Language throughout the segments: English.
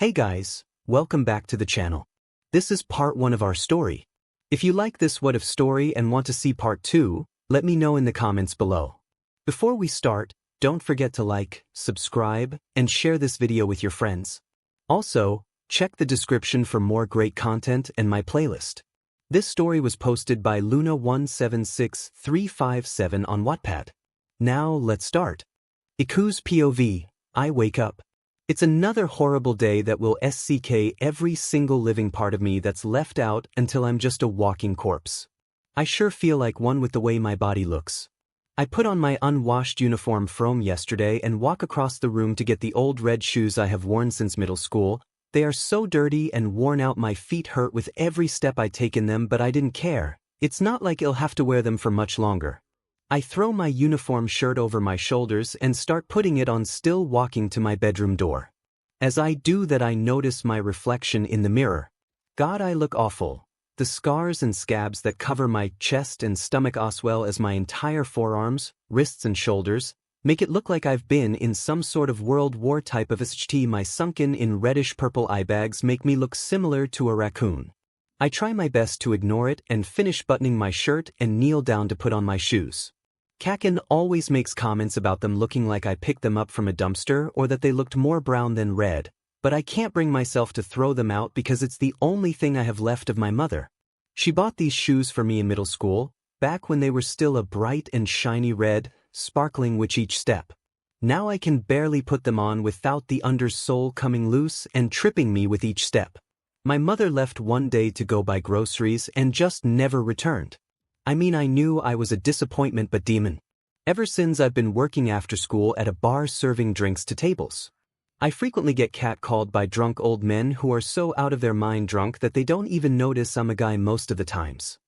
Hey guys, welcome back to the channel. This is part 1 of our story. If you like this what if story and want to see part 2, let me know in the comments below. Before we start, don't forget to like, subscribe, and share this video with your friends. Also, check the description for more great content and my playlist. This story was posted by 𝗬𝗓1763577 on Wattpad. Now let's start. Iku's POV, I wake up. It's another horrible day that will SCK every single living part of me that's left out until I'm just a walking corpse. I sure feel like one with the way my body looks. I put on my unwashed uniform from yesterday and walk across the room to get the old red shoes I have worn since middle school. They are so dirty and worn out my feet hurt with every step I take in them, but I didn't care. It's not like I'll have to wear them for much longer. I throw my uniform shirt over my shoulders and start putting it on, still walking to my bedroom door. As I do that, I notice my reflection in the mirror. God, I look awful. The scars and scabs that cover my chest and stomach as well as my entire forearms, wrists and shoulders make it look like I've been in some sort of World War type of 𝗧𝗵𝗲. My sunken in reddish-purple eye bags make me look similar to a raccoon. I try my best to ignore it and finish buttoning my shirt and kneel down to put on my shoes. Kaken always makes comments about them looking like I picked them up from a dumpster or that they looked more brown than red, but I can't bring myself to throw them out because it's the only thing I have left of my mother. She bought these shoes for me in middle school, back when they were still a bright and shiny red, sparkling with each step. Now I can barely put them on without the undersole coming loose and tripping me with each step. My mother left one day to go buy groceries and just never returned. I mean, I knew I was a disappointment, but demon. Ever since I've been working after school at a bar serving drinks to tables. I frequently get catcalled by drunk old men who are so out of their mind drunk that they don't even notice I'm a guy most of the times.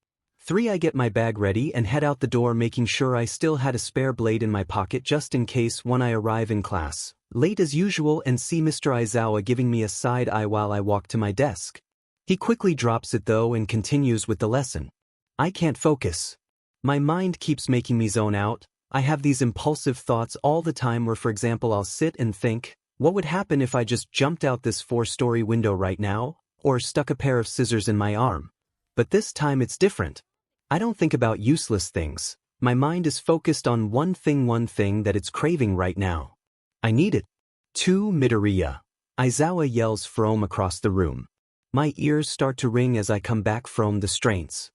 3. I get my bag ready and head out the door, making sure I still had a spare blade in my pocket just in case when I arrive in class, late as usual, and see Mr. Aizawa giving me a side eye while I walk to my desk. He quickly drops it though and continues with the lesson. I can't focus. My mind keeps making me zone out. I have these impulsive thoughts all the time where, for example, I'll sit and think, what would happen if I just jumped out this 4-story window right now, or stuck a pair of scissors in my arm? But this time it's different. I don't think about useless things. My mind is focused on one thing that it's craving right now. I need it. 2. Midoriya. Aizawa yells from across the room. My ears start to ring as I come back from the strains.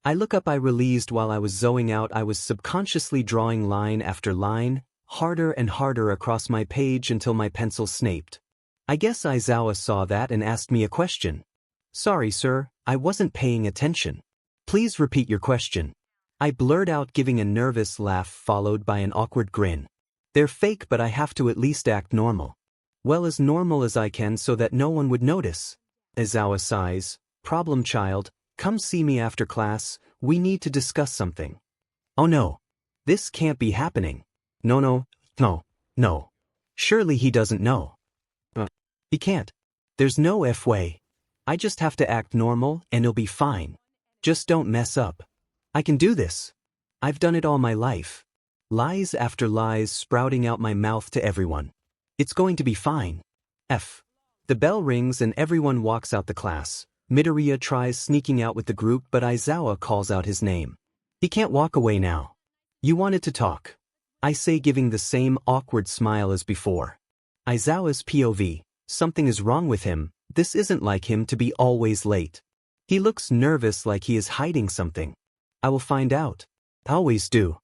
I look up. I realized while I was zoning out I was subconsciously drawing line after line, harder and harder across my page until my pencil snapped. I guess Aizawa saw that and asked me a question. Sorry sir, I wasn't paying attention. Please repeat your question. I blurred out, giving a nervous laugh followed by an awkward grin. They're fake, but I have to at least act normal. Well, as normal as I can so that no one would notice. Aizawa sighs. Problem child. Come see me after class, we need to discuss something. Oh no. This can't be happening. No. Surely he doesn't know. He can't. There's no way. I just have to act normal and it'll be fine. Just don't mess up. I can do this. I've done it all my life. Lies after lies sprouting out my mouth to everyone. It's going to be fine. The bell rings and everyone walks out the class. Midoriya tries sneaking out with the group, but Aizawa calls out his name. He can't walk away now. You wanted to talk. I say, giving the same awkward smile as before. Aizawa's POV. Something is wrong with him. This isn't like him to be always late. He looks nervous, like he is hiding something. I will find out. Always do.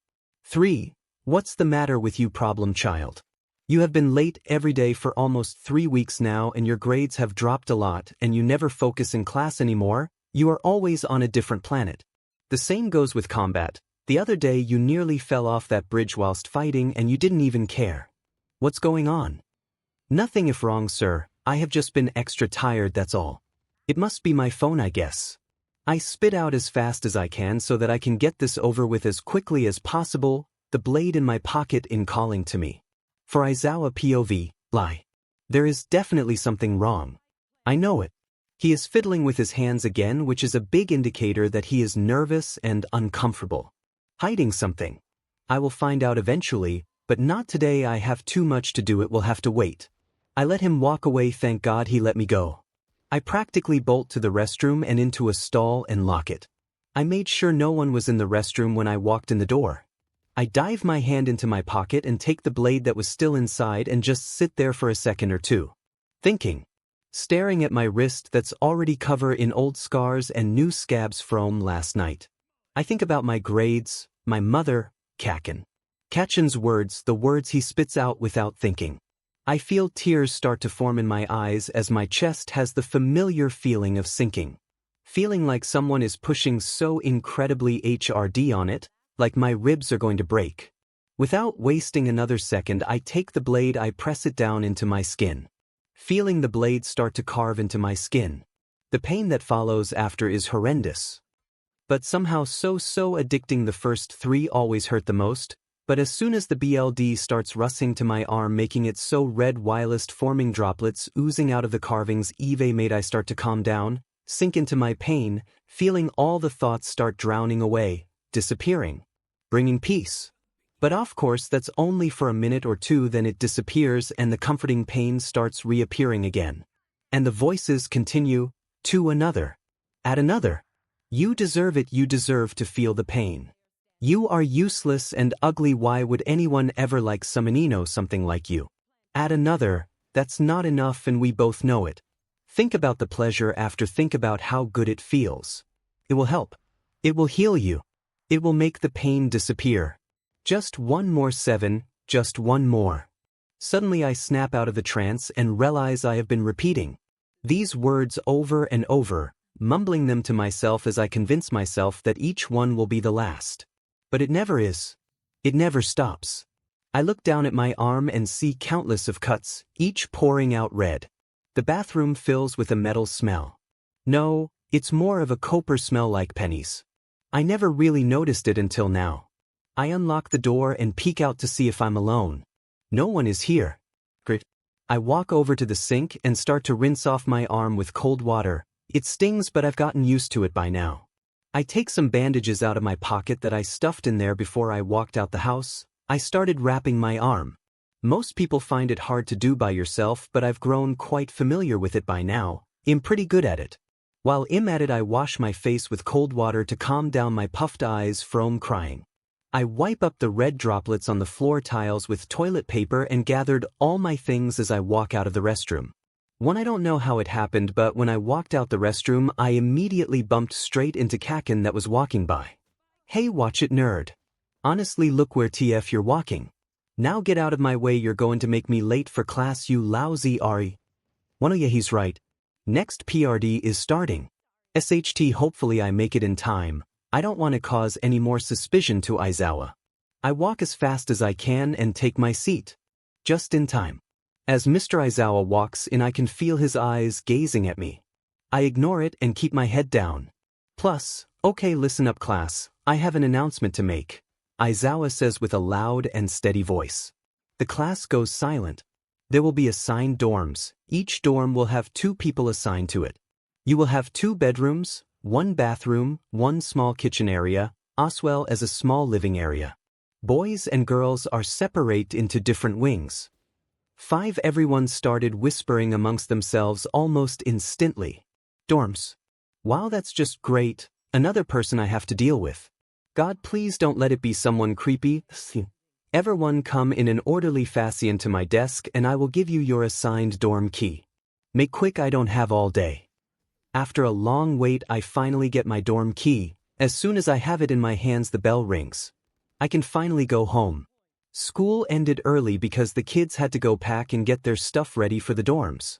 3. What's the matter with you, problem child? You have been late every day for almost 3 weeks now and your grades have dropped a lot and you never focus in class anymore. You are always on a different planet. The same goes with combat. The other day you nearly fell off that bridge whilst fighting and you didn't even care. What's going on? Nothing if wrong sir, I have just been extra tired, that's all. It must be my phone, I guess. I spit out as fast as I can so that I can get this over with as quickly as possible, the blade in my pocket in calling to me. For Aizawa POV, lie. There is definitely something wrong. I know it. He is fiddling with his hands again, which is a big indicator that he is nervous and uncomfortable. Hiding something. I will find out eventually, but not today. I have too much to do. It will have to wait. I let him walk away, thank God he let me go. I practically bolt to the restroom and into a stall and lock it. I made sure no one was in the restroom when I walked in the door. I dive my hand into my pocket and take the blade that was still inside and just sit there for a second or two. Thinking. Staring at my wrist that's already covered in old scars and new scabs from last night. I think about my grades, my mother, 𝗧𝗵𝗃𝗁's words, the words he spits out without thinking. I feel tears start to form in my eyes as my chest has the familiar feeling of sinking. Feeling like someone is pushing so incredibly hard on it, like my ribs are going to break. Without wasting another second, I take the blade, I press it down into my skin. Feeling the blade start to carve into my skin. The pain that follows after is horrendous. But somehow so addicting. The first 3 always hurt the most, but as soon as the BLD starts rushing to my arm, making it so red whilst forming droplets oozing out of the carvings, made I start to calm down, sink into my pain, feeling all the thoughts start drowning away, disappearing, bringing peace. But of course that's only for a minute or two, then it disappears and the comforting pain starts reappearing again. And the voices continue, to another, at another. You deserve it, you deserve to feel the pain. You are useless and ugly, why would anyone ever like something like you? At another, that's not enough and we both know it. Think about the pleasure after, think about how good it feels. It will help. It will heal you. It will make the pain disappear. Just one more 7, just one more. Suddenly I snap out of the trance and realize I have been repeating these words over and over, mumbling them to myself as I convince myself that each one will be the last. But it never is. It never stops. I look down at my arm and see countless of cuts, each pouring out red. The bathroom fills with a metal smell. No, it's more of a copper smell like pennies. I never really noticed it until now. I unlock the door and peek out to see if I'm alone. No one is here. I walk over to the sink and start to rinse off my arm with cold water. It stings, but I've gotten used to it by now. I take some bandages out of my pocket that I stuffed in there before I walked out the house. I started wrapping my arm. Most people find it hard to do by yourself, but I've grown quite familiar with it by now. I'm pretty good at it. While I'm at it, I wash my face with cold water to calm down my puffed eyes from crying. I wipe up the red droplets on the floor tiles with toilet paper and gathered all my things as I walk out of the restroom. I don't know how it happened, but when I walked out the restroom, I immediately bumped straight into 𝗧𝗵𝗃 that was walking by. Hey, watch it, nerd. Honestly, look where TF you're walking. Now get out of my way, you're going to make me late for class, you lousy Ari. Yeah, he's right. Next PRD is starting. SHT, hopefully I make it in time. I don't want to cause any more suspicion to Aizawa. I walk as fast as I can and take my seat. Just in time. As Mr. Aizawa walks in, I can feel his eyes gazing at me. I ignore it and keep my head down. Plus, okay, listen up class, I have an announcement to make, Aizawa says with a loud and steady voice. The class goes silent. There will be assigned dorms. Each dorm will have 2 people assigned to it. You will have 2 bedrooms, 1 bathroom, 1 small kitchen area, as well as a small living area. Boys and girls are separate into different wings. 5. Everyone started whispering amongst themselves almost instantly. Dorms. Wow, that's just great. Another person I have to deal with. God, please don't let it be someone creepy. Everyone come in an orderly fashion to my desk and I will give you your assigned dorm key. Make quick, I don't have all day. After a long wait, I finally get my dorm key. As soon as I have it in my hands, the bell rings. I can finally go home. School ended early because the kids had to go pack and get their stuff ready for the dorms.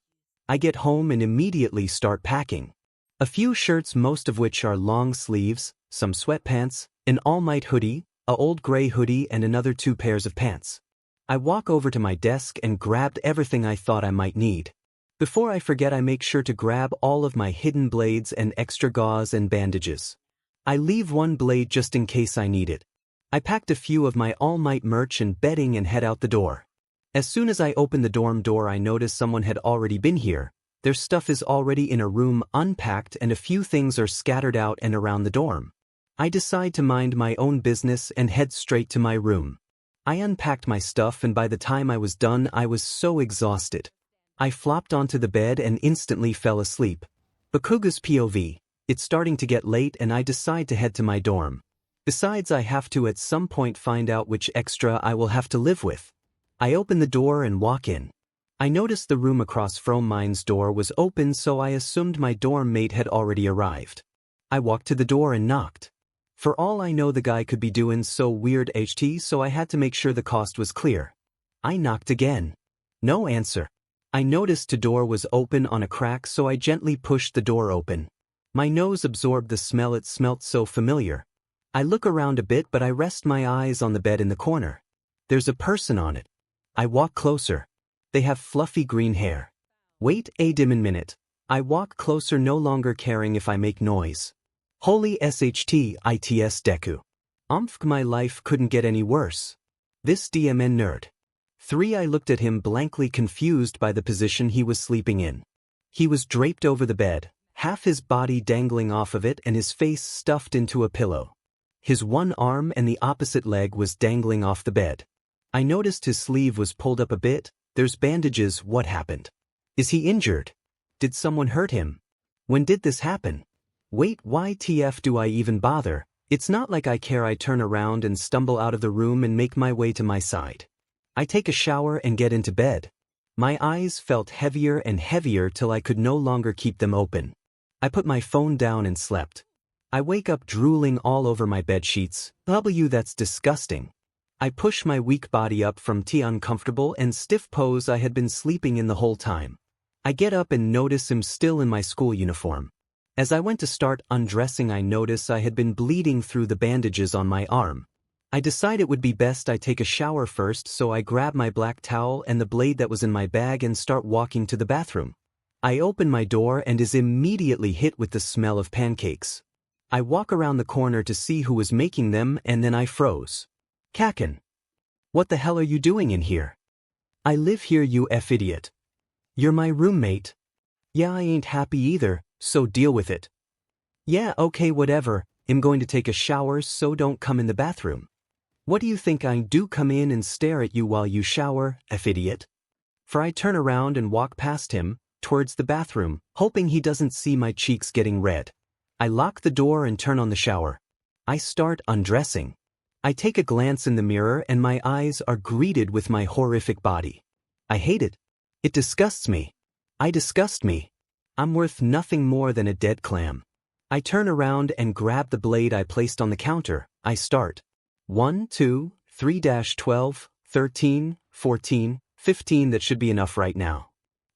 I get home and immediately start packing. A few shirts, most of which are long sleeves, some sweatpants, an all-night hoodie, a old gray hoodie and another 2 pairs of pants. I walk over to my desk and grabbed everything I thought I might need. Before I forget, I make sure to grab all of my hidden blades and extra gauze and bandages. I leave 1 blade just in case I need it. I packed a few of my all-night merch and bedding and head out the door. As soon as I open the dorm door, I notice someone had already been here. Their stuff is already in a room unpacked and a few things are scattered out and around the dorm. I decide to mind my own business and head straight to my room. I unpacked my stuff and by the time I was done, I was so exhausted. I flopped onto the bed and instantly fell asleep. Bakugo's POV. It's starting to get late and I decide to head to my dorm. Besides, I have to at some point find out which extra I will have to live with. I open the door and walk in. I noticed the room across from mine's door was open, so I assumed my dorm mate had already arrived. I walked to the door and knocked. For all I know, the guy could be doing so weird HT, so I had to make sure the cost was clear. I knocked again. No answer. I noticed the door was open on a crack, so I gently pushed the door open. My nose absorbed the smell, it smelt so familiar. I look around a bit, but I rest my eyes on the bed in the corner. There's a person on it. I walk closer. They have fluffy green hair. Wait a dim minute. I walk closer, no longer caring if I make noise. Holy 𝗧𝗓𝗔𝗂𝘁𝗵𝗆 Deku. My life couldn't get any worse. This DMN nerd. 3. I looked at him blankly, confused by the position he was sleeping in. He was draped over the bed, half his body dangling off of it and his face stuffed into a pillow. His one arm and the opposite leg was dangling off the bed. I noticed his sleeve was pulled up a bit. There's bandages. What happened? Is he injured? Did someone hurt him? When did this happen? Wait, why TF do I even bother? It's not like I care. I turn around and stumble out of the room and make my way to my side. I take a shower and get into bed. My eyes felt heavier and heavier till I could no longer keep them open. I put my phone down and slept. I wake up drooling all over my bed sheets. That's disgusting. I push my weak body up from the uncomfortable and stiff pose I had been sleeping in the whole time. I get up and notice him still in my school uniform. As I went to start undressing, I notice I had been bleeding through the bandages on my arm. I decide it would be best I take a shower first, so I grab my black towel and the blade that was in my bag and start walking to the bathroom. I open my door and is immediately hit with the smell of pancakes. I walk around the corner to see who was making them, and then I froze. Kaken. What the hell are you doing in here? I live here, you idiot. You're my roommate. Yeah, I ain't happy either, so deal with it. Yeah, okay, whatever. I'm going to take a shower, so don't come in the bathroom. What do you think I do? Come in and stare at you while you shower, idiot? For I turn around and walk past him, towards the bathroom, hoping he doesn't see my cheeks getting red. I lock the door and turn on the shower. I start undressing. I take a glance in the mirror and my eyes are greeted with my horrific body. I hate it. It disgusts me. I disgust me. I'm worth nothing more than a dead clam. I turn around and grab the blade I placed on the counter. I start. 1, 2, 3-12, 13, 14, 15. That should be enough right now.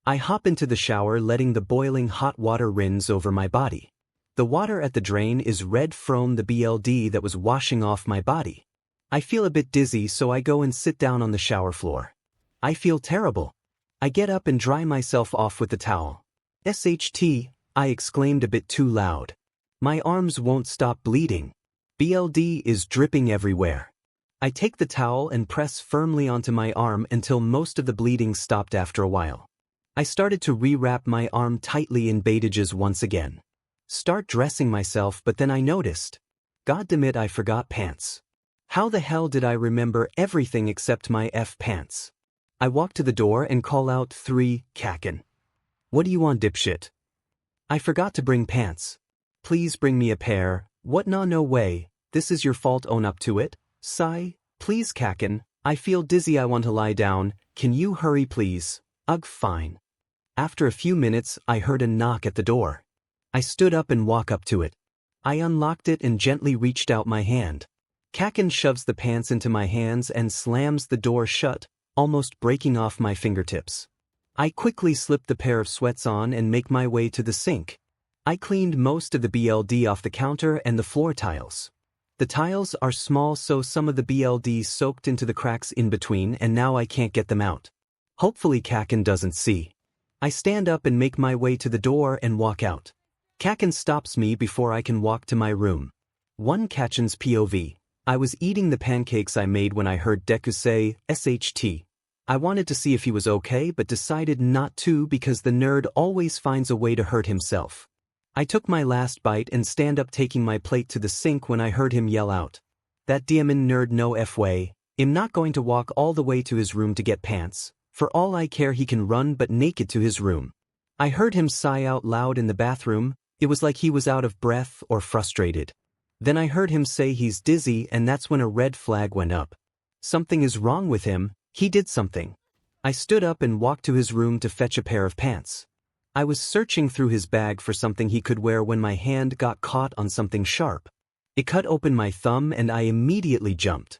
I hop into the shower, letting the boiling hot water rinse over my body. The water at the drain is red from the BLD that was washing off my body. I feel a bit dizzy, so I go and sit down on the shower floor. I feel terrible. I get up and dry myself off with the towel. SHT, I exclaimed a bit too loud. My arms won't stop bleeding. BLD is dripping everywhere. I take the towel and press firmly onto my arm until most of the bleeding stopped after a while. I started to rewrap my arm tightly in bandages once again. Start dressing myself, but then I noticed. God damn it, I forgot pants. How the hell did I remember everything except my pants? I walk to the door and call out 3, Kaken. What do you want, dipshit? I forgot to bring pants. Please bring me a pair. What? No way. This is your fault, own up to it. Sigh. Please, Kaken. I feel dizzy, I want to lie down. Can you hurry please? Ugh, fine. After a few minutes, I heard a knock at the door. I stood up and walked up to it. I unlocked it and gently reached out my hand. Kaken shoves the pants into my hands and slams the door shut, almost breaking off my fingertips. I quickly slip the pair of sweats on and make my way to the sink. I cleaned most of the BLD off the counter and the floor tiles. The tiles are small, so some of the BLD soaked into the cracks in between, and now I can't get them out. Hopefully Kaken doesn't see. I stand up and make my way to the door and walk out. Kaken stops me before I can walk to my room. 1 Kaken's POV. I was eating the pancakes I made when I heard Deku say, SHT. I wanted to see if he was okay, but decided not to because the nerd always finds a way to hurt himself. I took my last bite and stand up, taking my plate to the sink when I heard him yell out. That DMN nerd no way. I'm not going to walk all the way to his room to get pants. For all I care he can run but naked to his room. I heard him sigh out loud in the bathroom. It was like he was out of breath or frustrated. Then I heard him say he's dizzy, and that's when a red flag went up. Something is wrong with him, he did something. I stood up and walked to his room to fetch a pair of pants. I was searching through his bag for something he could wear when my hand got caught on something sharp. It cut open my thumb and I immediately jumped.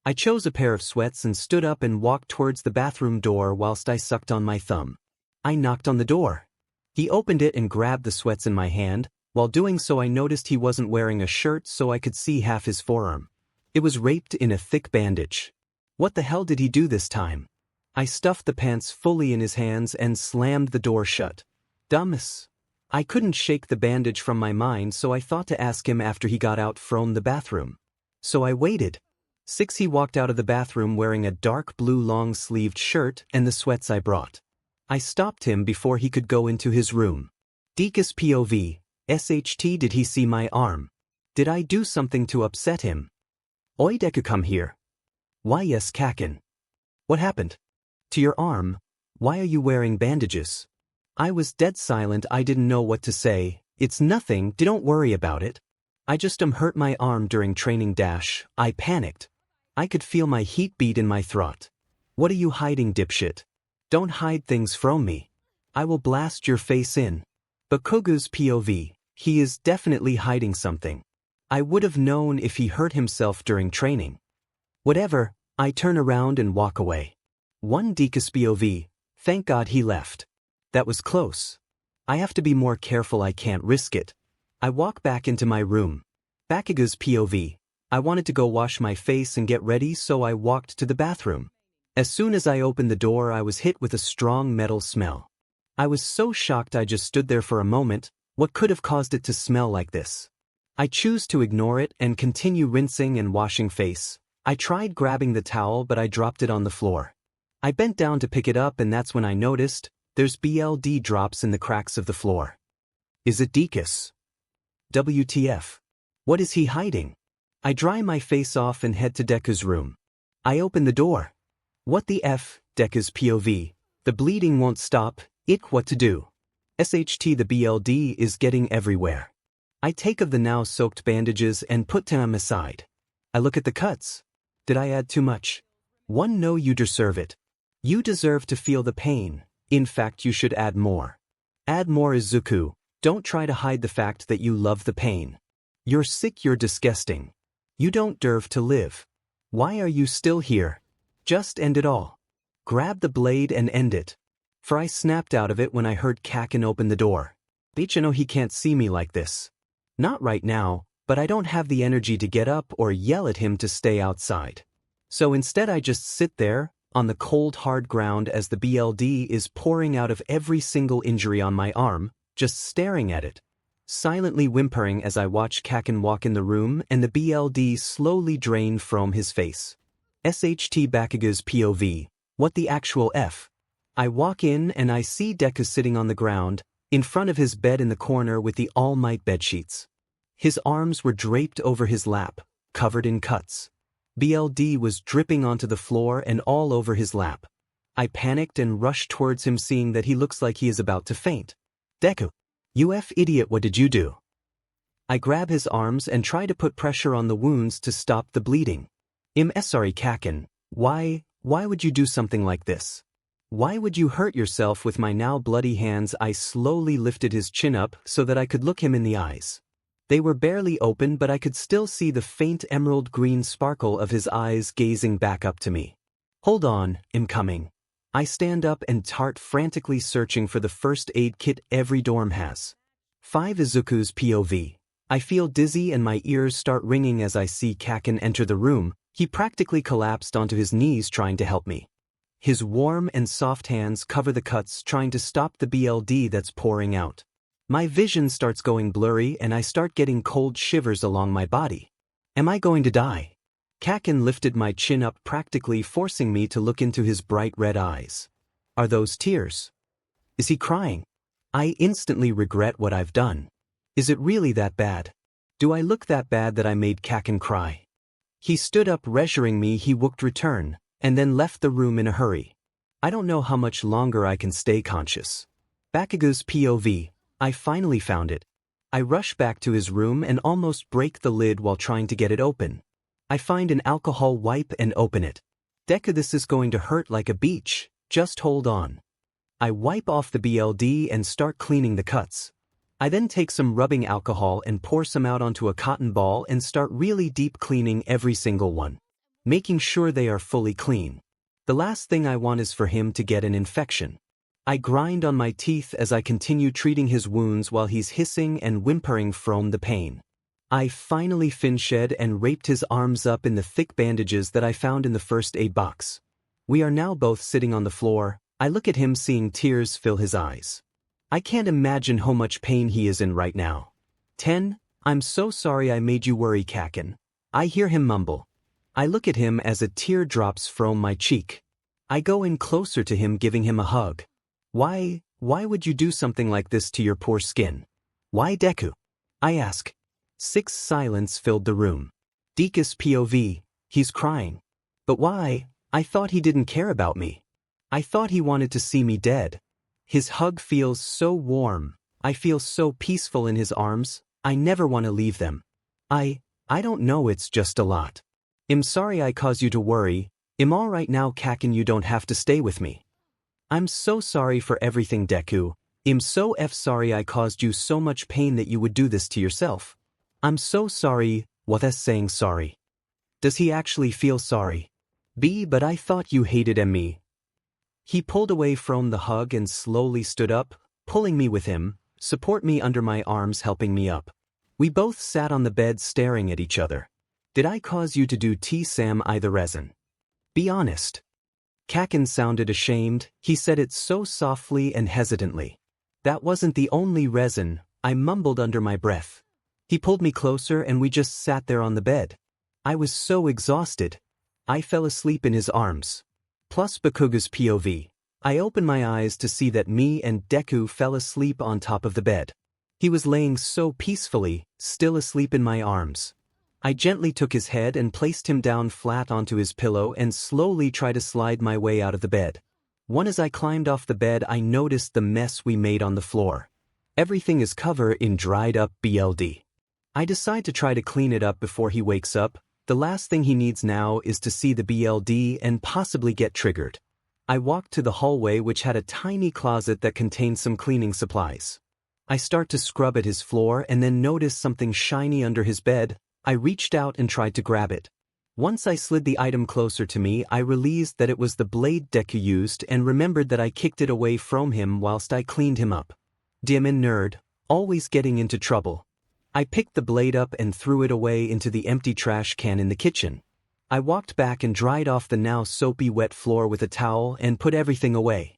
I chose a pair of sweats and stood up and walked towards the bathroom door whilst I sucked on my thumb. I knocked on the door. He opened it and grabbed the sweats in my hand. While doing so, I noticed he wasn't wearing a shirt, so I could see half his forearm. It was wrapped in a thick bandage. What the hell did he do this time? I stuffed the pants fully in his hands and slammed the door shut. Dumbass. I couldn't shake the bandage from my mind, so I thought to ask him after he got out from the bathroom. So I waited. He walked out of the bathroom wearing a dark blue long-sleeved shirt and the sweats I brought. I stopped him before he could go into his room. Dekus POV, SHT, did he see my arm? Did I do something to upset him? Oi Deku, come here. Why yes Kaken? What happened? To your arm? Why are you wearing bandages? I was dead silent. I didn't know what to say. It's nothing, don't worry about it. I just hurt my arm during training dash. I panicked. I could feel my heat beat in my throat. What are you hiding, dipshit? Don't hide things from me. I will blast your face in. Bakugo's POV, he is definitely hiding something. I would have known if he hurt himself during training. Whatever, I turn around and walk away. One Dekus POV, thank God he left. That was close. I have to be more careful, I can't risk it. I walk back into my room. Bakugo's POV, I wanted to go wash my face and get ready, so I walked to the bathroom. As soon as I opened the door, I was hit with a strong metal smell. I was so shocked I just stood there for a moment. What could have caused it to smell like this? I choose to ignore it and continue rinsing and washing face. I tried grabbing the towel, but I dropped it on the floor. I bent down to pick it up, and that's when I noticed there's blood drops in the cracks of the floor. Is it Dekus? WTF? What is he hiding? I dry my face off and head to Deku's room. I open the door. What the F? Deku's POV. The bleeding won't stop. What to do? SHT, the blood is getting everywhere. I take of the now soaked bandages and put them aside. I look at the cuts. Did I add too much? One, no, you deserve it. You deserve to feel the pain. In fact, you should add more. Add more, Izuku. Don't try to hide the fact that you love the pain. You're sick, you're disgusting. You don't deserve to live. Why are you still here? Just end it all. Grab the blade and end it. For I snapped out of it when I heard Kaken open the door. Bitch, I know he can't see me like this. Not right now, but I don't have the energy to get up or yell at him to stay outside. So instead I just sit there, on the cold hard ground as the blood is pouring out of every single injury on my arm, just staring at it. Silently whimpering as I watch Kaken walk in the room and the blood slowly drain from his face. SHT, Bakugo's POV, what the actual F? I walk in and I see Deku sitting on the ground, in front of his bed in the corner with the all-might bedsheets. His arms were draped over his lap, covered in cuts. Blood was dripping onto the floor and all over his lap. I panicked and rushed towards him, seeing that he looks like he is about to faint. Deku, you idiot, what did you do? I grab his arms and try to put pressure on the wounds to stop the bleeding. Sorry Kaken, why would you do something like this? Why would you hurt yourself with my now bloody hands? I slowly lifted his chin up so that I could look him in the eyes. They were barely open, but I could still see the faint emerald green sparkle of his eyes gazing back up to me. Hold on, I'm coming. I stand up and start frantically searching for the first aid kit every dorm has. 5 Izuku's POV. I feel dizzy and my ears start ringing as I see Kaken enter the room. He practically collapsed onto his knees trying to help me. His warm and soft hands cover the cuts, trying to stop the blood that's pouring out. My vision starts going blurry and I start getting cold shivers along my body. Am I going to die? Kaken lifted my chin up, practically forcing me to look into his bright red eyes. Are those tears? Is he crying? I instantly regret what I've done. Is it really that bad? Do I look that bad that I made Kaken cry? He stood up, reassuring me he would return, and then left the room in a hurry. I don't know how much longer I can stay conscious. Bakugo's POV. I finally found it. I rush back to his room and almost break the lid while trying to get it open. I find an alcohol wipe and open it. Deku, this is going to hurt like a beach, just hold on. I wipe off the BLD and start cleaning the cuts. I then take some rubbing alcohol and pour some out onto a cotton ball and start really deep cleaning every single one, making sure they are fully clean. The last thing I want is for him to get an infection. I grind on my teeth as I continue treating his wounds while he's hissing and whimpering from the pain. I finally finished and wrapped his arms up in the thick bandages that I found in the first aid box. We are now both sitting on the floor. I look at him, seeing tears fill his eyes. I can't imagine how much pain he is in right now. 10. I'm so sorry I made you worry, Kaken. I hear him mumble. I look at him as a tear drops from my cheek. I go in closer to him, giving him a hug. Why would you do something like this to your poor skin? Why, Deku? I ask. 6. Silence filled the room. Deeku's POV. He's crying. But why? I thought he didn't care about me. I thought he wanted to see me dead. His hug feels so warm. I feel so peaceful in his arms. I never want to leave them. I don't know, it's just a lot. I'm sorry I caused you to worry. I'm all right now, Kaken, you don't have to stay with me. I'm so sorry for everything, Deku. I'm so sorry I caused you so much pain that you would do this to yourself. I'm so sorry. What's saying sorry? Does he actually feel sorry? But I thought you hated me. He pulled away from the hug and slowly stood up, pulling me with him, support me under my arms, helping me up. We both sat on the bed staring at each other. Did I cause you to do 𝗕𝗵𝗵𝗶? Be honest. Kaken sounded ashamed. He said it so softly and hesitantly. That wasn't the only reason, I mumbled under my breath. He pulled me closer and we just sat there on the bed. I was so exhausted. I fell asleep in his arms. Plus Bakugo's POV. I opened my eyes to see that me and Deku fell asleep on top of the bed. He was laying so peacefully, still asleep in my arms. I gently took his head and placed him down flat onto his pillow and slowly tried to slide my way out of the bed. As I climbed off the bed, I noticed the mess we made on the floor. Everything is covered in dried up BLD. I decide to try to clean it up before he wakes up. The last thing he needs now is to see the BLD and possibly get triggered. I walked to the hallway, which had a tiny closet that contained some cleaning supplies. I start to scrub at his floor and then notice something shiny under his bed. I reached out and tried to grab it. Once I slid the item closer to me, I realized that it was the blade Deku used and remembered that I kicked it away from him whilst I cleaned him up. Diamond nerd, always getting into trouble. I picked the blade up and threw it away into the empty trash can in the kitchen. I walked back and dried off the now soapy wet floor with a towel and put everything away.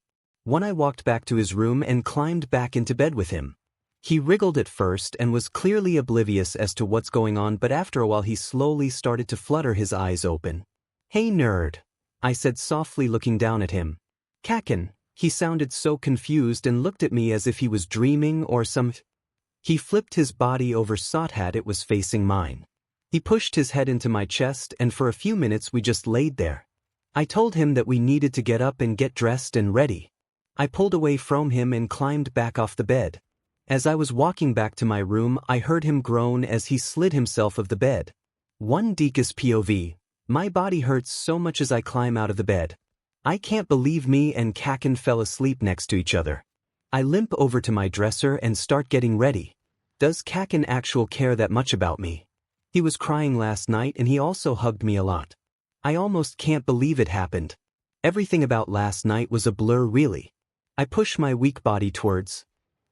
I walked back to his room and climbed back into bed with him. He wriggled at first and was clearly oblivious as to what's going on, but after a while he slowly started to flutter his eyes open. Hey nerd, I said softly, looking down at him. Kaken, he sounded so confused and looked at me as if he was dreaming or some. He flipped his body over so that it was facing mine. He pushed his head into my chest and for a few minutes we just laid there. I told him that we needed to get up and get dressed and ready. I pulled away from him and climbed back off the bed. As I was walking back to my room, I heard him groan as he slid himself of the bed. Deeku's POV. My body hurts so much as I climb out of the bed. I can't believe me and Kaken fell asleep next to each other. I limp over to my dresser and start getting ready. Does Kaken actually care that much about me? He was crying last night and he also hugged me a lot. I almost can't believe it happened. Everything about last night was a blur, really. I push my weak body towards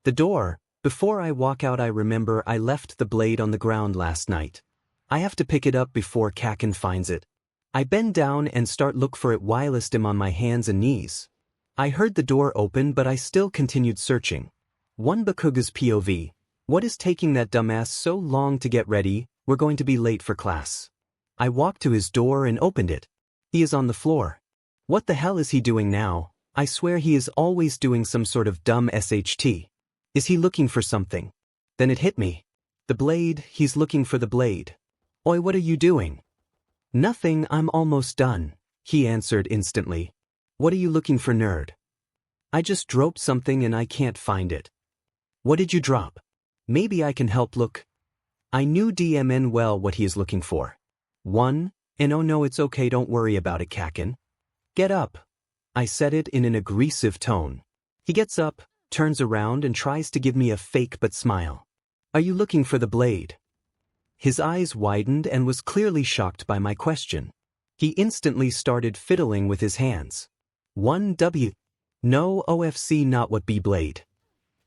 the door. Before I walk out, I remember I left the blade on the ground last night. I have to pick it up before Kaken finds it. I bend down and start look for it whilst I'm on my hands and knees. I heard the door open, but I still continued searching. Bakugo's POV. What is taking that dumbass so long to get ready? We're going to be late for class. I walked to his door and opened it. He is on the floor. What the hell is he doing now? I swear he is always doing some sort of dumb SHT. Is he looking for something? Then it hit me. The blade, he's looking for the blade. Oi, what are you doing? Nothing, I'm almost done, he answered instantly. What are you looking for, nerd? I just dropped something and I can't find it. What did you drop? Maybe I can help look. I knew DMN well what he is looking for. And oh no, it's okay, don't worry about it, Kakin. Get up. I said it in an aggressive tone. He gets up, turns around and tries to give me a fake but smile. Are you looking for the blade? His eyes widened and was clearly shocked by my question. He instantly started fiddling with his hands. 1W. No OFC, not what B blade.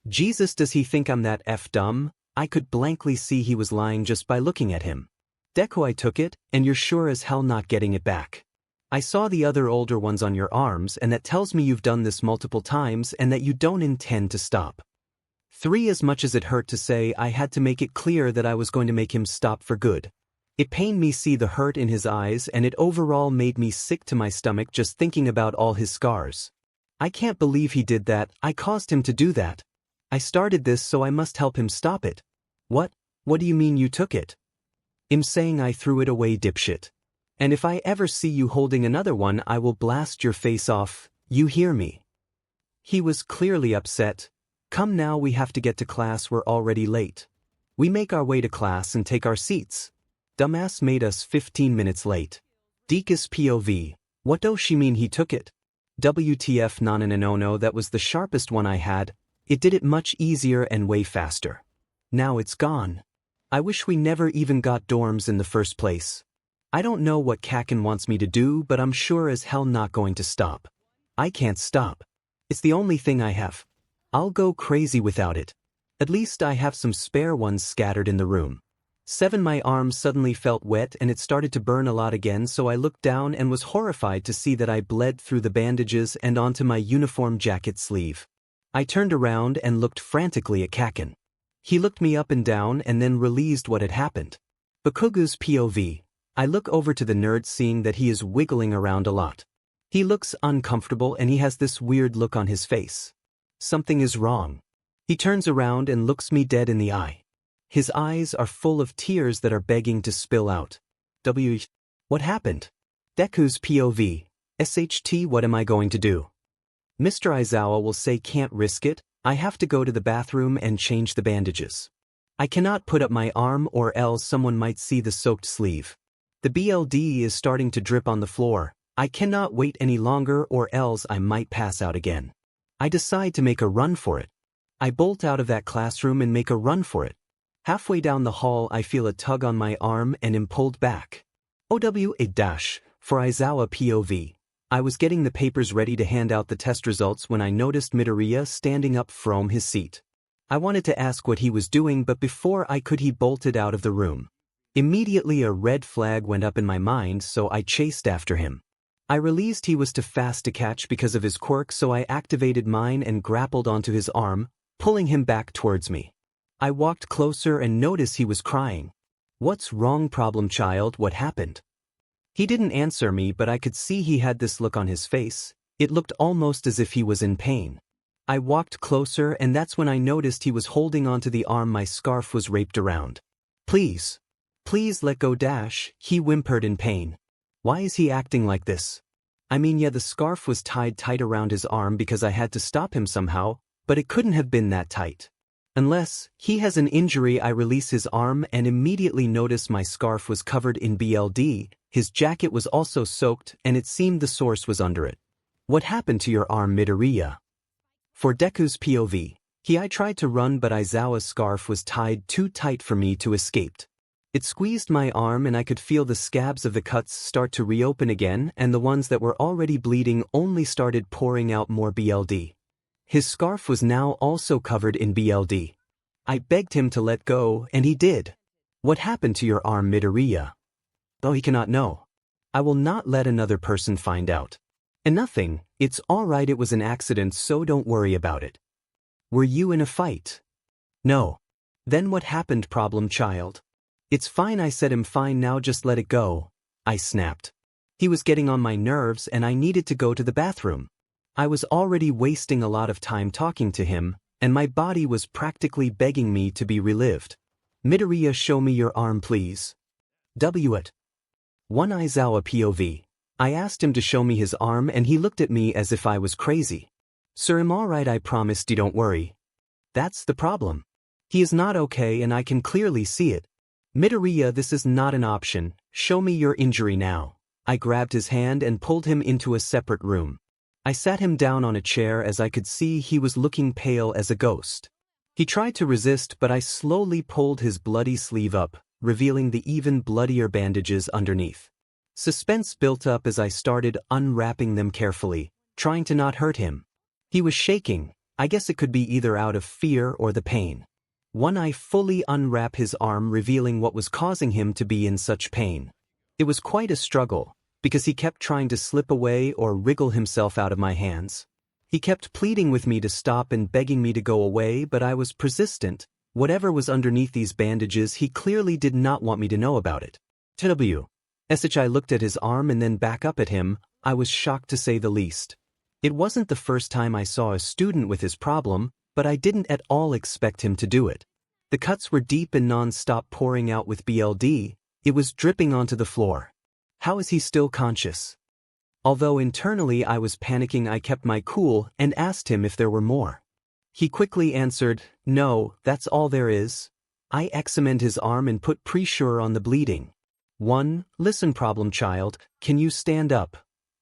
Jesus, does he think I'm that F dumb? I could blankly see he was lying just by looking at him. Deku, I took it, and you're sure as hell not getting it back. I saw the other older ones on your arms, and that tells me you've done this multiple times and that you don't intend to stop. 3. As much as it hurt to say, I had to make it clear that I was going to make him stop for good. It pained me see the hurt in his eyes, and it overall made me sick to my stomach just thinking about all his scars. I can't believe he did that. I caused him to do that. I started this, so I must help him stop it. What do you mean you took it? I'm saying I threw it away, dipshit. And if I ever see you holding another one, I will blast your face off, you hear me? He was clearly upset. Come now, we have to get to class, we're already late. We make our way to class and take our seats. Dumbass made us 15 minutes late. Dekus POV. What does she mean he took it? WTF, no, that was the sharpest one I had. It did it much easier and way faster. Now it's gone. I wish we never even got dorms in the first place. I don't know what Kakin wants me to do, but I'm sure as hell not going to stop. I can't stop. It's the only thing I have. I'll go crazy without it. At least I have some spare ones scattered in the room. 7. My arm suddenly felt wet and it started to burn a lot again, so I looked down and was horrified to see that I bled through the bandages and onto my uniform jacket sleeve. I turned around and looked frantically at Kakin. He looked me up and down and then realized what had happened. Bakugo's POV. I look over to the nerd, seeing that he is wiggling around a lot. He looks uncomfortable and he has this weird look on his face. Something is wrong. He turns around and looks me dead in the eye. His eyes are full of tears that are begging to spill out. What happened? Deku's POV. SHT, what am I going to do? Mr. Aizawa will say can't risk it. I have to go to the bathroom and change the bandages. I cannot put up my arm or else someone might see the soaked sleeve. The BLD is starting to drip on the floor. I cannot wait any longer or else I might pass out again. I decide to make a run for it. I bolt out of that classroom and make a run for it. Halfway down the hall I feel a tug on my arm and am pulled back. OWA- for Aizawa POV. I was getting the papers ready to hand out the test results when I noticed Midoriya standing up from his seat. I wanted to ask what he was doing, but before I could, he bolted out of the room. Immediately a red flag went up in my mind, so I chased after him. I realized he was too fast to catch because of his quirk, so I activated mine and grappled onto his arm, pulling him back towards me. I walked closer and noticed he was crying. What's wrong, problem child, what happened? He didn't answer me, but I could see he had this look on his face. It looked almost as if he was in pain. I walked closer and that's when I noticed he was holding onto the arm my scarf was wrapped around. Please let go, he whimpered in pain. Why is he acting like this? I mean, yeah, the scarf was tied tight around his arm because I had to stop him somehow, but it couldn't have been that tight. Unless he has an injury. I release his arm and immediately notice my scarf was covered in BLD, his jacket was also soaked and it seemed the source was under it. What happened to your arm, Midoriya? For Deku's POV. I tried to run, but Aizawa's scarf was tied too tight for me to escape. It squeezed my arm and I could feel the scabs of the cuts start to reopen again, and the ones that were already bleeding only started pouring out more BLD. His scarf was now also covered in BLD. I begged him to let go, and he did. What happened to your arm, Midoriya? Oh, he cannot know. I will not let another person find out. And nothing, it's alright, it was an accident, so don't worry about it. Were you in a fight? No. Then what happened, problem child? It's fine, I said. I'm fine now, just let it go. I snapped. He was getting on my nerves and I needed to go to the bathroom. I was already wasting a lot of time talking to him, and my body was practically begging me to be relived. Midoriya, show me your arm, please. One Aizawa POV. I asked him to show me his arm and he looked at me as if I was crazy. Sir, I'm alright, I promised you, don't worry. That's the problem. He is not okay and I can clearly see it. Midoriya, this is not an option, show me your injury now. I grabbed his hand and pulled him into a separate room. I sat him down on a chair as I could see he was looking pale as a ghost. He tried to resist, but I slowly pulled his bloody sleeve up, revealing the even bloodier bandages underneath. Suspense built up as I started unwrapping them carefully, trying to not hurt him. He was shaking. I guess it could be either out of fear or the pain. I fully unwrap his arm, revealing what was causing him to be in such pain. It was quite a struggle, because he kept trying to slip away or wriggle himself out of my hands. He kept pleading with me to stop and begging me to go away, but I was persistent. Whatever was underneath these bandages, he clearly did not want me to know about it. 𝗕𝗶𝗯𝗹𝗶. I looked at his arm and then back up at him. I was shocked to say the least. It wasn't the first time I saw a student with his problem, but I didn't at all expect him to do it. The cuts were deep and non-stop pouring out with BLD. It was dripping onto the floor. How is he still conscious? Although internally I was panicking, I kept my cool and asked him if there were more. He quickly answered, no, that's all there is. I examined his arm and put pressure on the bleeding. Listen, problem child, can you stand up?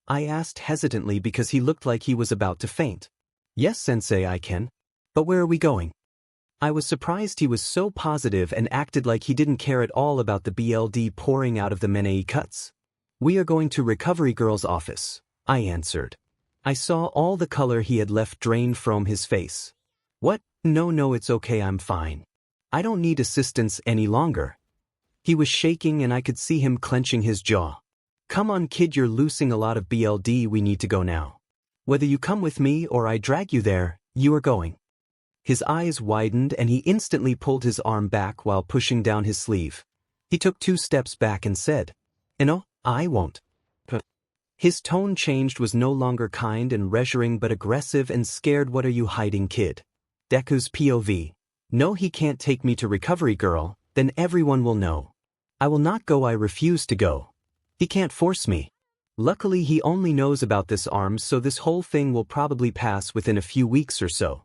I asked hesitantly because he looked like he was about to faint. Yes, sensei, I can. But where are we going? I was surprised he was so positive and acted like he didn't care at all about the BLD pouring out of the menei cuts. We are going to recovery girl's office, I answered. I saw all the color he had left drain from his face. What? No, it's okay, I'm fine. I don't need assistance any longer. He was shaking and I could see him clenching his jaw. Come on, kid, you're losing a lot of BLD, we need to go now. Whether you come with me or I drag you there, you are going. His eyes widened and he instantly pulled his arm back while pushing down his sleeve. He took 2 steps back and said, No, I won't. His tone changed, was no longer kind and reassuring but aggressive and scared. What are you hiding, kid? Deku's POV. No, he can't take me to recovery girl, then everyone will know. I will not go, I refuse to go. He can't force me. Luckily he only knows about this arm, so this whole thing will probably pass within a few weeks or so.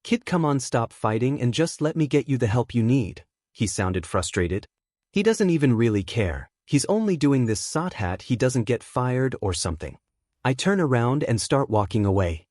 Kid, come on, stop fighting and just let me get you the help you need. He sounded frustrated. He doesn't even really care. He's only doing this so that he doesn't get fired or something. I turn around and start walking away.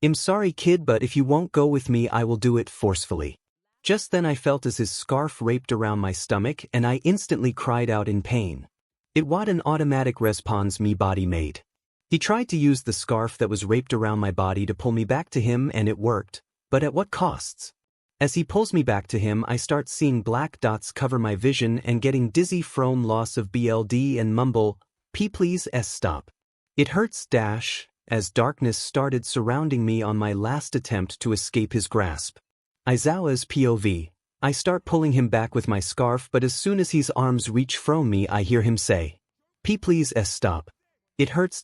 I'm sorry, kid, but if you won't go with me, I will do it forcefully. Just then I felt as his scarf wrapped around my stomach and I instantly cried out in pain. It was an automatic response my body made. He tried to use the scarf that was wrapped around my body to pull me back to him and it worked, but at what costs? As he pulls me back to him, I start seeing black dots cover my vision and getting dizzy from loss of BLD and mumble, please stop. It hurts as darkness started surrounding me on my last attempt to escape his grasp. Aizawa's POV. I start pulling him back with my scarf, but as soon as his arms reach from me, I hear him say, please stop. It hurts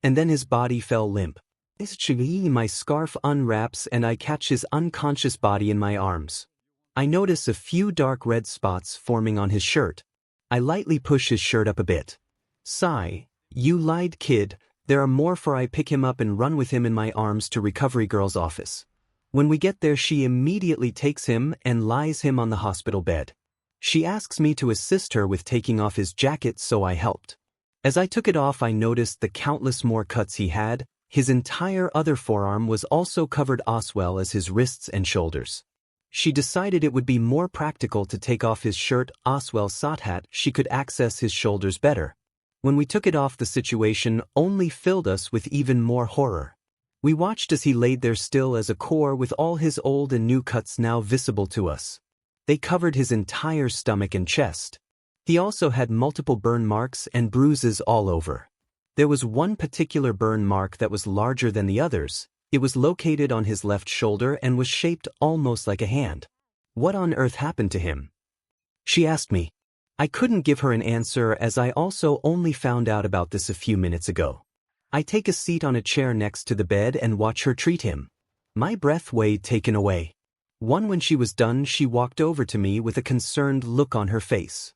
and then his body fell limp. My scarf unwraps and I catch his unconscious body in my arms. I notice a few dark red spots forming on his shirt. I lightly push his shirt up a bit. Sigh, you lied, kid, there are more, for I pick him up and run with him in my arms to recovery girl's office. When we get there, she immediately takes him and lies him on the hospital bed. She asks me to assist her with taking off his jacket, so I helped. As I took it off, I noticed the countless more cuts he had. His entire other forearm was also covered as well as his wrists and shoulders. She decided it would be more practical to take off his shirt as well so that she could access his shoulders better. When we took it off, the situation only filled us with even more horror. We watched as he laid there still as a core with all his old and new cuts now visible to us. They covered his entire stomach and chest. He also had multiple burn marks and bruises all over. There was one particular burn mark that was larger than the others. It was located on his left shoulder and was shaped almost like a hand. What on earth happened to him? She asked me. I couldn't give her an answer as I also only found out about this a few minutes ago. I take a seat on a chair next to the bed and watch her treat him. My breath was taken away. When she was done, she walked over to me with a concerned look on her face.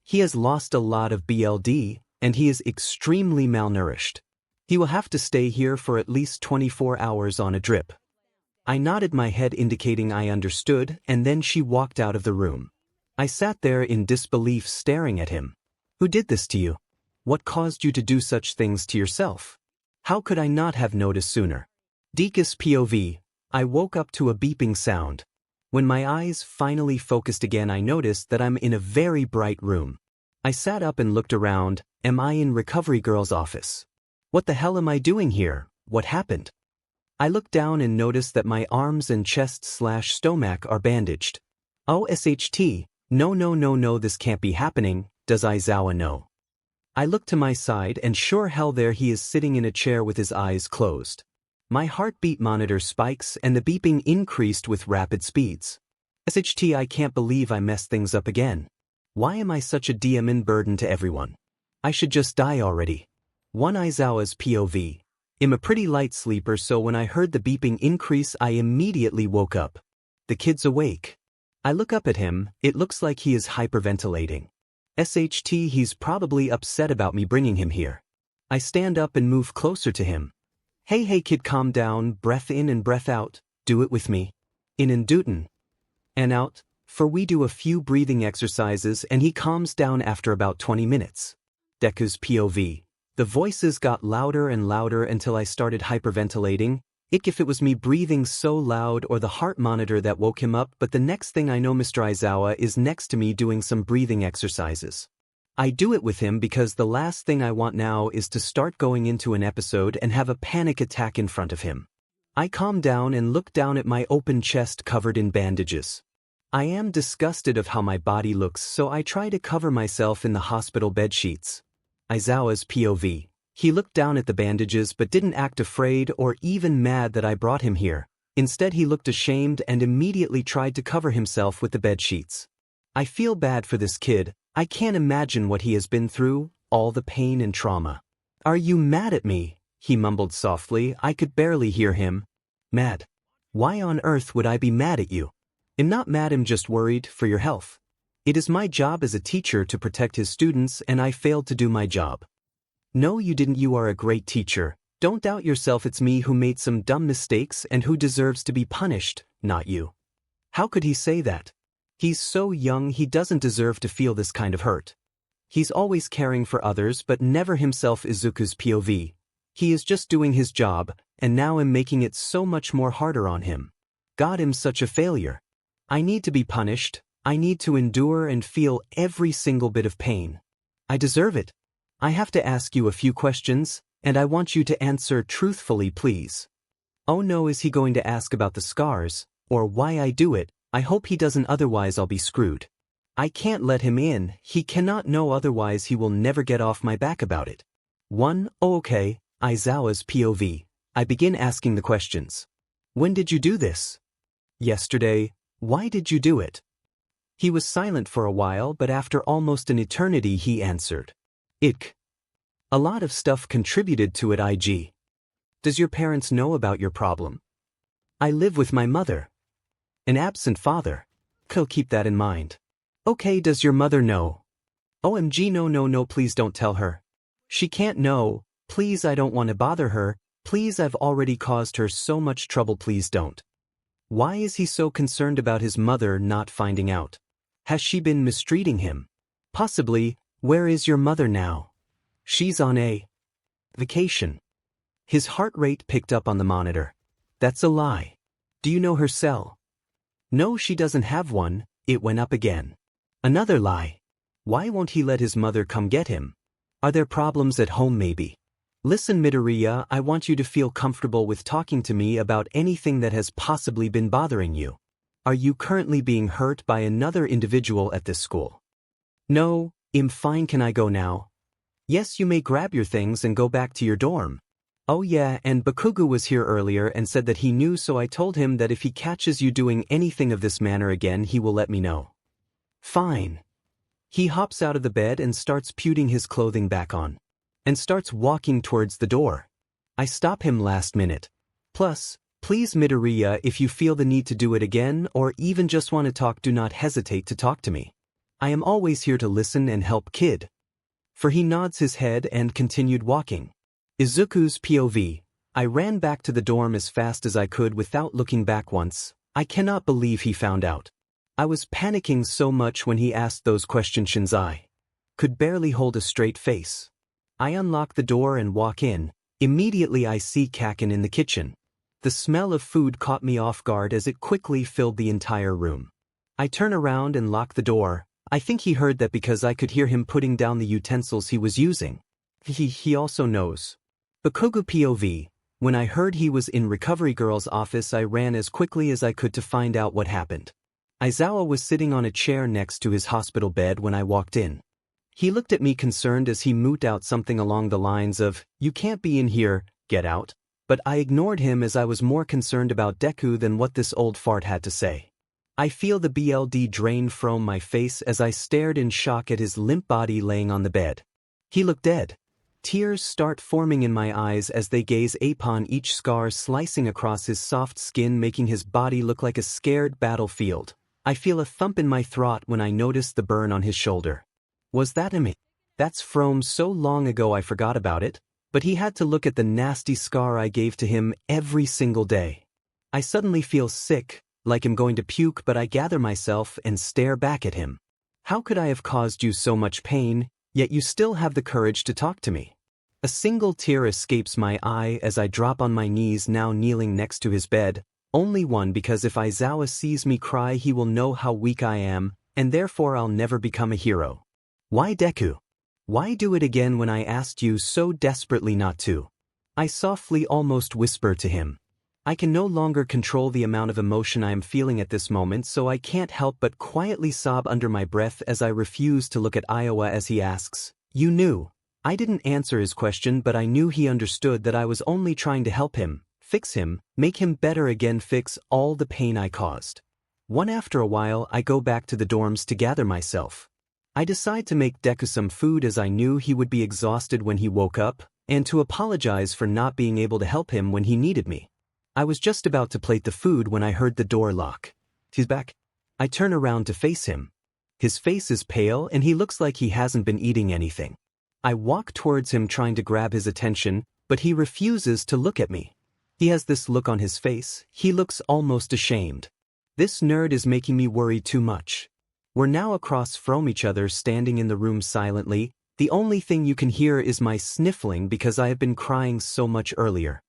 He has lost a lot of BLD, and he is extremely malnourished. He will have to stay here for at least 24 hours on a drip. I nodded my head indicating I understood, and then she walked out of the room. I sat there in disbelief staring at him. Who did this to you? What caused you to do such things to yourself? How could I not have noticed sooner? 𝗕𝗂𝘁𝗵𝗲 POV. I woke up to a beeping sound. When my eyes finally focused again, I noticed that I'm in a very bright room. I sat up and looked around. Am I in Recovery Girl's office? What the hell am I doing here? What happened? I looked down and noticed that my arms and chest/stomach are bandaged. Oh, SHT. No, this can't be happening. Does Aizawa know? I looked to my side and sure hell there he is sitting in a chair with his eyes closed. My heartbeat monitor spikes and the beeping increased with rapid speeds. SHT, I can't believe I messed things up again. Why am I such a 𝗕𝗵𝗲 burden to everyone? I should just die already. One Aizawa's POV. I'm a pretty light sleeper, so when I heard the beeping increase I immediately woke up. The kid's awake. I look up at him, it looks like he is hyperventilating. SHT, he's probably upset about me bringing him here. I stand up and move closer to him. Hey kid, calm down, breath in and breath out, do it with me. In and duten. And out, for we do a few breathing exercises and he calms down after about 20 minutes. Deku's POV. The voices got louder and louder until I started hyperventilating. If it was me breathing so loud or the heart monitor that woke him up, but the next thing I know Mr. Aizawa is next to me doing some breathing exercises. I do it with him because the last thing I want now is to start going into an episode and have a panic attack in front of him. I calm down and look down at my open chest covered in bandages. I am disgusted of how my body looks, so I try to cover myself in the hospital bed sheets. Aizawa's POV. He looked down at the bandages but didn't act afraid or even mad that I brought him here. Instead he looked ashamed and immediately tried to cover himself with the bed sheets. I feel bad for this kid. I can't imagine what he has been through, all the pain and trauma. Are you mad at me? He mumbled softly. I could barely hear him. Mad? Why on earth would I be mad at you? I'm not mad, I'm just worried for your health. It is my job as a teacher to protect his students and I failed to do my job. No, you didn't. You are a great teacher. Don't doubt yourself. It's me who made some dumb mistakes and who deserves to be punished, not you. How could he say that? He's so young, he doesn't deserve to feel this kind of hurt. He's always caring for others but never himself. Izuku's POV. He is just doing his job, and now I'm making it so much more harder on him. God, I'm such a failure. I need to be punished. I need to endure and feel every single bit of pain. I deserve it. I have to ask you a few questions, and I want you to answer truthfully, please. Oh no, is he going to ask about the scars, or why I do it? I hope he doesn't, otherwise I'll be screwed. I can't let him in, he cannot know, otherwise he will never get off my back about it. Oh okay, Aizawa's POV. I begin asking the questions. When did you do this? Yesterday. Why did you do it? He was silent for a while, but after almost an eternity he answered. A lot of stuff contributed to it. IG. Does your parents know about your problem? I live with my mother. An absent father. Keep that in mind. Okay, does your mother know? OMG, no, please don't tell her. She can't know. Please, I don't want to bother her. Please, I've already caused her so much trouble, please don't. Why is he so concerned about his mother not finding out? Has she been mistreating him? Possibly. Where is your mother now? She's on a vacation. His heart rate picked up on the monitor. That's a lie. Do you know her cell? No, she doesn't have one. It went up again. Another lie. Why won't he let his mother come get him? Are there problems at home maybe? Listen, Midoriya, I want you to feel comfortable with talking to me about anything that has possibly been bothering you. Are you currently being hurt by another individual at this school? No, I'm fine. Can I go now? Yes, you may grab your things and go back to your dorm. Oh yeah, and Bakugo was here earlier and said that he knew, so I told him that if he catches you doing anything of this manner again he will let me know. Fine. He hops out of the bed and starts putting his clothing back on. And starts walking towards the door. I stop him last minute. Plus, please Midoriya, if you feel the need to do it again or even just want to talk, do not hesitate to talk to me. I am always here to listen and help, kid. for he nods his head and continued walking. Izuku's POV. I ran back to the dorm as fast as I could without looking back once. I cannot believe he found out. I was panicking so much when he asked those questions. 𝗔𝗂𝘁𝗵𝗲 could barely hold a straight face. I unlock the door and walk in. Immediately I see Kaken in the kitchen. The smell of food caught me off guard as it quickly filled the entire room. I turn around and lock the door. I think he heard that because I could hear him putting down the utensils he was using. He also knows. Bakugo POV. When I heard he was in Recovery Girl's office, I ran as quickly as I could to find out what happened. Aizawa was sitting on a chair next to his hospital bed when I walked in. He looked at me concerned as he moot out something along the lines of, "You can't be in here, get out." But I ignored him as I was more concerned about Deku than what this old fart had to say. I feel the blood drain from my face as I stared in shock at his limp body laying on the bed. He looked dead. Tears start forming in my eyes as they gaze upon each scar slicing across his soft skin, making his body look like a scared battlefield. I feel a thump in my throat when I notice the burn on his shoulder. Was that him? That's from so long ago I forgot about it, but he had to look at the nasty scar I gave to him every single day. I suddenly feel sick, like I'm going to puke, but I gather myself and stare back at him. How could I have caused you so much pain, yet you still have the courage to talk to me? A single tear escapes my eye as I drop on my knees, now kneeling next to his bed. Only one, because if Aizawa sees me cry he will know how weak I am, and therefore I'll never become a hero. Why Deku? Why do it again when I asked you so desperately not to? I softly almost whisper to him. I can no longer control the amount of emotion I am feeling at this moment, so I can't help but quietly sob under my breath as I refuse to look at Aizawa as he asks, "You knew?" I didn't answer his question, but I knew he understood that I was only trying to help him, fix him, make him better again, fix all the pain I caused. After a while, I go back to the dorms to gather myself. I decide to make Deku some food as I knew he would be exhausted when he woke up, and to apologize for not being able to help him when he needed me. I was just about to plate the food when I heard the door lock. He's back. I turn around to face him. His face is pale and he looks like he hasn't been eating anything. I walk towards him trying to grab his attention, but he refuses to look at me. He has this look on his face, he looks almost ashamed. This nerd is making me worry too much. We're now across from each other, standing in the room silently. The only thing you can hear is my sniffling because I have been crying so much earlier.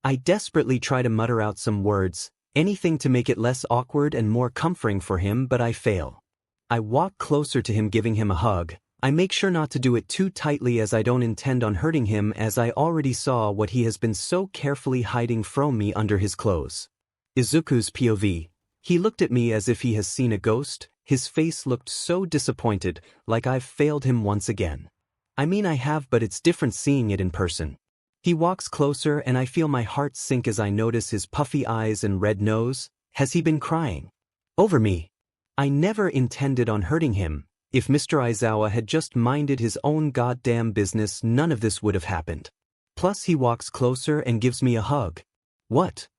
I desperately try to mutter out some words, anything to make it less awkward and more comforting for him, but I fail. I walk closer to him, giving him a hug. I make sure not to do it too tightly as I don't intend on hurting him, as I already saw what he has been so carefully hiding from me under his clothes. Izuku's POV. He looked at me as if he has seen a ghost. His face looked so disappointed, like I've failed him once again. I mean I have, but it's different seeing it in person. He walks closer and I feel my heart sink as I notice his puffy eyes and red nose. Has he been crying over me? I never intended on hurting him. If Mr. Aizawa had just minded his own goddamn business, none of this would have happened. Plus he walks closer and gives me a hug. What?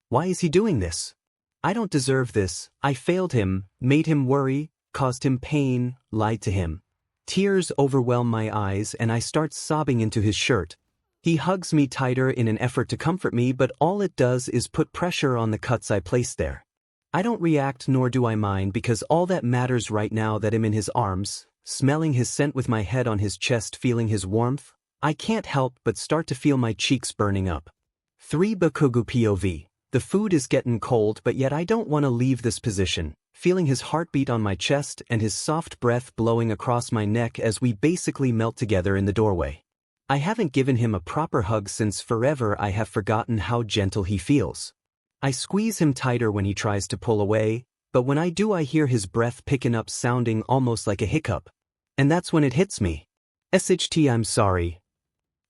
Why is he doing this? I don't deserve this. I failed him, made him worry, caused him pain, lied to him. Tears overwhelm my eyes and I start sobbing into his shirt. He hugs me tighter in an effort to comfort me, but all it does is put pressure on the cuts I placed there. I don't react, nor do I mind, because all that matters right now that I'm in his arms, smelling his scent with my head on his chest, feeling his warmth. I can't help but start to feel my cheeks burning up. 3 Bakugo POV. The food is getting cold, but yet I don't want to leave this position, feeling his heartbeat on my chest and his soft breath blowing across my neck as we basically melt together in the doorway. I haven't given him a proper hug since forever. I have forgotten how gentle he feels. I squeeze him tighter when he tries to pull away, but when I do I hear his breath picking up, sounding almost like a hiccup. And that's when it hits me. SHT, I'm sorry.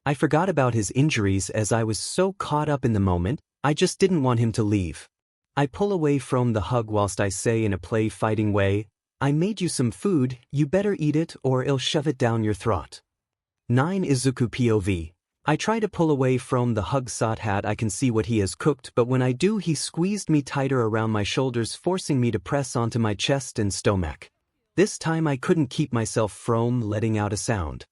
I forgot about his injuries as I was so caught up in the moment. I just didn't want him to leave. I pull away from the hug whilst I say in a play-fighting way, "I made you some food, you better eat it or I'll shove it down your throat." 9 Izuku POV. I try to pull away from the hug so that I can see what he has cooked, but when I do he squeezed me tighter around my shoulders, forcing me to press onto my chest and stomach. This time I couldn't keep myself from letting out a sound.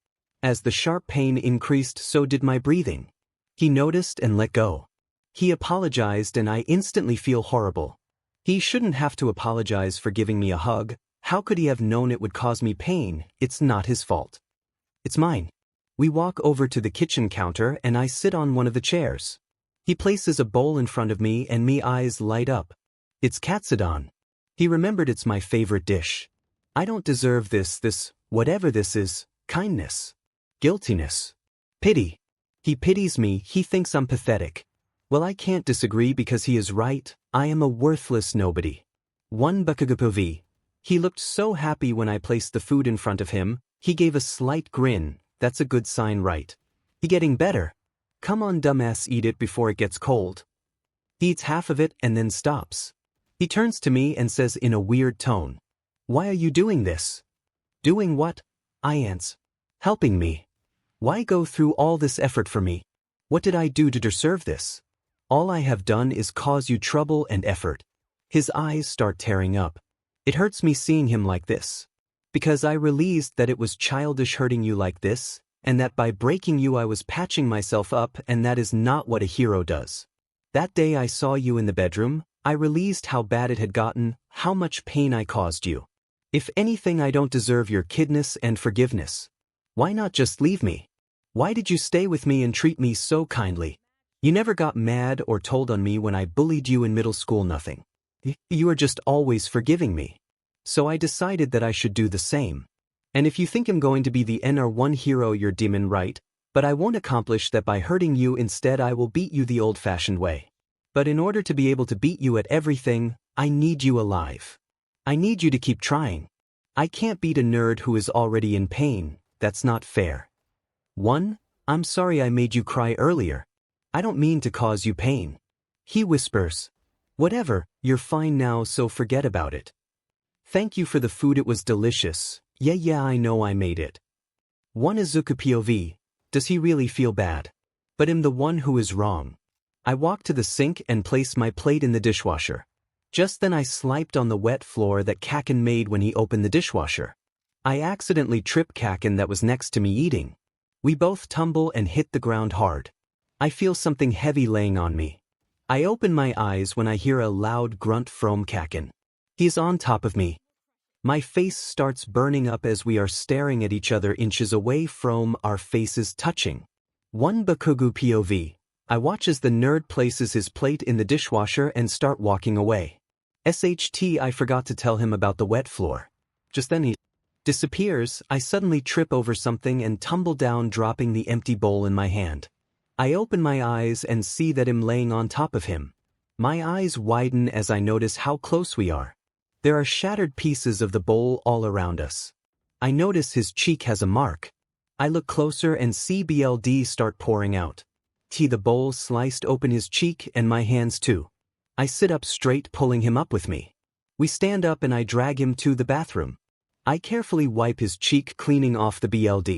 As the sharp pain increased, so did my breathing. He noticed and let go. He apologized and I instantly feel horrible. He shouldn't have to apologize for giving me a hug. How could he have known it would cause me pain? It's not his fault. It's mine. We walk over to the kitchen counter and I sit on one of the chairs. He places a bowl in front of me and me eyes light up. It's katsudon. He remembered it's my favorite dish. I don't deserve this, whatever this is, kindness, guiltiness, pity. He pities me, he thinks I'm pathetic. Well, I can't disagree because he is right. I am a worthless nobody. 𝗵𝗃𝗲. He looked so happy when I placed the food in front of him. He gave a slight grin. That's a good sign, right? He getting better. Come on, dumbass, eat it before it gets cold. He eats half of it and then stops. He turns to me and says in a weird tone, "Why are you doing this?" Doing what? I answer. Helping me. Why go through all this effort for me? What did I do to deserve this? All I have done is cause you trouble and effort. His eyes start tearing up. It hurts me seeing him like this. Because I realized that it was childish hurting you like this, and that by breaking you I was patching myself up, and that is not what a hero does. That day I saw you in the bedroom, I realized how bad it had gotten, how much pain I caused you. If anything, I don't deserve your kindness and forgiveness. Why not just leave me? Why did you stay with me and treat me so kindly? You never got mad or told on me when I bullied you in middle school, nothing. You are just always forgiving me. So I decided that I should do the same. And if you think I'm going to be the 𝗕𝗏 hero, you're demon right, but I won't accomplish that by hurting you. Instead, I will beat you the old-fashioned way. But in order to be able to beat you at everything, I need you alive. I need you to keep trying. I can't beat a nerd who is already in pain. That's not fair. 1. I'm sorry I made you cry earlier. I don't mean to cause you pain. He whispers. Whatever, you're fine now, so forget about it. Thank you for the food, it was delicious. Yeah, I know I made it. 1. Izuku POV. Does he really feel bad? But I'm the one who is wrong. I walk to the sink and place my plate in the dishwasher. Just then I slipped on the wet floor that Kaken made when he opened the dishwasher. I accidentally tripped Kaken that was next to me eating. We both tumble and hit the ground hard. I feel something heavy laying on me. I open my eyes when I hear a loud grunt from Kaken. He's on top of me. My face starts burning up as we are staring at each other inches away from our faces touching. 1. Bakugou POV. I watch as the nerd places his plate in the dishwasher and start walking away. SHT, I forgot to tell him about the wet floor. Just then he disappears. I suddenly trip over something and tumble down, dropping the empty bowl in my hand. I open my eyes and see that I'm laying on top of him. My eyes widen as I notice how close we are. There are shattered pieces of the bowl all around us. I notice his cheek has a mark. I look closer and see blood start pouring out. The bowl sliced open his cheek and my hands too. I sit up straight, pulling him up with me. We stand up and I drag him to the bathroom. I carefully wipe his cheek, cleaning off the blood.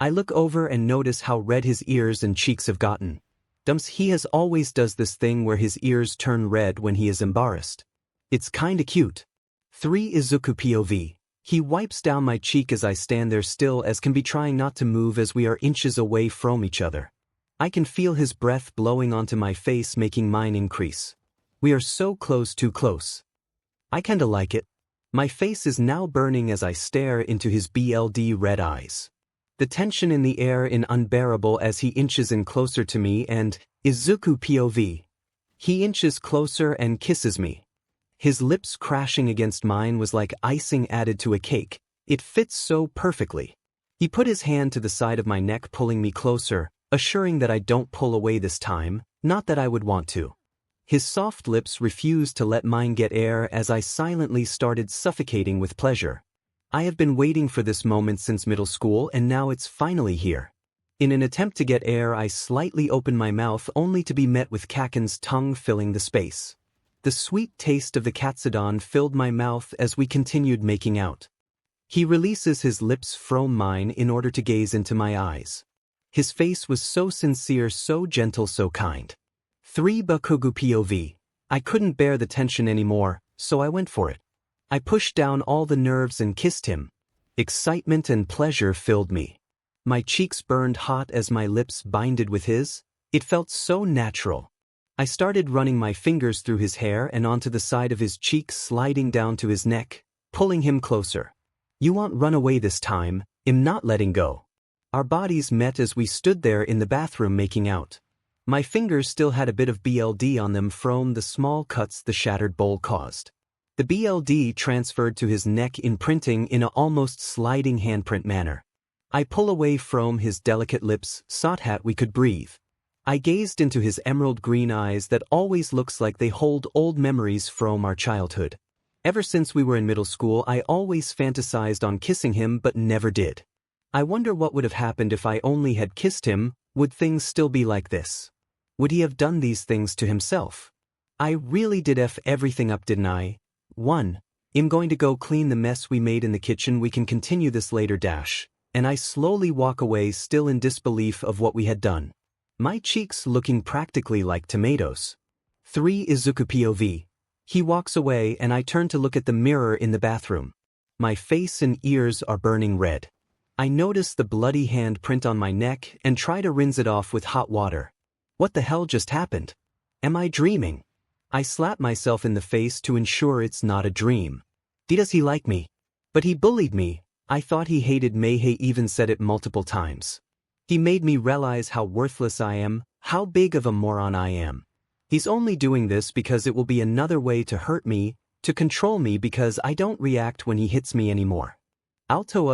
I look over and notice how red his ears and cheeks have gotten. He has always does this thing where his ears turn red when he is embarrassed. It's kinda cute. 3. Izuku POV. He wipes down my cheek as I stand there still as can be, trying not to move as we are inches away from each other. I can feel his breath blowing onto my face, making mine increase. We are so close, too close. I kinda like it. My face is now burning as I stare into his blood red eyes. The tension in the air is unbearable as he inches in closer to me and Izuku POV. He inches closer and kisses me. His lips crashing against mine was like icing added to a cake. It fits so perfectly. He put his hand to the side of my neck, pulling me closer, assuring that I don't pull away this time, not that I would want to. His soft lips refused to let mine get air as I silently started suffocating with pleasure. I have been waiting for this moment since middle school, and now it's finally here. In an attempt to get air, I slightly open my mouth only to be met with Kaken's tongue filling the space. The sweet taste of the katsudon filled my mouth as we continued making out. He releases his lips from mine in order to gaze into my eyes. His face was so sincere, so gentle, so kind. 3. Bakugou POV. I couldn't bear the tension anymore, so I went for it. I pushed down all the nerves and kissed him. Excitement and pleasure filled me. My cheeks burned hot as my lips binded with his. It felt so natural. I started running my fingers through his hair and onto the side of his cheeks, sliding down to his neck, pulling him closer. You won't run away this time, I'm not letting go. Our bodies met as we stood there in the bathroom making out. My fingers still had a bit of BLD on them from the small cuts the shattered bowl caused. The BLD transferred to his neck, imprinting in an almost sliding handprint manner. I pull away from his delicate lips, sought hat we could breathe. I gazed into his emerald green eyes that always looks like they hold old memories from our childhood. Ever since we were in middle school, I always fantasized on kissing him but never did. I wonder what would have happened if I only had kissed him. Would things still be like this? Would he have done these things to himself? I really did F everything up, didn't I? 1. I'm going to go clean the mess we made in the kitchen. We can continue this later. And I slowly walk away, still in disbelief of what we had done. My cheeks looking practically like tomatoes. 3. Izuku POV. He walks away and I turn to look at the mirror in the bathroom. My face and ears are burning red. I notice the bloody hand print on my neck and try to rinse it off with hot water. What the hell just happened? Am I dreaming? I slap myself in the face to ensure it's not a dream. Does he like me? But he bullied me. I thought he hated me. He even said it multiple times. He made me realize how worthless I am, how big of a moron I am. He's only doing this because it will be another way to hurt me, to control me, because I don't react when he hits me anymore.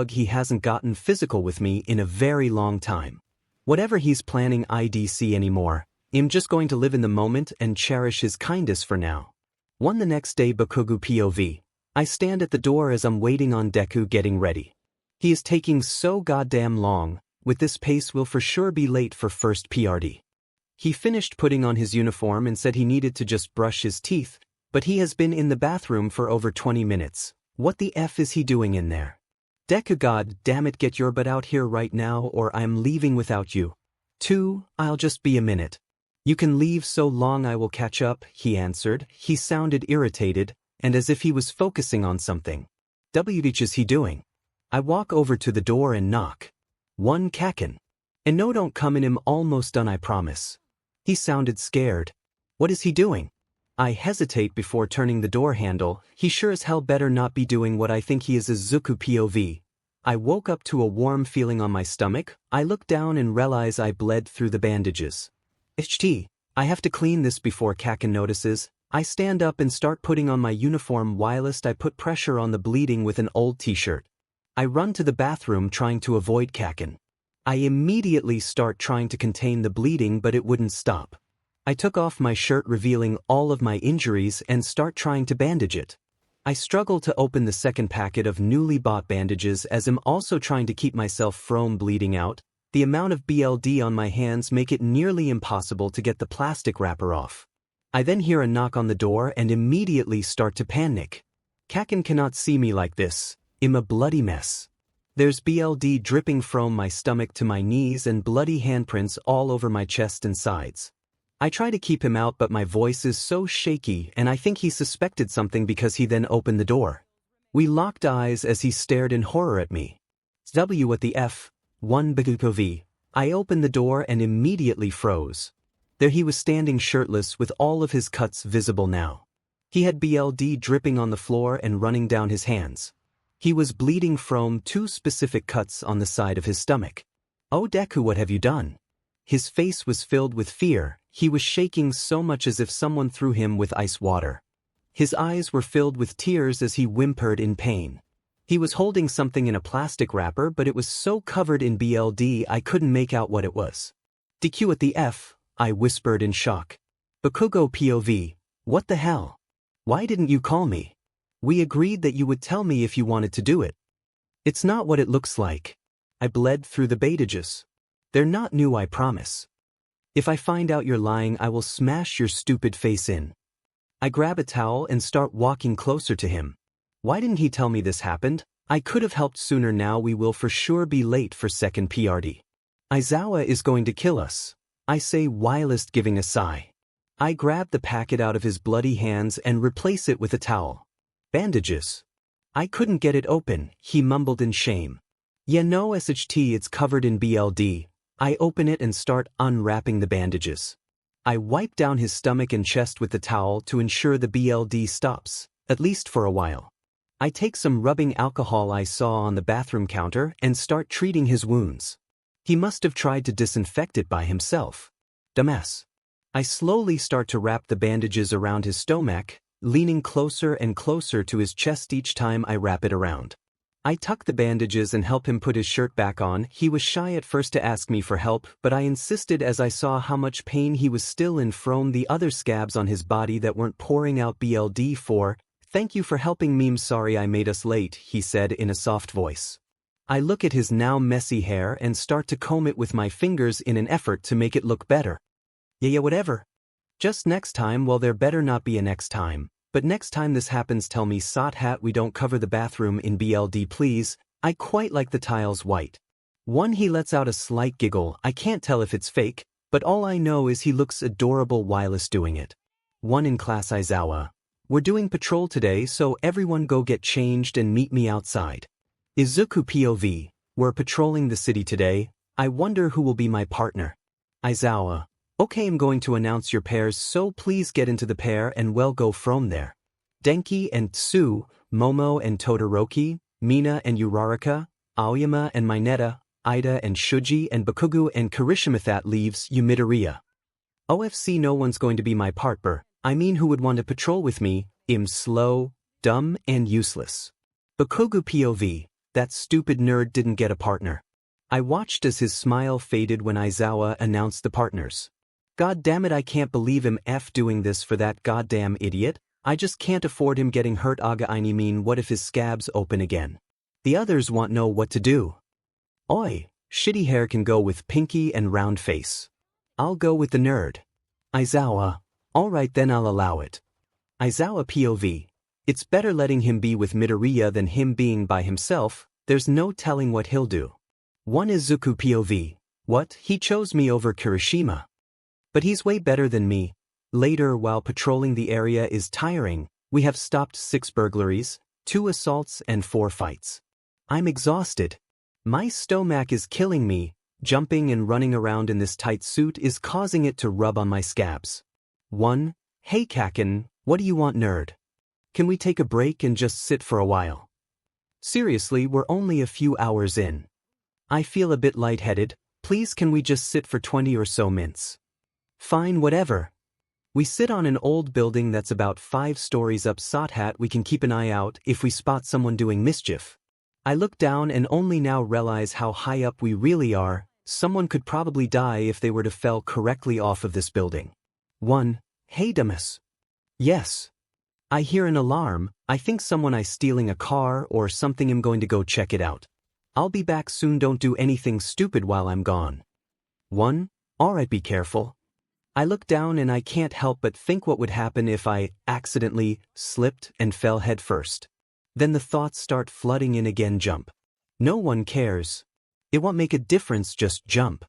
He hasn't gotten physical with me in a very long time. Whatever he's planning IDC anymore, I'm just going to live in the moment and cherish his kindness for now. The next day, Bakugo POV. I stand at the door as I'm waiting on Deku getting ready. He is taking so goddamn long. With this pace we'll for sure be late for first PRD. He finished putting on his uniform and said he needed to just brush his teeth, but he has been in the bathroom for over 20 minutes. What the F is he doing in there? Deku, god damn it, get your butt out here right now or I'm leaving without you. 2. I'll just be a minute. You can leave so long I will catch up, he answered. He sounded irritated, and as if he was focusing on something. What is he doing? I walk over to the door and knock. 1. Kaken. And no, don't come in, I'm almost done, I promise. He sounded scared. What is he doing? I hesitate before turning the door handle. He sure as hell better not be doing what I think he is. Izuku POV. I woke up to a warm feeling on my stomach. I look down and realize I bled through the bandages. I have to clean this before Kaken notices. I stand up and start putting on my uniform whilst I put pressure on the bleeding with an old t-shirt. I run to the bathroom trying to avoid Kaken. I immediately start trying to contain the bleeding, but it wouldn't stop. I took off my shirt revealing all of my injuries and start trying to bandage it. I struggle to open the second packet of newly bought bandages as I'm also trying to keep myself from bleeding out. The amount of BLD on my hands make it nearly impossible to get the plastic wrapper off. I then hear a knock on the door and immediately start to panic. Kaken cannot see me like this. I'm a bloody mess. There's BLD dripping from my stomach to my knees and bloody handprints all over my chest and sides. I try to keep him out, but my voice is so shaky and I think he suspected something because he then opened the door. We locked eyes as he stared in horror at me. What the F? 1. Bakugo. I opened the door and immediately froze. There he was standing shirtless with all of his cuts visible now. He had BLD dripping on the floor and running down his hands. He was bleeding from 2 specific cuts on the side of his stomach. Oh Deku, what have you done? His face was filled with fear. He was shaking so much as if someone threw him with ice water. His eyes were filled with tears as he whimpered in pain. He was holding something in a plastic wrapper, but it was so covered in BLD I couldn't make out what it was. DQ at the F, I whispered in shock. Bakugo POV. What the hell? Why didn't you call me? We agreed that you would tell me if you wanted to do it. It's not what it looks like. I bled through the bandages. They're not new, I promise. If I find out you're lying, I will smash your stupid face in. I grab a towel and start walking closer to him. Why didn't he tell me this happened? I could have helped sooner. Now we will for sure be late for second PRD. Aizawa is going to kill us, I say whilst giving a sigh. I grab the packet out of his bloody hands and replace it with a towel. Bandages. I couldn't get it open, he mumbled in shame. 𝗕𝗨𝗧𝗔𝗊𝗧 it's covered in BLD. I open it and start unwrapping the bandages. I wipe down his stomach and chest with the towel to ensure the BLD stops, at least for a while. I take some rubbing alcohol I saw on the bathroom counter and start treating his wounds. He must have tried to disinfect it by himself. Dumbass. I slowly start to wrap the bandages around his stomach, leaning closer and closer to his chest each time I wrap it around. I tuck the bandages and help him put his shirt back on. He was shy at first to ask me for help, but I insisted as I saw how much pain he was still in from the other scabs on his body that weren't pouring out BLD for. "Thank you for helping me. Sorry I made us late," he said in a soft voice. I look at his now messy hair and start to comb it with my fingers in an effort to make it look better. Yeah, whatever. Just next time, well, there better not be a next time. But next time this happens, tell me 𝗧𝗏 we don't cover the bathroom in BLD, please. I quite like the tiles white. 1. He lets out a slight giggle. I can't tell if it's fake, but all I know is he looks adorable whilst doing it. 1 in class Aizawa. We're doing patrol today, so everyone go get changed and meet me outside. Izuku POV. We're patrolling the city today. I wonder who will be my partner. Aizawa. Okay, I'm going to announce your pairs, so please get into the pair and well go from there. Denki and Tsu, Momo and Todoroki, Mina and Uraraka, Aoyama and Mineta, Ida and Shuji and Bakugou and 𝗕𝗁𝗵𝗃 leaves you Midoriya. OFC no one's going to be my partner. I mean, who would want to patrol with me? I'm slow, dumb, and useless. Bakugou POV. That stupid nerd didn't get a partner. I watched as his smile faded when Aizawa announced the partners. God damn it, I can't believe him doing this for that goddamn idiot. I just can't afford him getting hurt. I mean, what if his scabs open again? The others won't know what to do. Oi, shitty hair can go with Pinky and round face. I'll go with the nerd. Aizawa. Alright then, I'll allow it. Aizawa POV. It's better letting him be with Midoriya than him being by himself. There's no telling what he'll do. 1 Izuku POV. What? He chose me over Kirishima. But he's way better than me. Later, while patrolling the area is tiring, we have stopped 6 burglaries, 2 assaults and 4 fights. I'm exhausted. My stomach is killing me. Jumping and running around in this tight suit is causing it to rub on my scabs. 1. Hey Kaken, what do you want, nerd? Can we take a break and just sit for a while? Seriously, we're only a few hours in. I feel a bit lightheaded. Please, can we just sit for 20 or so minutes? Fine, whatever. We sit on an old building that's about 5 stories up. 𝗧𝗏 we can keep an eye out if we spot someone doing mischief. I look down and only now realize how high up we really are. Someone could probably die if they were to fell correctly off of this building. 1. Hey dumbass. Yes. I hear an alarm. I think someone is stealing a car or something. I'm going to go check it out. I'll be back soon. Don't do anything stupid while I'm gone. 1. Alright, be careful. I look down and I can't help but think what would happen if I accidentally slipped and fell head first. Then the thoughts start flooding in again. Jump. No one cares. It won't make a difference, just jump.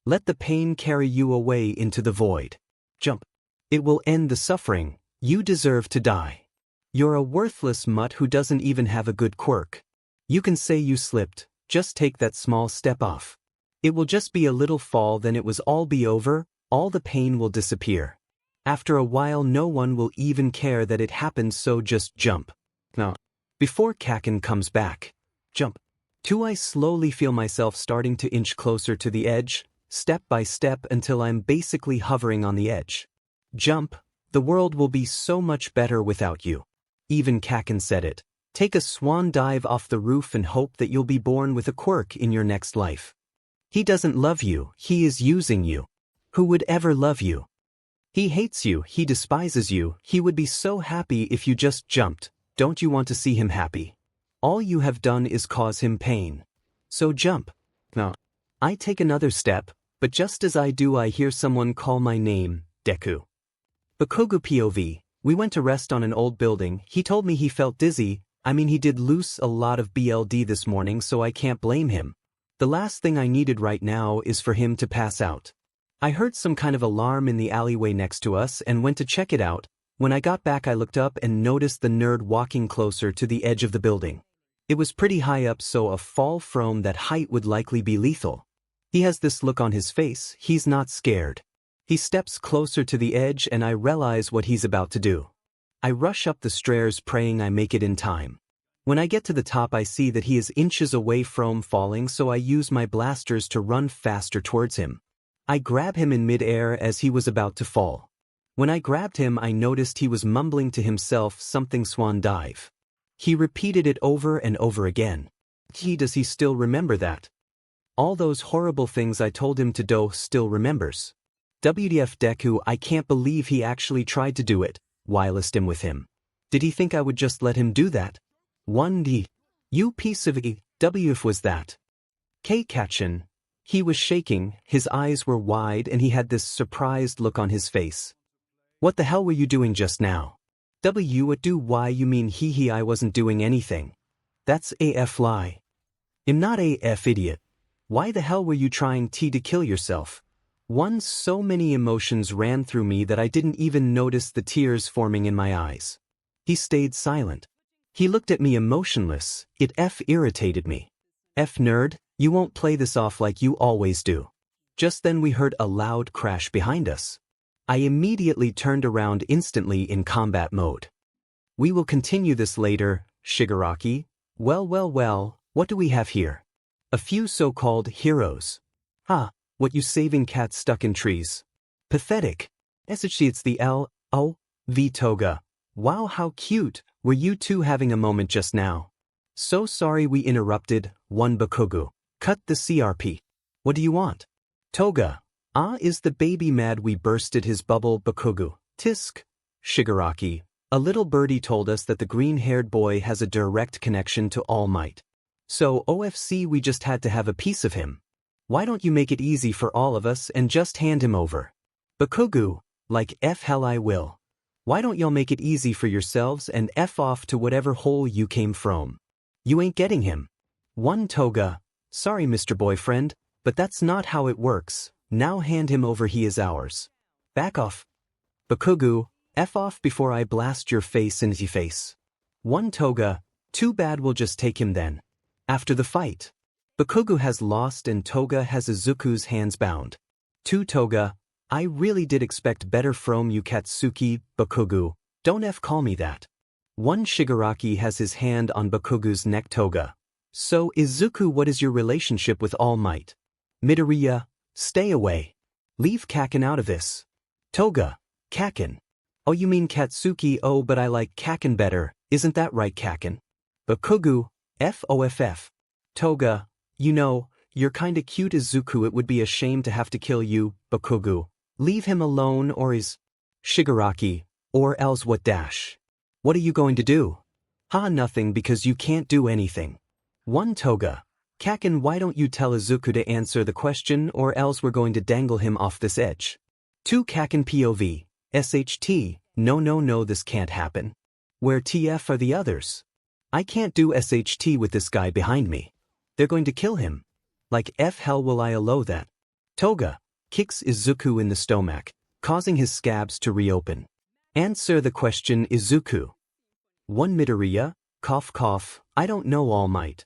Let the pain carry you away into the void. Jump. It will end the suffering. You deserve to die. You're a worthless mutt who doesn't even have a good quirk. You can say you slipped, just take that small step off. It will just be a little fall, then it will all be over. All the pain will disappear. After a while no one will even care that it happened, so just jump. Now, before Kaken comes back. Jump. 2. I slowly feel myself starting to inch closer to the edge, step by step until I'm basically hovering on the edge. Jump. The world will be so much better without you. Even Kaken said it. Take a swan dive off the roof and hope that you'll be born with a quirk in your next life. He doesn't love you, he is using you. Who would ever love you? He hates you, he despises you. He would be so happy if you just jumped. Don't you want to see him happy? All you have done is cause him pain. So jump. Now, I take another step, but just as I do I hear someone call my name, Deku. Bakugou POV. We went to rest on an old building. He told me he felt dizzy. I mean, he did lose a lot of BLD this morning, so I can't blame him. The last thing I needed right now is for him to pass out. I heard some kind of alarm in the alleyway next to us and went to check it out. When I got back I looked up and noticed the nerd walking closer to the edge of the building. It was pretty high up, so a fall from that height would likely be lethal. He has this look on his face, he's not scared. He steps closer to the edge and I realize what he's about to do. I rush up the stairs praying I make it in time. When I get to the top I see that he is inches away from falling, so I use my blasters to run faster towards him. I grab him in mid-air as he was about to fall. When I grabbed him I noticed he was mumbling to himself something swan dive. He repeated it over and over again. Does he still remember that? All those horrible things I told him to do still remembers. whatifdeku, I can't believe he actually tried to do it, whilst I'm with him. Did he think I would just let him do that? 1D. You piece of if was that? 𝗕𝗁𝗁. He was shaking, his eyes were wide and he had this surprised look on his face. What the hell were you doing just now? What do why you mean he I wasn't doing anything. That's AF lie. I'm not AF idiot. Why the hell were you trying to kill yourself? So many emotions ran through me that I didn't even notice the tears forming in my eyes. He stayed silent. He looked at me emotionless, it irritated me. Nerd, you won't play this off like you always do. Just then we heard a loud crash behind us. I immediately turned around instantly in combat mode. We will continue this later, Shigaraki. Well, what do we have here? A few so-called heroes. What you saving cats stuck in trees. Pathetic. Essentially it's the 𝗬𝗵𝗲 toga. Wow, how cute. Were you two having a moment just now? So sorry we interrupted. Bakugo. Cut the CRP. What do you want? Toga. Is the baby mad we bursted his bubble? Bakugo. Tisk. Shigaraki. A little birdie told us that the green-haired boy has a direct connection to All Might. So OFC we just had to have a piece of him. Why don't you make it easy for all of us and just hand him over? Bakugo. Like F hell I will. Why don't y'all make it easy for yourselves and F off to whatever hole you came from? You ain't getting him. Toga. Sorry Mr. Boyfriend, but that's not how it works. Now hand him over, he is ours. Back off. Bakugo. F off before I blast your face into face. Toga. Too bad, we'll just take him then. After the fight. Bakugo has lost and Toga has Izuku's hands bound. Toga. I really did expect better from you Katsuki. Bakugo. Don't call me that. Shigaraki has his hand on Bakugo's neck. Toga. So Izuku, what is your relationship with All Might? Midoriya. Stay away. Leave Kaken out of this. Toga. Kaken. Oh, you mean Katsuki? Oh, but I like Kaken better, isn't that right Kaken? Bakugo. FOFF. Toga. You know, you're kinda cute Izuku, it would be a shame to have to kill you. Bakugo. Leave him alone or is... Shigaraki. Or else what dash? What are you going to do? Nothing, because you can't do anything. Toga. Kaken, why don't you tell Izuku to answer the question or else we're going to dangle him off this edge. Kaken POV. SHT. No, this can't happen. Where TF are the others? I can't do SHT with this guy behind me. They're going to kill him. Like F hell will I allow that. Toga. Kicks Izuku in the stomach, causing his scabs to reopen. Answer the question Izuku. Midoriya. Cough. I don't know All Might.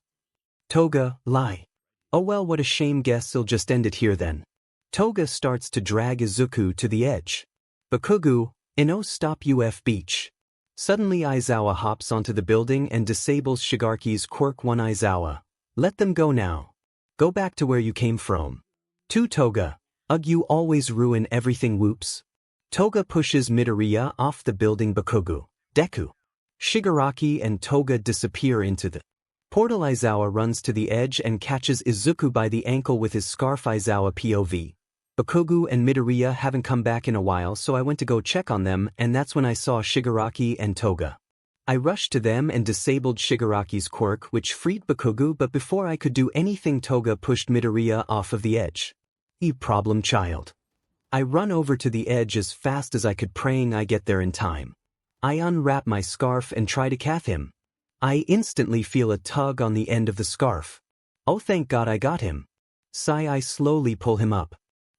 Toga. Lie. Oh well, what a shame, guess I'll just end it here then. Toga starts to drag Izuku to the edge. Bakugo. Stop UF beach. Suddenly Aizawa hops onto the building and disables Shigarki's quirk. Aizawa. Let them go now. Go back to where you came from. Toga. Ugh, you always ruin everything, whoops. Toga pushes Midoriya off the building. Bakugo. Deku. Shigaraki and Toga disappear into the portal. Aizawa runs to the edge and catches Izuku by the ankle with his scarf. Aizawa POV. Bakugo and Midoriya haven't come back in a while, so I went to go check on them, and that's when I saw Shigaraki and Toga. I rushed to them and disabled Shigaraki's quirk, which freed Bakugo, but before I could do anything Toga pushed Midoriya off of the edge. Problem child. I run over to the edge as fast as I could, praying I get there in time. I unwrap my scarf and try to cath him. I instantly feel a tug on the end of the scarf. Oh, thank God I got him. I slowly pull him up.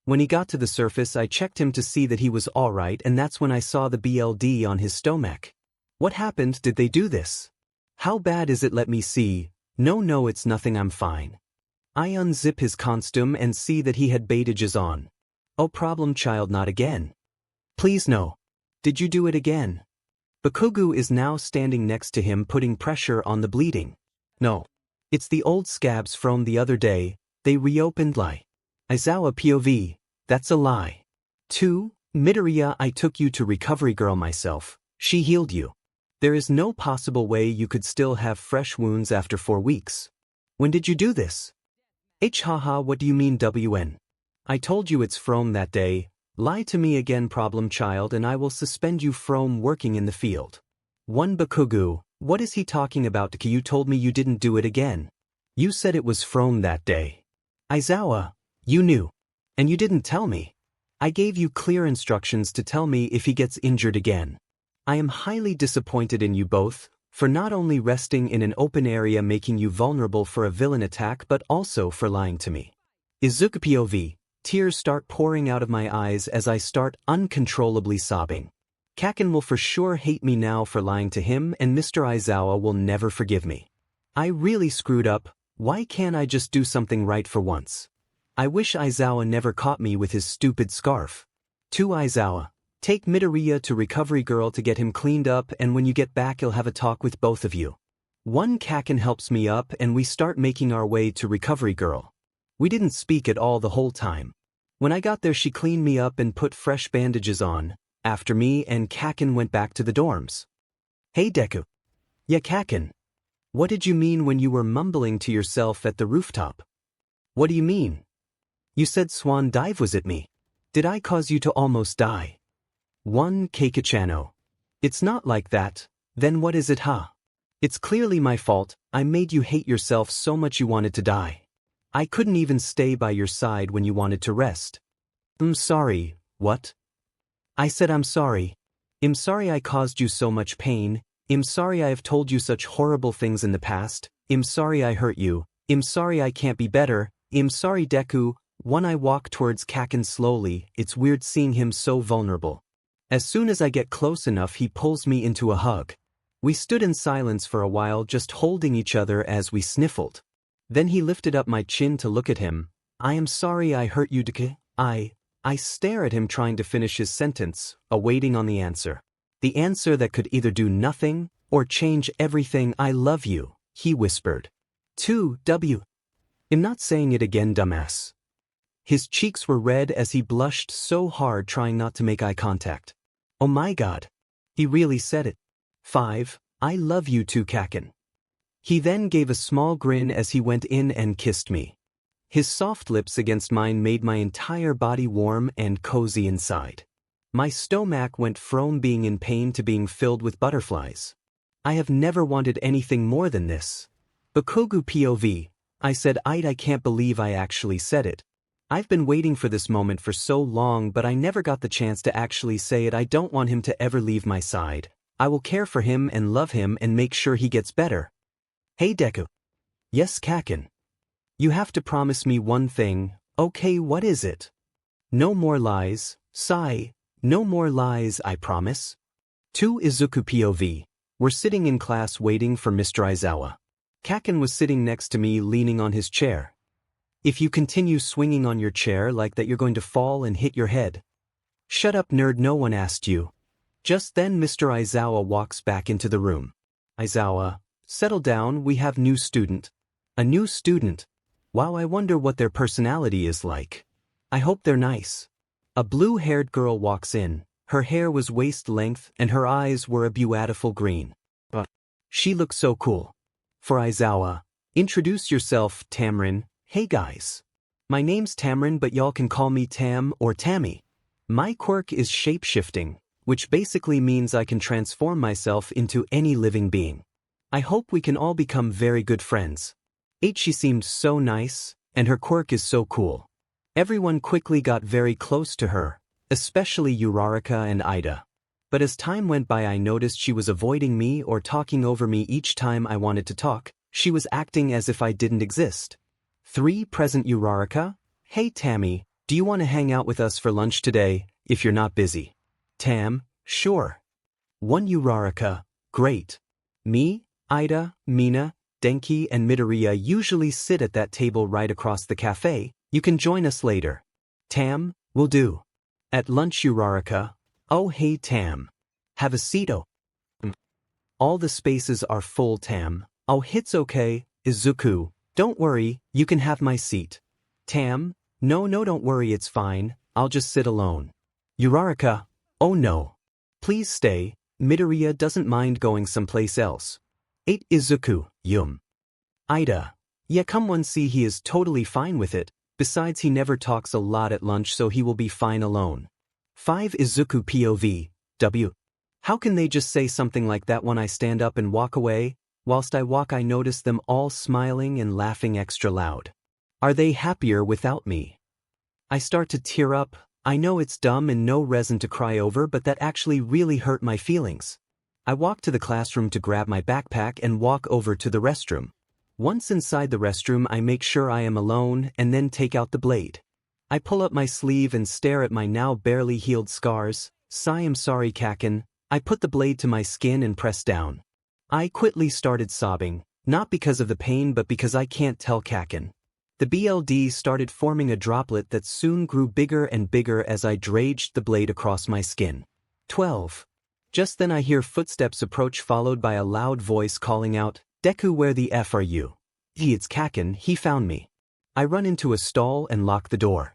When he got to the surface I checked him to see that he was alright, and that's when I saw the BLD on his stomach. What happened? Did they do this? How bad is it? Let me see. No, it's nothing, I'm fine. I unzip his costume and see that he had bandages on. Oh, problem child, not again. Please no. Did you do it again? Bakugo is now standing next to him, putting pressure on the bleeding. No. It's the old scabs from the other day, they reopened. Lie. Aizawa POV, that's a lie. 2. Midoriya, I took you to Recovery Girl myself, she healed you. There is no possible way you could still have fresh wounds after 4 weeks. When did you do this? Haha, what do you mean WN? I told you it's from that day. Lie to me again, problem child, and I will suspend you from working in the field. 1. Bakugo, what is he talking about? You told me you didn't do it again. You said it was from that day. Aizawa, you knew. And you didn't tell me. I gave you clear instructions to tell me if he gets injured again. I am highly disappointed in you both, for not only resting in an open area making you vulnerable for a villain attack but also for lying to me. Izuku POV, tears start pouring out of my eyes as I start uncontrollably sobbing. Kaken will for sure hate me now for lying to him, and Mr. Aizawa will never forgive me. I really screwed up. Why can't I just do something right for once? I wish Aizawa never caught me with his stupid scarf. 2. Aizawa, take Midoriya to Recovery Girl to get him cleaned up, and when you get back you'll have a talk with both of you. 1. Kaken helps me up and we start making our way to Recovery Girl. We didn't speak at all the whole time. When I got there she cleaned me up and put fresh bandages on, after me and Kaken went back to the dorms. Hey Deku. Yeah Kaken. What did you mean when you were mumbling to yourself at the rooftop? What do you mean? You said Swan Dive was at me. Did I cause you to almost die? 1. Keikachano. It's not like that. Then what is it, huh? It's clearly my fault. I made you hate yourself so much you wanted to die. I couldn't even stay by your side when you wanted to rest. I'm sorry. What? I said I'm sorry. I'm sorry I caused you so much pain. I'm sorry I have told you such horrible things in the past. I'm sorry I hurt you. I'm sorry I can't be better. I'm sorry Deku. 1. I walk towards Kaken slowly. It's weird seeing him so vulnerable. As soon as I get close enough he pulls me into a hug. We stood in silence for a while just holding each other as we sniffled. Then he lifted up my chin to look at him. I am sorry I hurt you Deku. I stare at him trying to finish his sentence, awaiting on the answer. The answer that could either do nothing or change everything. I love you, he whispered. 2. I'm not saying it again, dumbass. His cheeks were red as he blushed so hard trying not to make eye contact. Oh my god. He really said it. 5. I love you too Kaken. He then gave a small grin as he went in and kissed me. His soft lips against mine made my entire body warm and cozy inside. My stomach went from being in pain to being filled with butterflies. I have never wanted anything more than this. Bakugo POV, I said I can't believe I actually said it. I've been waiting for this moment for so long but I never got the chance to actually say it. I don't want him to ever leave my side. I will care for him and love him and make sure he gets better. Hey Deku. Yes Kaken. You have to promise me one thing. Okay, what is it? No more lies, sigh. No more lies, I promise. 2. Izuku POV. We're sitting in class waiting for Mr. Aizawa. Kaken was sitting next to me leaning on his chair. If you continue swinging on your chair like that you're going to fall and hit your head. Shut up nerd, no one asked you. Just then Mr. Aizawa walks back into the room. Aizawa, settle down, we have new student. A new student? Wow, I wonder what their personality is like. I hope they're nice. A blue-haired girl walks in. Her hair was waist length and her eyes were a beautiful green. She looked so cool. For Aizawa, introduce yourself, Tamrin. Hey guys. My name's Tamrin but y'all can call me Tam or Tammy. My quirk is shape-shifting, which basically means I can transform myself into any living being. I hope we can all become very good friends. She seemed so nice, and her quirk is so cool. Everyone quickly got very close to her, especially Uraraka and Ida. But as time went by I noticed she was avoiding me or talking over me each time I wanted to talk. She was acting as if I didn't exist. 3. Present Uraraka. Hey Tammy, do you want to hang out with us for lunch today, if you're not busy? Tam, sure. 1. Uraraka, great. Me, Ida, Mina, Denki and Midoriya usually sit at that table right across the cafe. You can join us later. Tam, will do. At lunch Uraraka. Oh hey Tam. Have a seat. Oh. All the spaces are full Tam. Oh it's okay, Izuku. Don't worry, you can have my seat. Tam, no don't worry it's fine, I'll just sit alone. Uraraka, oh no. Please stay, Midoriya doesn't mind going someplace else. 8 Izuku, Ida, yeah come on see he is totally fine with it, besides he never talks a lot at lunch so he will be fine alone. 5 Izuku POV, W. How can they just say something like that when I stand up and walk away? Whilst I walk I notice them all smiling and laughing extra loud. Are they happier without me? I start to tear up. I know it's dumb and no reason to cry over but that actually really hurt my feelings. I walk to the classroom to grab my backpack and walk over to the restroom. Once inside the restroom I make sure I am alone and then take out the blade. I pull up my sleeve and stare at my now barely healed scars. I'm sorry Kaken. I put the blade to my skin and press down. I quickly started sobbing, not because of the pain but because I can't tell Kaken. The BLD started forming a droplet that soon grew bigger and bigger as I dragged the blade across my skin. 12. Just then I hear footsteps approach followed by a loud voice calling out, Deku where the F are you? It's Kaken, he found me. I run into a stall and lock the door.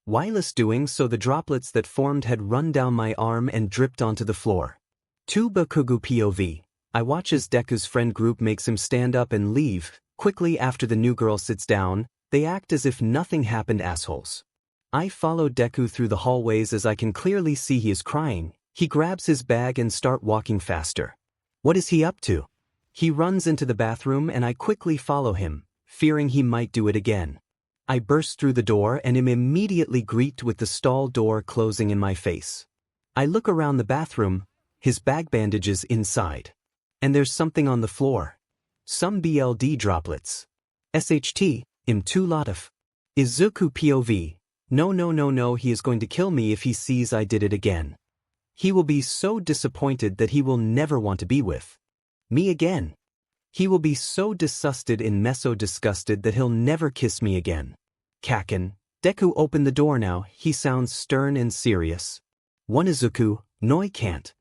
Whilst doing so the droplets that formed had run down my arm and dripped onto the floor. 2 Bakugou POV. I watch as Deku's friend group makes him stand up and leave. Quickly after the new girl sits down, they act as if nothing happened assholes. I follow Deku through the hallways as I can clearly see he is crying. He grabs his bag and start walking faster. What is he up to? He runs into the bathroom and I quickly follow him, fearing he might do it again. I burst through the door and am immediately greeted with the stall door closing in my face. I look around the bathroom, his bag bandages inside. And there's something on the floor. Some BLD droplets. 𝗬𝗓𝗵𝗃. Izuku POV. No, he is going to kill me if he sees I did it again. He will be so disappointed that he will never want to be with me again. He will be so disgusted and disgusted that he'll never kiss me again. Kaken, Deku open the door now, he sounds stern and serious. 1 Izuku, no I can't.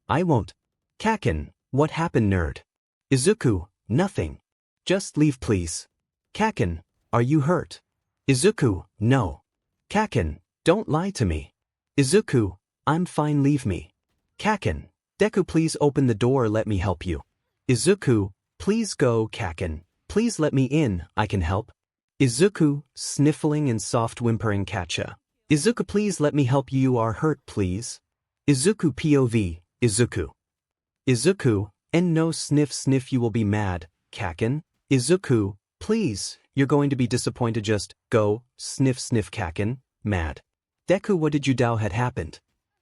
I won't. Kaken, what happened nerd? Izuku, nothing. Just leave please. Kaken, are you hurt? Izuku, no. Kaken, don't lie to me. Izuku, I'm fine leave me. Kaken, Deku please open the door let me help you. Izuku, please go Kaken, please let me in, I can help. Izuku, sniffling and soft whimpering Kacha. Izuku please let me help you are hurt please. Izuku POV, Izuku. Izuku, and no sniff you will be mad, Kaken. Izuku, please, you're going to be disappointed just, go, sniff Kaken, mad. Deku what did you do had happened?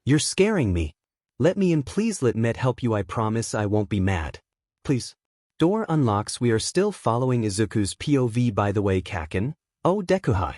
You're scaring me. Let me in please let me help you I promise I won't be mad. Please. Door unlocks we are still following Izuku's POV by the way Kaken. Oh Deku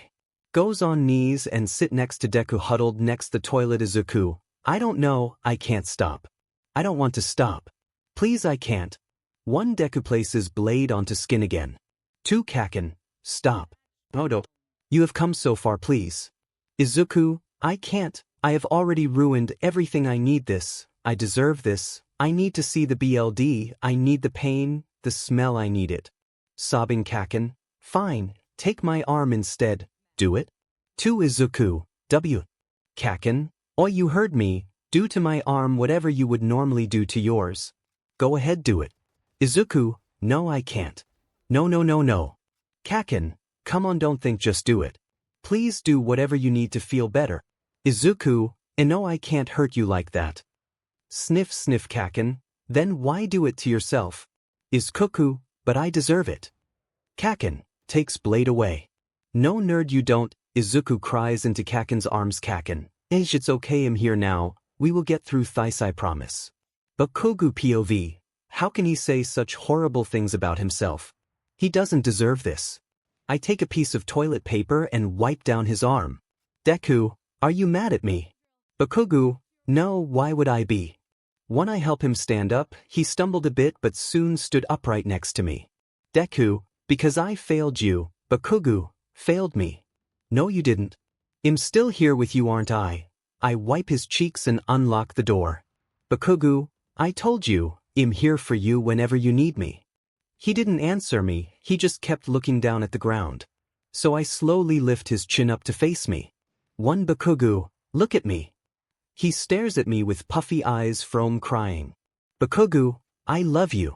goes on knees and sit next to Deku huddled next the toilet Izuku. I don't know, I can't stop. I don't want to stop. Please I can't. 1 Deku places blade onto skin again. 2 Kaken, stop. Odo. You have come so far please. Izuku, I can't, I have already ruined everything I need this, I deserve this, I need to see the BLD, I need the pain, the smell I need it. Sobbing Kaken, fine, take my arm instead, do it. 2 Izuku, W. Kaken, oh you heard me, do to my arm whatever you would normally do to yours. Go ahead do it. Izuku, no I can't. No. Kaken, come on don't think just do it. Please do whatever you need to feel better. Izuku, and no I can't hurt you like that. Sniff Kaken, then why do it to yourself? Izuku, but I deserve it. Kaken, takes blade away. No nerd you don't, Izuku cries into Kaken's arms Kaken. It's okay I'm here now, we will get through this I promise. Bakugo POV, how can he say such horrible things about himself? He doesn't deserve this. I take a piece of toilet paper and wipe down his arm. Deku, are you mad at me? Bakugo, no why would I be? When I help him stand up, he stumbled a bit but soon stood upright next to me. Deku, because I failed you, Bakugo, failed me. No you didn't. I'm still here with you aren't I? I wipe his cheeks and unlock the door. Bakugo, I told you, I'm here for you whenever you need me. He didn't answer me, he just kept looking down at the ground. So I slowly lift his chin up to face me. One Bakugo, look at me. He stares at me with puffy eyes from crying. Bakugo, I love you.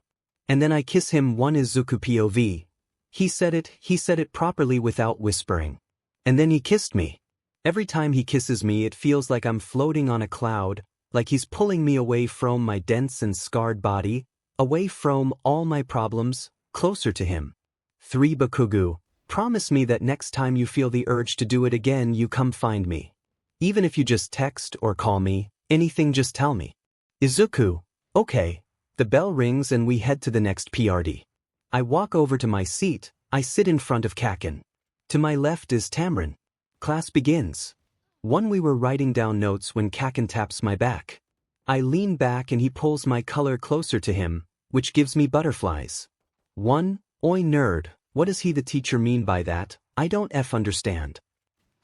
And then I kiss him one Izuku POV. He said it properly without whispering. And then he kissed me. Every time he kisses me it feels like I'm floating on a cloud, like he's pulling me away from my dense and scarred body, away from all my problems, closer to him. 3 Bakugo, promise me that next time you feel the urge to do it again you come find me. Even if you just text or call me, anything just tell me. Izuku, okay. The bell rings and we head to the next PRD. I walk over to my seat, I sit in front of Kaken. To my left is Tamrin. Class begins. We were writing down notes when Kaken taps my back. I lean back and he pulls my color closer to him, which gives me butterflies. Oi nerd, what does he the teacher mean by that? I don't understand.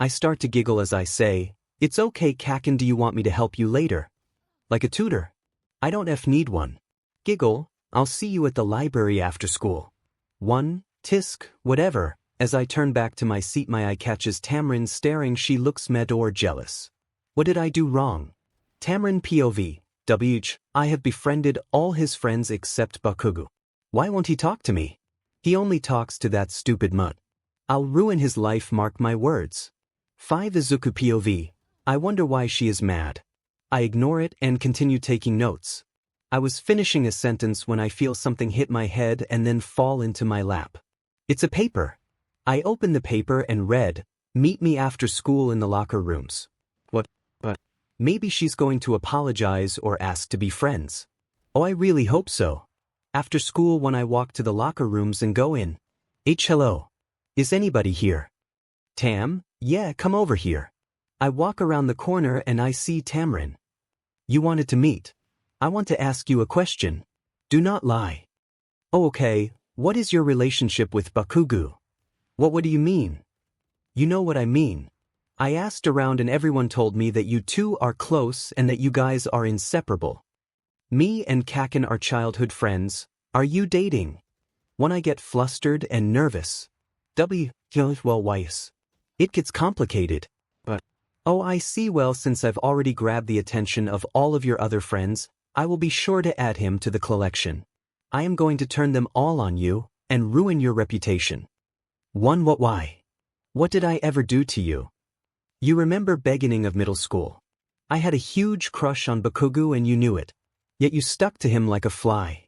I start to giggle as I say, it's okay Kaken, do you want me to help you later? Like a tutor? I don't need one. Giggle, I'll see you at the library after school. Tisk, whatever. As I turn back to my seat my eye catches Tamrin staring, she looks mad or jealous. What did I do wrong? Tamrin POV, I have befriended all his friends except Bakugo. Why won't he talk to me? He only talks to that stupid mutt. I'll ruin his life, mark my words. 5 Izuku POV, I wonder why she is mad. I ignore it and continue taking notes. I was finishing a sentence when I feel something hit my head and then fall into my lap. It's a paper. I open the paper and read, meet me after school in the locker rooms. What? Maybe she's going to apologize or ask to be friends. Oh, I really hope so. After school when I walk to the locker rooms and go in. Hello. Is anybody here? Tam, yeah, come over here. I walk around the corner and I see Tamrin. You wanted to meet. I want to ask you a question. Do not lie. Oh, okay, what is your relationship with Bakugo? What do you mean? You know what I mean. I asked around and everyone told me that you two are close and that you guys are inseparable. Me and Kaken are childhood friends. Are you dating? When I get flustered and nervous. It gets complicated. But, oh I see, well since I've already grabbed the attention of all of your other friends, I will be sure to add him to the collection. I am going to turn them all on you, and ruin your reputation. Why? What did I ever do to you? You remember beginning of middle school. I had a huge crush on Bakugo and you knew it. Yet you stuck to him like a fly.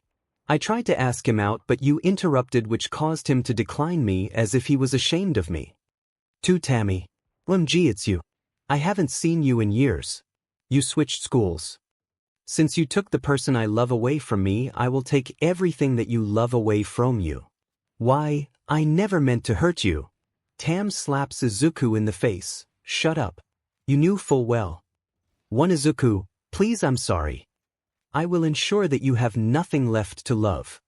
I tried to ask him out but you interrupted, which caused him to decline me as if he was ashamed of me. To Tammy. It's you. I haven't seen you in years. You switched schools. Since you took the person I love away from me, I will take everything that you love away from you. Why, I never meant to hurt you. Tam slaps Izuku in the face. Shut up. You knew full well. One Izuku, please, I'm sorry. I will ensure that you have nothing left to love.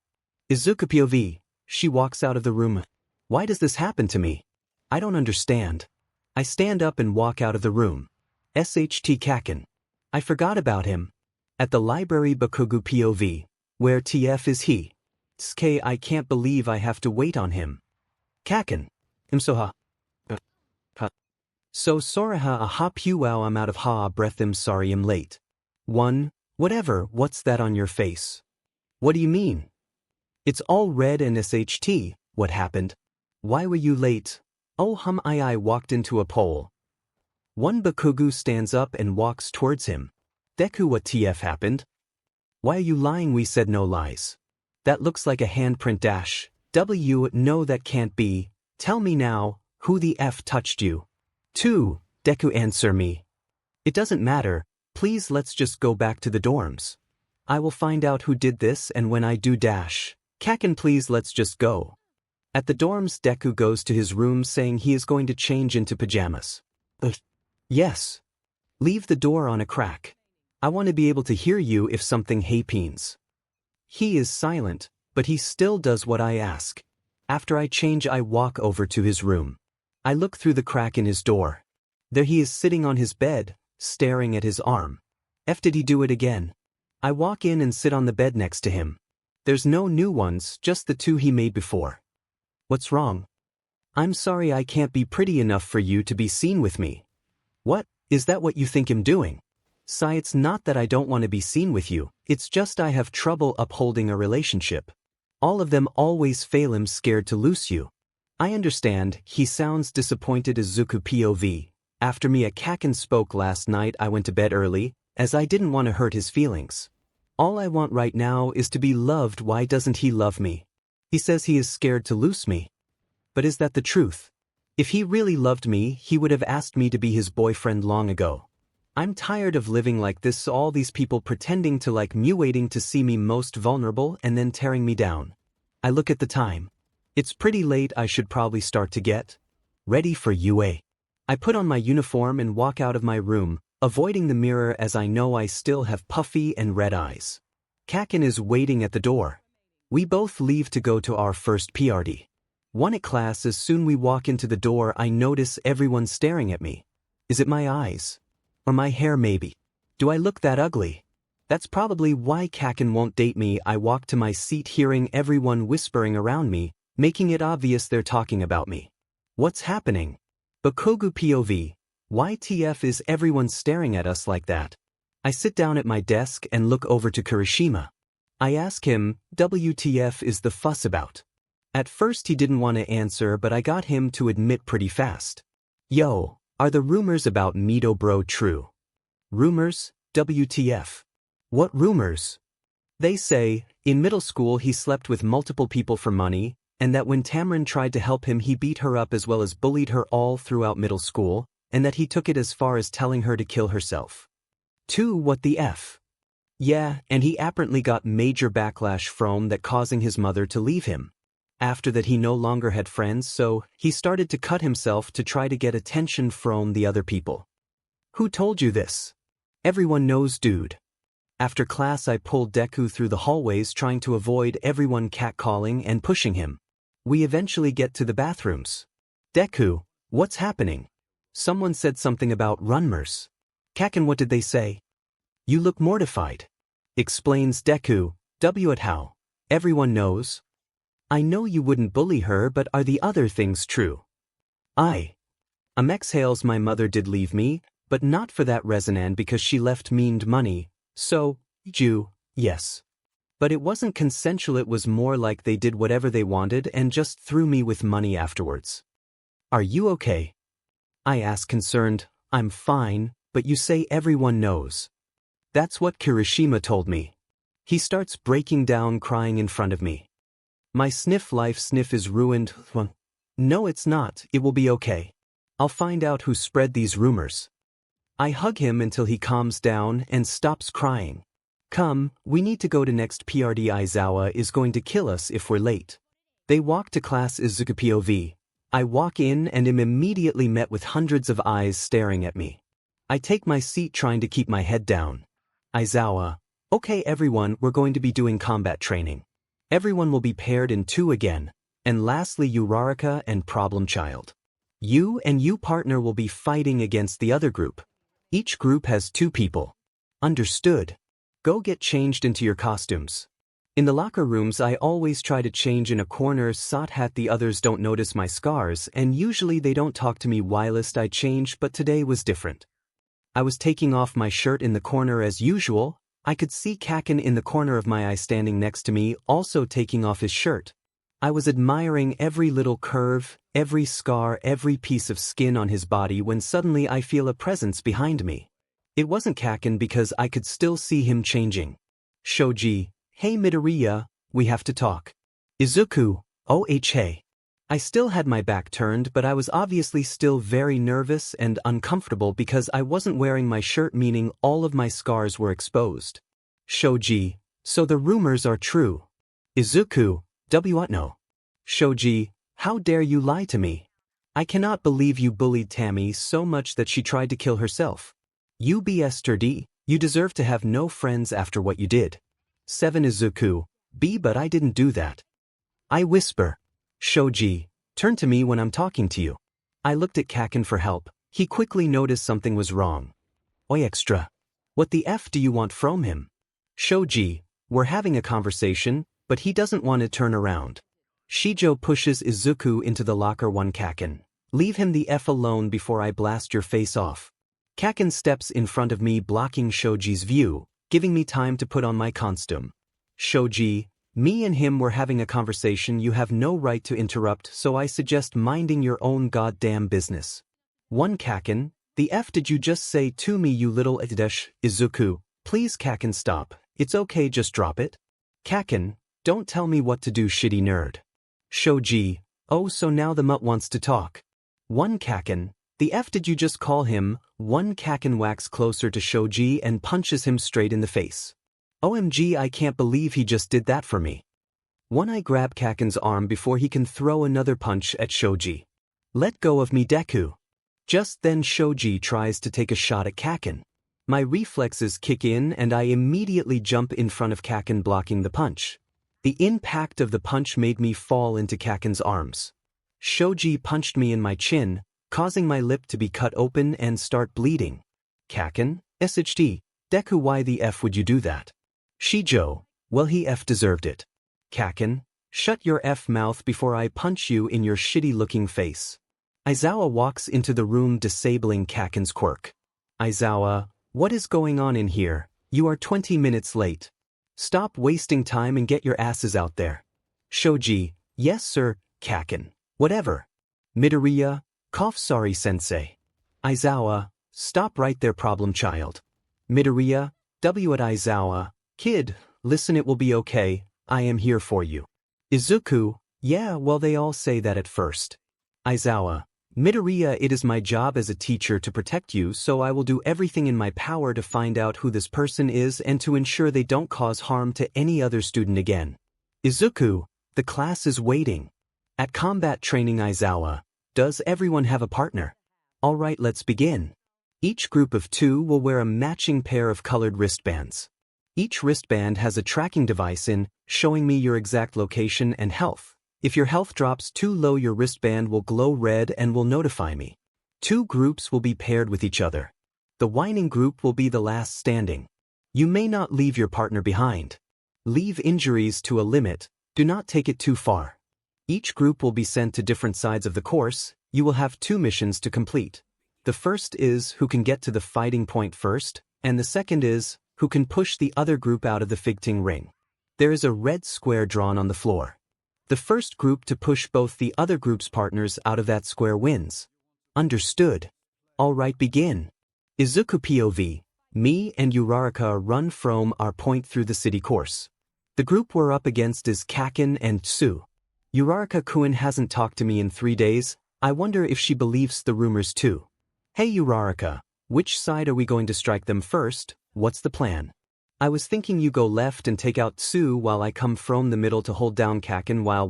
Izuku POV, she walks out of the room. Why does this happen to me? I don't understand. I stand up and walk out of the room. SHT Kaken. I forgot about him. At the library Bakugo POV, where TF is he. Tsuke, I can't believe I have to wait on him. Kaken. So Soraha aha wow, I'm out of breath, I'm sorry I'm late. Whatever, what's that on your face? What do you mean? It's all red and SHT, what happened? Why were you late? I walked into a pole. One Bakugo stands up and walks towards him. Deku, what TF happened? Why are you lying? We said no lies. That looks like a handprint dash. No, that can't be. Tell me now, who the F touched you? 2. Deku, answer me. It doesn't matter, please let's just go back to the dorms. I will find out who did this and when I do dash. Kaken, please let's just go. At the dorms Deku goes to his room saying he is going to change into pajamas. Yes. Leave the door on a crack. I want to be able to hear you if something happens. He is silent, but he still does what I ask. After I change, I walk over to his room. I look through the crack in his door. There he is sitting on his bed, staring at his arm. Did he do it again? I walk in and sit on the bed next to him. There's no new ones, just the two he made before. What's wrong? I'm sorry I can't be pretty enough for you to be seen with me. What? Is that what you think I'm doing? It's not that I don't want to be seen with you, it's just I have trouble upholding a relationship. All of them always fail. I'm scared to lose you. I understand, he sounds disappointed. Izuku POV. After 𝗵𝗃𝗃 spoke last night, I went to bed early, as I didn't want to hurt his feelings. All I want right now is to be loved. Why doesn't he love me? He says he is scared to lose me. But is that the truth? If he really loved me, he would have asked me to be his boyfriend long ago. I'm tired of living like this, all these people pretending to like me, waiting to see me most vulnerable and then tearing me down. I look at the time. It's pretty late. I should probably start to get ready for UA. I put on my uniform and walk out of my room, avoiding the mirror as I know I still have puffy and red eyes. Kaken is waiting at the door. We both leave to go to our first PRD. One at class. As soon we walk into the door, I notice everyone staring at me. Is it my eyes? Or my hair maybe? Do I look that ugly? That's probably why Kaken won't date me. I walk to my seat, hearing everyone whispering around me, making it obvious they're talking about me. What's happening? Bakugo POV. YTF is everyone staring at us like that? I sit down at my desk and look over to Kirishima. I ask him, WTF is the fuss about? At first he didn't want to answer, but I got him to admit pretty fast. Yo, are the rumors about Mido bro true? Rumors? WTF. What rumors? They say, in middle school he slept with multiple people for money, and that when Tamrin tried to help him he beat her up as well as bullied her all throughout middle school, and that he took it as far as telling her to kill herself. 2. What the F? Yeah, and he apparently got major backlash from that, causing his mother to leave him. After that he no longer had friends, so he started to cut himself to try to get attention from the other people. Who told you this? Everyone knows, dude. After class I pulled Deku through the hallways, trying to avoid everyone catcalling and pushing him. We eventually get to the bathrooms. Deku, what's happening? Someone said something about rumors. Kaken, what did they say? You look mortified. Explains Deku. 𝗬𝗏. Everyone knows. I know you wouldn't bully her, but are the other things true? Exhales. My mother did leave me, but not for that reason, because she left me money, so, yes. But it wasn't consensual, it was more like they did whatever they wanted and just threw me with money afterwards. Are you okay? I ask concerned. I'm fine, but you say everyone knows. That's what Kirishima told me. He starts breaking down, crying in front of me. My life is ruined. No, it's not. It will be okay. I'll find out who spread these rumors. I hug him until he calms down and stops crying. Come, we need to go to next PRD. Aizawa is going to kill us if we're late. They walk to class. Izuku POV. I walk in and am immediately met with hundreds of eyes staring at me. I take my seat, trying to keep my head down. Aizawa. Okay everyone, we're going to be doing combat training. Everyone will be paired in 2 again. And lastly, Uraraka and Problem Child. You and you partner will be fighting against the other group. Each group has 2 people. Understood. Go get changed into your costumes. In the locker rooms I always try to change in a corner. The others don't notice my scars, and usually they don't talk to me whilst I change, but today was different. I was taking off my shirt in the corner as usual. I could see Kaken in the corner of my eye standing next to me, also taking off his shirt. I was admiring every little curve, every scar, every piece of skin on his body when suddenly I feel a presence behind me. It wasn't Kaken because I could still see him changing. Shoji, hey Midoriya, we have to talk. Izuku, oh hey. I still had my back turned, but I was obviously still very nervous and uncomfortable because I wasn't wearing my shirt, meaning all of my scars were exposed. Shoji, so the rumors are true. Izuku, what no? Shoji, how dare you lie to me? I cannot believe you bullied Tammy so much that she tried to kill herself. You 𝗬𝗏. You deserve to have no friends after what you did. 7 Izuku, B, but I didn't do that. I whisper. Shoji, turn to me when I'm talking to you. I looked at Kaken for help. He quickly noticed something was wrong. Oi extra. What the F do you want from him? Shoji, we're having a conversation, but he doesn't want to turn around. Shijo pushes Izuku into the locker. 1 Kaken. Leave him the F alone before I blast your face off. Kaken steps in front of me, blocking Shoji's view, giving me time to put on my costume. Shoji, me and him were having a conversation. You have no right to interrupt, so I suggest minding your own goddamn business. 1 Kaken, the F did you just say to me, you little 𝗧𝗏? Izuku, please Kaken, stop. It's okay, just drop it. Kaken, don't tell me what to do, shitty nerd. Shoji, oh, so now the mutt wants to talk. 1 Kaken, the F did you just call him? 1 Kaken walks closer to Shoji and punches him straight in the face. OMG, I can't believe he just did that for me. 1 I grab Kaken's arm before he can throw another punch at Shoji. Let go of me, Deku. Just then Shoji tries to take a shot at Kaken. My reflexes kick in and I immediately jump in front of Kaken, blocking the punch. The impact of the punch made me fall into Kaken's arms. Shoji punched me in my chin, causing my lip to be cut open and start bleeding. Kaken, 𝗧𝗏, Deku, why the F would you do that? Shijo, well, he F deserved it. Kaken, shut your F mouth before I punch you in your shitty-looking face. Aizawa walks into the room, disabling Kaken's quirk. Aizawa, what is going on in here? You are 20 minutes late. Stop wasting time and get your asses out there. Shoji, yes sir. Kaken, whatever. Midoriya, cough, sorry sensei. Aizawa, stop right there, problem child. Midoriya, W at Aizawa, kid, listen, it will be okay, I am here for you. Izuku, yeah, well, they all say that at first. Aizawa, Midoriya, it is my job as a teacher to protect you, so I will do everything in my power to find out who this person is and to ensure they don't cause harm to any other student again. Izuku, the class is waiting. At combat training. Aizawa, does everyone have a partner? Alright, let's begin. Each group of 2 will wear a matching pair of colored wristbands. Each wristband has a tracking device in, showing me your exact location and health. If your health drops too low, your wristband will glow red and will notify me. 2 groups will be paired with each other. The whining group will be the last standing. You may not leave your partner behind. Leave injuries to a limit, do not take it too far. Each group will be sent to different sides of the course. You will have 2 missions to complete. The first is who can get to the fighting point first, and the second is who can push the other group out of the fighting ring. There is a red square drawn on the floor. The first group to push both the other group's partners out of that square wins. Understood. Alright, begin. Izuku POV, me and Uraraka run from our point through the city course. The group we're up against is Kaken and Tsu. Uraraka-kun hasn't talked to me in 3 days. I wonder if she believes the rumors too. Hey Uraraka, which side are we going to strike them first? What's the plan? I was thinking you go left and take out Tsu while I come from the middle to hold down Kaken while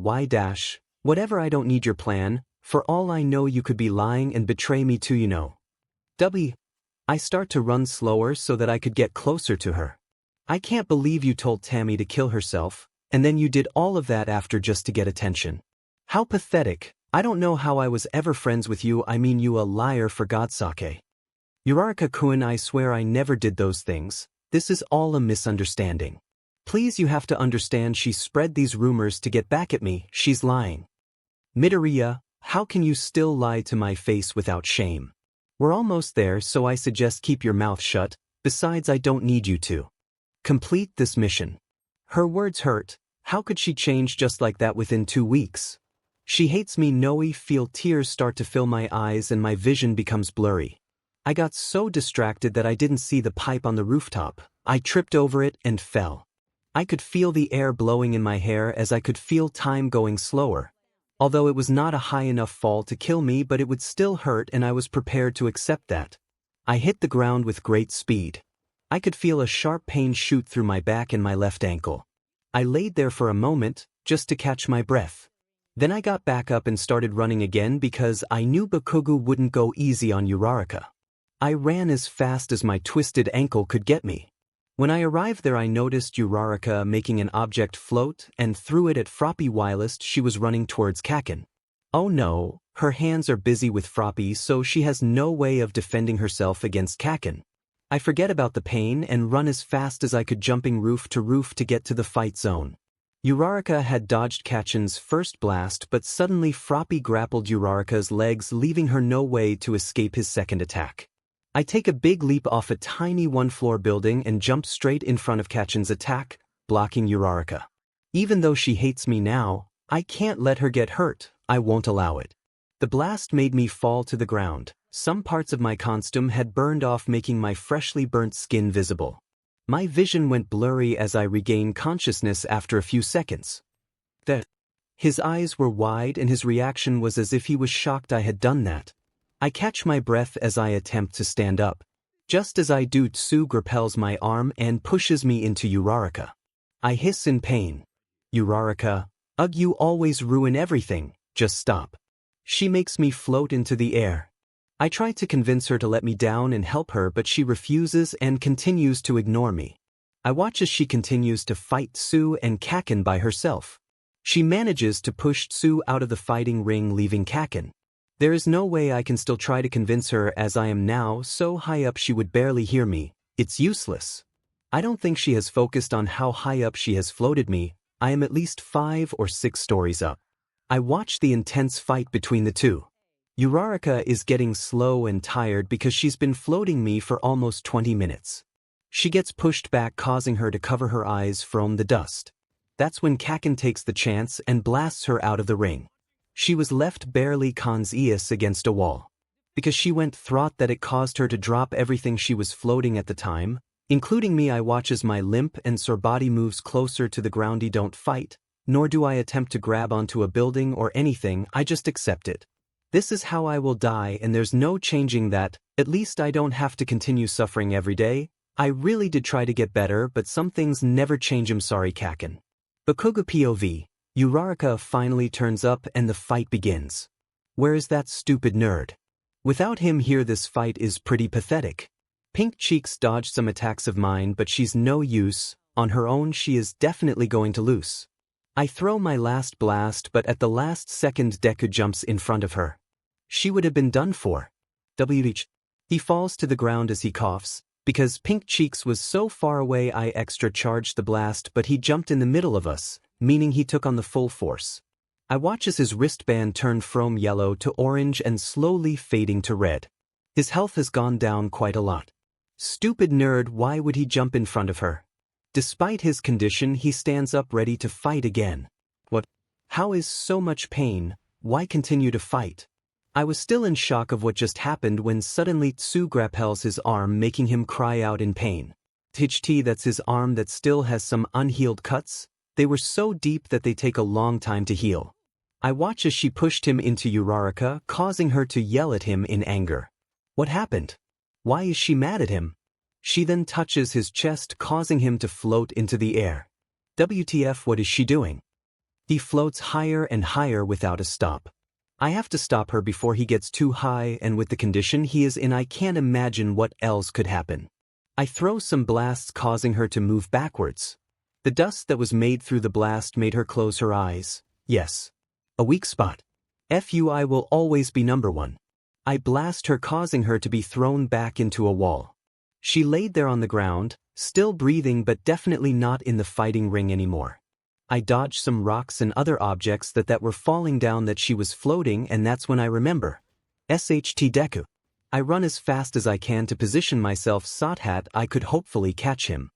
whatever, I don't need your plan. For all I know, you could be lying and betray me too, you know. I start to run slower so that I could get closer to her. I can't believe you told Tammy to kill herself, and then you did all of that after just to get attention. How pathetic. I don't know how I was ever friends with you. I mean, you a liar, for God's sake. Uraraka-kun, I swear I never did those things. This is all a misunderstanding. Please, you have to understand, she spread these rumors to get back at me. She's lying. Midoriya, how can you still lie to my face without shame? We're almost there, so I suggest keep your mouth shut. Besides, I don't need you to complete this mission. Her words hurt. How could she change just like that within 2 weeks? She hates me. Feel tears start to fill my eyes and my vision becomes blurry. I got so distracted that I didn't see the pipe on the rooftop. I tripped over it and fell. I could feel the air blowing in my hair as I could feel time going slower. Although it was not a high enough fall to kill me, but it would still hurt, and I was prepared to accept that. I hit the ground with great speed. I could feel a sharp pain shoot through my back and my left ankle. I laid there for a moment, just to catch my breath. Then I got back up and started running again because I knew Bakugo wouldn't go easy on Uraraka. I ran as fast as my twisted ankle could get me. When I arrived there I noticed 𝗬𝗧𝗏 making an object float and threw it at 𝗵𝗃 whilst she was running towards 𝗂𝗂𝗏. Oh no, her hands are busy with 𝗵𝗃 so she has no way of defending herself against 𝗂𝗂𝗏. I forget about the pain and run as fast as I could jumping roof to get to the fight zone. 𝗬𝗧𝗏 had dodged 𝗂𝗂𝗏's first blast but suddenly 𝗵𝗃 grappled 𝗬𝗧𝗏's legs leaving her no way to escape his second attack. I take a big leap off a tiny one-floor building and jump straight in front of 𝗂𝗂𝗏's attack, blocking 𝗬𝗧𝗏. Even though she hates me now, I can't let her get hurt, I won't allow it. The blast made me fall to the ground. Some parts of my costume had burned off making my freshly burnt skin visible. My vision went blurry as I regained consciousness after a few seconds. His eyes were wide and his reaction was as if he was shocked I had done that. I catch my breath as I attempt to stand up. Just as I do, Tsu grapples my arm and pushes me into 𝗬𝗧𝗏. I hiss in pain. 𝗬𝗧𝗏, ugh, you always ruin everything, just stop. She makes me float into the air. I try to convince her to let me down and help her but she refuses and continues to ignore me. I watch as she continues to fight Tsu and 𝗂𝗂𝗏 by herself. She manages to push Tsu out of the fighting ring leaving 𝗂𝗂𝗏. There is no way I can still try to convince her as I am now so high up she would barely hear me. It's useless. I don't think she has focused on how high up she has floated me. I am at least 5 or 6 stories up. I watch the intense fight between the two. 𝗬𝗧𝗏 is getting slow and tired because she's been floating me for almost 20 minutes. She gets pushed back causing her to cover her eyes from the dust. That's when 𝗂𝗂𝗏 takes the chance and blasts her out of the ring. She was left barely conscious against a wall. Because she went throat that it caused her to drop everything she was floating at the time, including me. I watch as my limp and sore body moves closer to the ground. I don't fight, nor do I attempt to grab onto a building or anything, I just accept it. This is how I will die and there's no changing that. At least I don't have to continue suffering every day. I really did try to get better but some things never change. I'm sorry 𝗂𝗂𝗏. Bakugo POV. 𝗬𝗧𝗏 finally turns up and the fight begins. Where is that stupid nerd? Without him here this fight is pretty pathetic. Pink Cheeks dodged some attacks of mine but she's no use. On her own she is definitely going to lose. I throw my last blast but at the last second Deku jumps in front of her. She would have been done for. He falls to the ground as he coughs. Because Pink Cheeks was so far away I extra charged the blast but he jumped in the middle of us, meaning he took on the full force. I watch as his wristband turned from yellow to orange and slowly fading to red. His health has gone down quite a lot. Stupid nerd, why would he jump in front of her? Despite his condition he stands up ready to fight again. What? How is so much pain? Why continue to fight? I was still in shock of what just happened when suddenly Tsu grapples his arm making him cry out in pain. 𝗕𝗓𝗍, that's his arm that still has some unhealed cuts. They were so deep that they take a long time to heal. I watch as she pushed him into 𝗬𝗧𝗏, causing her to yell at him in anger. What happened? Why is she mad at him? She then touches his chest causing him to float into the air. WTF, what is she doing? He floats higher and higher without a stop. I have to stop her before he gets too high and with the condition he is in I can't imagine what else could happen. I throw some blasts causing her to move backwards. The dust that was made through the blast made her close her eyes. Yes. A weak spot. I will always be number one. I blast her causing her to be thrown back into a wall. She laid there on the ground, still breathing but definitely not in the fighting ring anymore. I dodged some rocks and other objects that were falling down that she was floating and that's when I remember. Deku. I run as fast as I can to position myself so that I could hopefully catch him.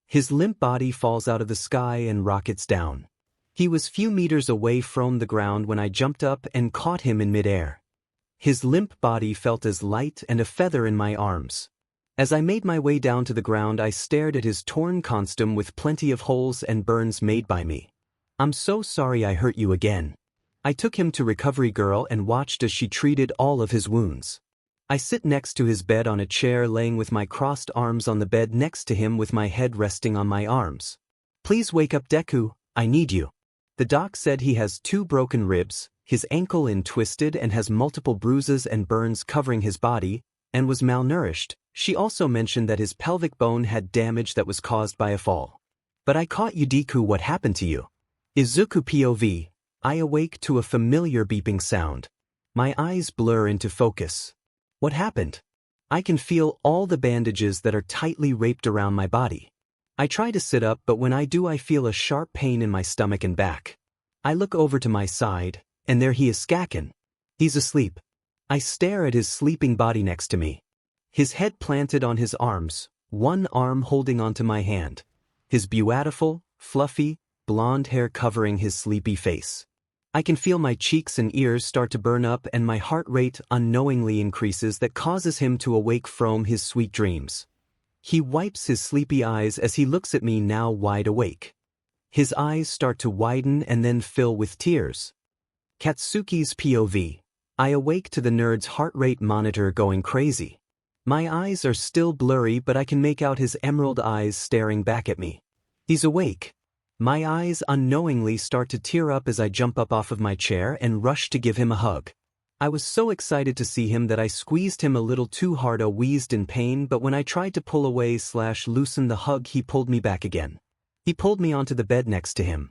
His limp body falls out of the sky and rockets down. He was few meters away from the ground when I jumped up and caught him in midair. His limp body felt as light and a feather in my arms. As I made my way down to the ground I stared at his torn costume with plenty of holes and burns made by me. I'm so sorry I hurt you again. I took him to Recovery Girl and watched as she treated all of his wounds. I sit next to his bed on a chair laying with my crossed arms on the bed next to him with my head resting on my arms. Please wake up Deku, I need you. The doc said he has 2 broken ribs, his ankle is twisted and has multiple bruises and burns covering his body, and was malnourished. She also mentioned that his pelvic bone had damage that was caused by a fall. But I caught you, Deku. What happened to you? Izuku POV. I awake to a familiar beeping sound. My eyes blur into focus. What happened? I can feel all the bandages that are tightly wrapped around my body. I try to sit up, but when I do I feel a sharp pain in my stomach and back. I look over to my side, and there he is, Skaken. He's asleep. I stare at his sleeping body next to me. His head planted on his arms, one arm holding onto my hand. His beautiful, fluffy, blonde hair covering his sleepy face. I can feel my cheeks and ears start to burn up, and my heart rate unknowingly increases that causes him to awake from his sweet dreams. He wipes his sleepy eyes as he looks at me, now wide awake. His eyes start to widen and then fill with tears. Katsuki's POV. I awake to the nerd's heart rate monitor going crazy. My eyes are still blurry, but I can make out his emerald eyes staring back at me. He's awake. My eyes unknowingly start to tear up as I jump up off of my chair and rush to give him a hug. I was so excited to see him that I squeezed him a little too hard. I wheezed in pain, but when I tried to pull away / loosen the hug, he pulled me back again. He pulled me onto the bed next to him.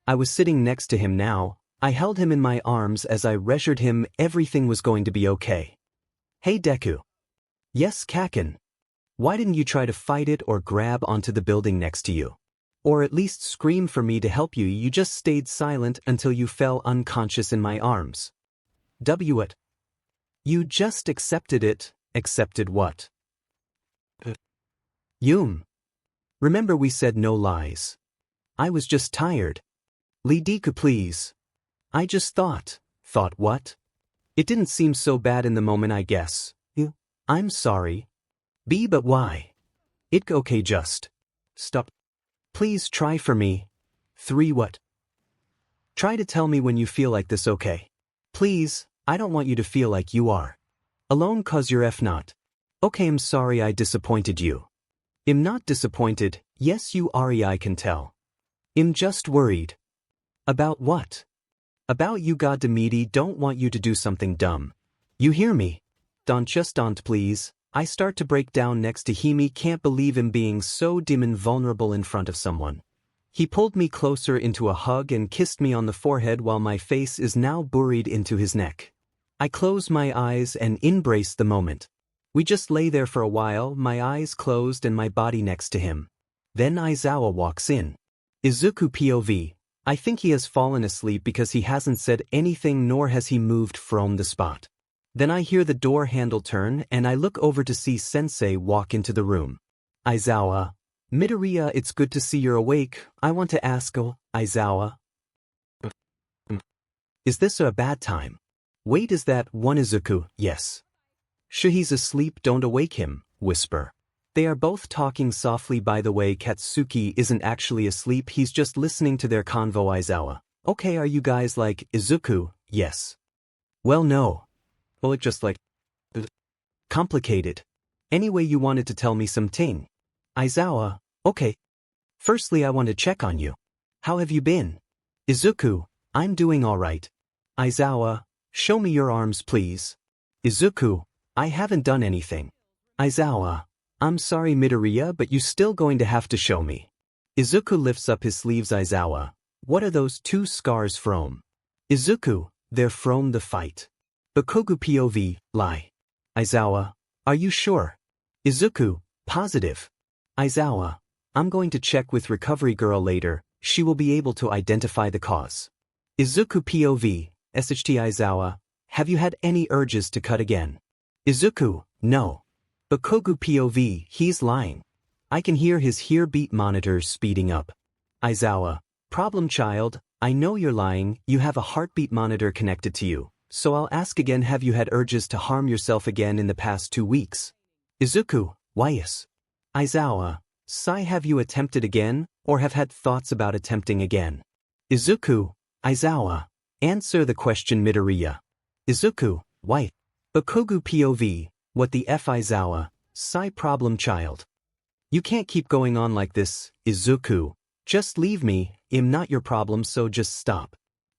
I was sitting next to him now. I held him in my arms as I reassured him everything was going to be okay. Hey Deku. Yes, Kaken. Why didn't you try to fight it or grab onto the building next to you? Or at least scream for me to help you? You just stayed silent until you fell unconscious in my arms. What? You just accepted it. Accepted what? Remember we said no lies. I was just tired. Deku, please. I just thought. Thought what? It didn't seem so bad in the moment, I guess. I'm sorry. But why? It's okay, just stop. Please try for me. 3 what? Try to tell me when you feel like this, okay? Please, I don't want you to feel like you are alone, cause you're not. Okay, I'm sorry I disappointed you. I'm not disappointed, yes you are, I can tell. I'm just worried. About what? About you, 𝗳𝗵𝗲 don't want you to do something dumb. You hear me? Don't please. I start to break down next to him. Can't believe him being so dim and vulnerable in front of someone. He pulled me closer into a hug and kissed me on the forehead while my face is now buried into his neck. I close my eyes and embrace the moment. We just lay there for a while, my eyes closed and my body next to him. Then Aizawa walks in. Izuku POV. I think he has fallen asleep because he hasn't said anything nor has he moved from the spot. Then I hear the door handle turn and I look over to see Sensei walk into the room. Aizawa. Midoriya, it's good to see you're awake. I want to ask, Aizawa. Is this a bad time? Wait, is that one Izuku? Yes. He's asleep, don't awake him, whisper. They are both talking softly. By the way, Katsuki isn't actually asleep, he's just listening to their convo. Aizawa. Okay, are you guys like Izuku? Yes. Well, no. Well, it's just like complicated. Anyway, you wanted to tell me something. Aizawa. Okay. Firstly, I want to check on you. How have you been? Izuku. I'm doing alright. Aizawa. Show me your arms, please. Izuku. I haven't done anything. Aizawa. I'm sorry, Midoriya, but you're still going to have to show me. Izuku lifts up his sleeves. Aizawa. What are those 2 scars from? Izuku. They're from the fight. Bakugo POV. Lie. Aizawa. Are you sure? Izuku. Positive. Aizawa. I'm going to check with recovery girl later, she will be able to identify the cause. Izuku POV. SHT. Aizawa. Have you had any urges to cut again? Izuku. No. Bakugo POV. He's lying. I can hear his heartbeat monitors speeding up. Aizawa. Problem child, I know you're lying, you have a heartbeat monitor connected to you. So I'll ask again, have you had urges to harm yourself again in the past 2 weeks? Izuku. Yes. Aizawa. Have you attempted again, or have had thoughts about attempting again? Izuku. Aizawa. Answer the question, Midoriya. Izuku. Why? Bakugo POV. What the F, Aizawa? Problem child. You can't keep going on like this, Izuku. Just leave me, I'm not your problem, so just stop.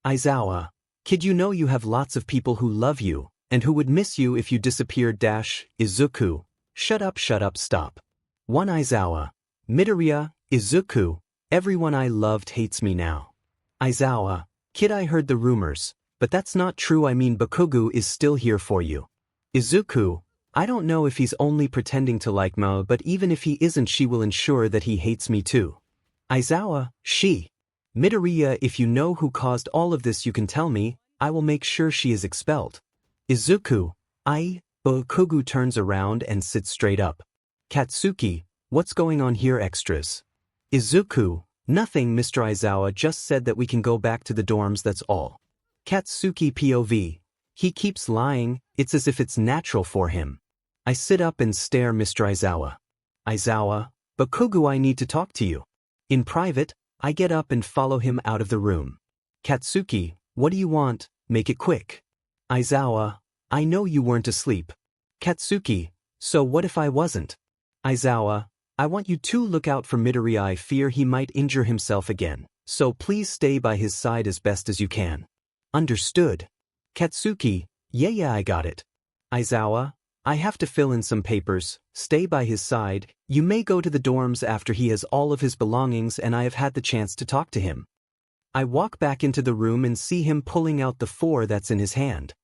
Aizawa. Kid, you know you have lots of people who love you, and who would miss you if you disappeared dash, Izuku. Shut up, stop. 1 Aizawa. Midoriya, Izuku, everyone I loved hates me now. Aizawa. Kid, I heard the rumors, but that's not true. I mean, Bakugo is still here for you. Izuku. I don't know if he's only pretending to like me, but even if he isn't, she will ensure that he hates me too. Aizawa. She. Midoriya, if you know who caused all of this, you can tell me. I will make sure she is expelled. Izuku. Bakugo turns around and sits straight up. Katsuki. What's going on here, extras? Izuku. Nothing, Mr. Aizawa just said that we can go back to the dorms, that's all. Katsuki POV. He keeps lying, it's as if it's natural for him. I sit up and stare Mr. Aizawa. Aizawa. Bakugo, I need to talk to you. In private, I get up and follow him out of the room. Katsuki. What do you want? Make it quick. Aizawa. I know you weren't asleep. Katsuki. So what if I wasn't? Aizawa. I want you to look out for Midoriya. I fear he might injure himself again, so please stay by his side as best as you can. Understood. Katsuki. Yeah, I got it. Aizawa. I have to fill in some papers. Stay by his side. You may go to the dorms after he has all of his belongings and I have had the chance to talk to him. I walk back into the room and see him pulling out the 4 that's in his hand.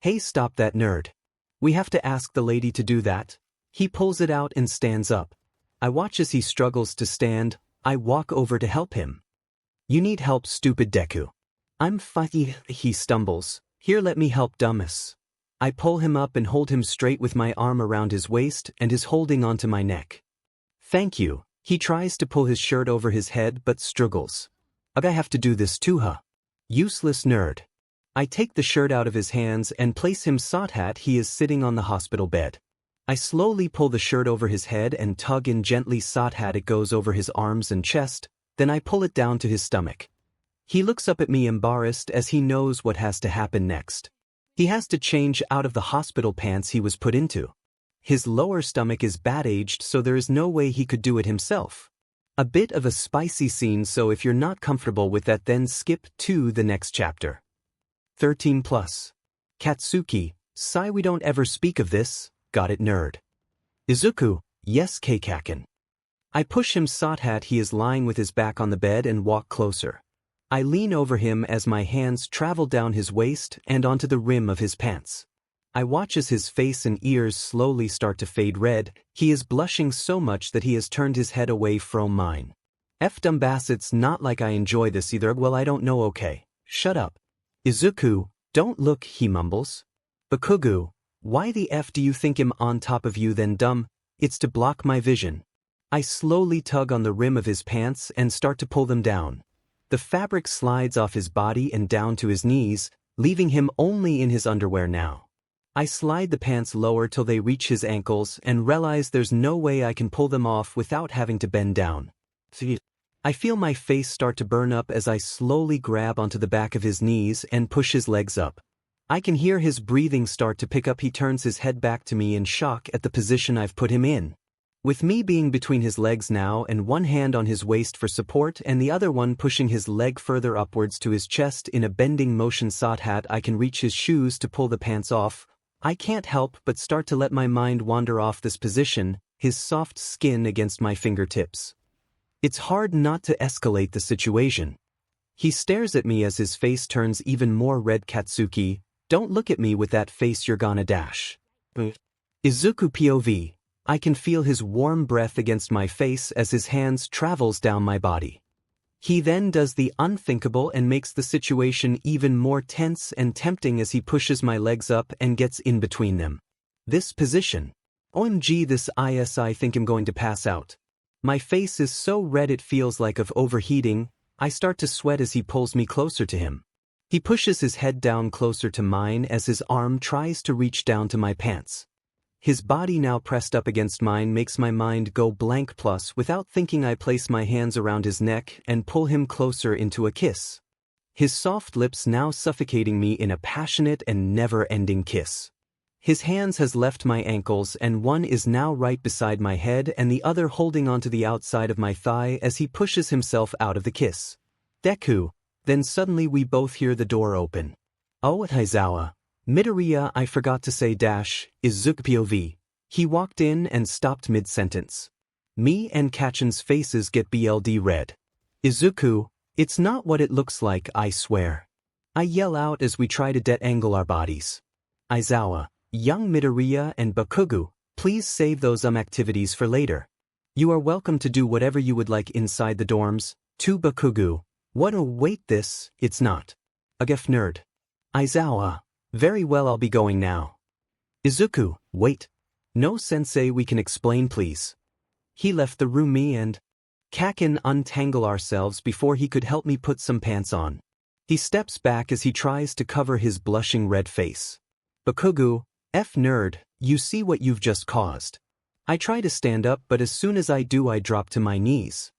Hey, stop that, nerd. We have to ask the lady to do that. He pulls it out and stands up. I watch as he struggles to stand. I walk over to help him. You need help, stupid Deku. I'm fucking. He stumbles. Here, let me help, dumbass. I pull him up and hold him straight with my arm around his waist and is holding onto my neck. Thank you. He tries to pull his shirt over his head but struggles. I have to do this too, huh? Useless nerd. I take the shirt out of his hands and place him 𝗧𝗏. He is sitting on the hospital bed. I slowly pull the shirt over his head and tug in gently 𝗧𝗏. It goes over his arms and chest, then I pull it down to his stomach. He looks up at me embarrassed as he knows what has to happen next. He has to change out of the hospital pants he was put into. His lower stomach is bad-aged, so there is no way he could do it himself. A bit of a spicy scene, so if you're not comfortable with that, then skip to the next chapter. 13+. Katsuki. Sigh, we don't ever speak of this. Got it, nerd. Izuku. Yes, Keikaken. I push him 𝗧𝗏. He is lying with his back on the bed and walk closer. I lean over him as my hands travel down his waist and onto the rim of his pants. I watch as his face and ears slowly start to fade red. He is blushing so much that he has turned his head away from mine. 𝗵𝗃. It's not like I enjoy this either. Well, I don't know. Okay. Shut up. Izuku. Don't look, he mumbles. Bakugo. Why the F do you think I'm on top of you then, dumb? It's to block my vision. I slowly tug on the rim of his pants and start to pull them down. The fabric slides off his body and down to his knees, leaving him only in his underwear now. I slide the pants lower till they reach his ankles and realize there's no way I can pull them off without having to bend down. I feel my face start to burn up as I slowly grab onto the back of his knees and push his legs up. I can hear his breathing start to pick up. He turns his head back to me in shock at the position I've put him in. With me being between his legs now and one hand on his waist for support and the other one pushing his leg further upwards to his chest in a bending motion 𝗧𝗏, I can reach his shoes to pull the pants off. I can't help but start to let my mind wander off this position, his soft skin against my fingertips. It's hard not to escalate the situation. He stares at me as his face turns even more red. Katsuki. Don't look at me with that face, you're gonna dash. Izuku POV. I can feel his warm breath against my face as his hands travels down my body. He then does the unthinkable and makes the situation even more tense and tempting as he pushes my legs up and gets in between them. This position. OMG, this is, I think I'm going to pass out. My face is so red it feels like of overheating. I start to sweat as he pulls me closer to him. He pushes his head down closer to mine as his arm tries to reach down to my pants. His body now pressed up against mine makes my mind go blank. Plus, without thinking, I place my hands around his neck and pull him closer into a kiss. His soft lips now suffocating me in a passionate and never-ending kiss. His hands has left my ankles and one is now right beside my head and the other holding onto the outside of my thigh as he pushes himself out of the kiss. Deku. Then suddenly we both hear the door open. Oh, Aizawa. Midoriya, I forgot to say dash, izuku POV. He walked in and stopped mid-sentence. Me and Kachin's faces get BLD red. Izuku, it's not what it looks like, I swear. I yell out as we try to detangle our bodies. Aizawa, young Midoriya and Bakugou, please save those activities for later. You are welcome to do whatever you would like inside the dorms. To Bakugou, what? Oh wait, it's not. A gef nerd. Aizawa, very well, I'll be going now. Izuku, wait. No sensei, we can explain please. He left the room. Me and Kakin untangle ourselves before he could help me put some pants on. He steps back as he tries to cover his blushing red face. Bakugou, F nerd, you see what you've just caused. I try to stand up, but as soon as I do I drop to my knees.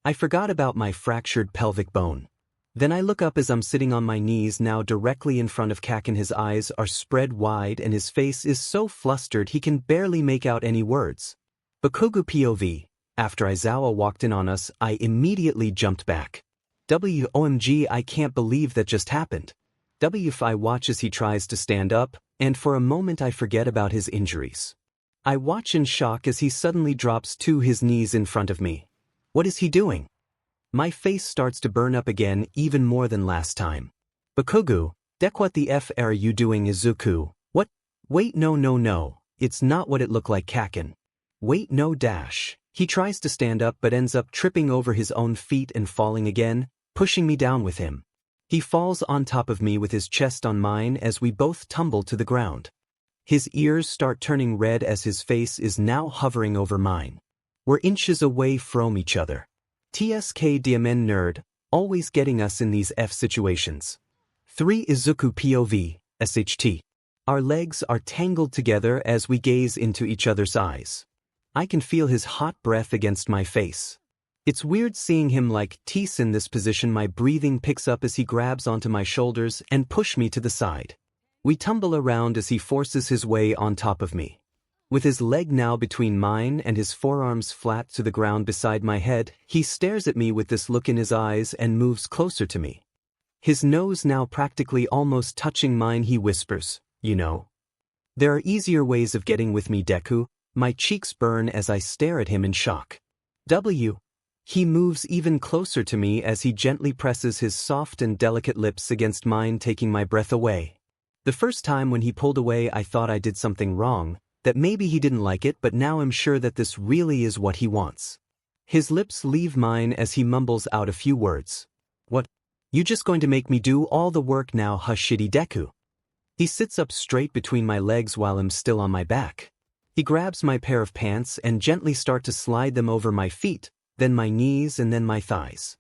I forgot about my fractured pelvic bone. Then I look up as I'm sitting on my knees now directly in front of Kakin. His eyes are spread wide and his face is so flustered he can barely make out any words. Bakugou POV, after Aizawa walked in on us, I immediately jumped back. OMG, I can't believe that just happened. I watch as he tries to stand up, and for a moment I forget about his injuries. I watch in shock as he suddenly drops to his knees in front of me. What is he doing? My face starts to burn up again, even more than last time. Bakugou, what the F are you doing? Izuku, what? Wait, no, it's not what it looked like. Kakin. Wait, no dash. He tries to stand up but ends up tripping over his own feet and falling again, pushing me down with him. He falls on top of me with his chest on mine as we both tumble to the ground. His ears start turning red as his face is now hovering over mine. We're inches away from each other. SelfHarm nerd, always getting us in these F situations. 3 Izuku POV, SHT. Our legs are tangled together as we gaze into each other's eyes. I can feel his hot breath against my face. It's weird seeing him like tease in this position. My breathing picks up as he grabs onto my shoulders and pushes me to the side. We tumble around as he forces his way on top of me. With his leg now between mine and his forearms flat to the ground beside my head, he stares at me with this look in his eyes and moves closer to me. His nose now practically almost touching mine, he whispers, you know. There are easier ways of getting with me, Deku. My cheeks burn as I stare at him in shock. He moves even closer to me as he gently presses his soft and delicate lips against mine, taking my breath away. The first time when he pulled away I thought I did something wrong, that maybe he didn't like it, but now I'm sure that this really is what he wants. His lips leave mine as he mumbles out a few words. What? You just going to make me do all the work now, shitty Deku? He sits up straight between my legs while I'm still on my back. He grabs my pair of pants and gently starts to slide them over my feet, then my knees and then my thighs.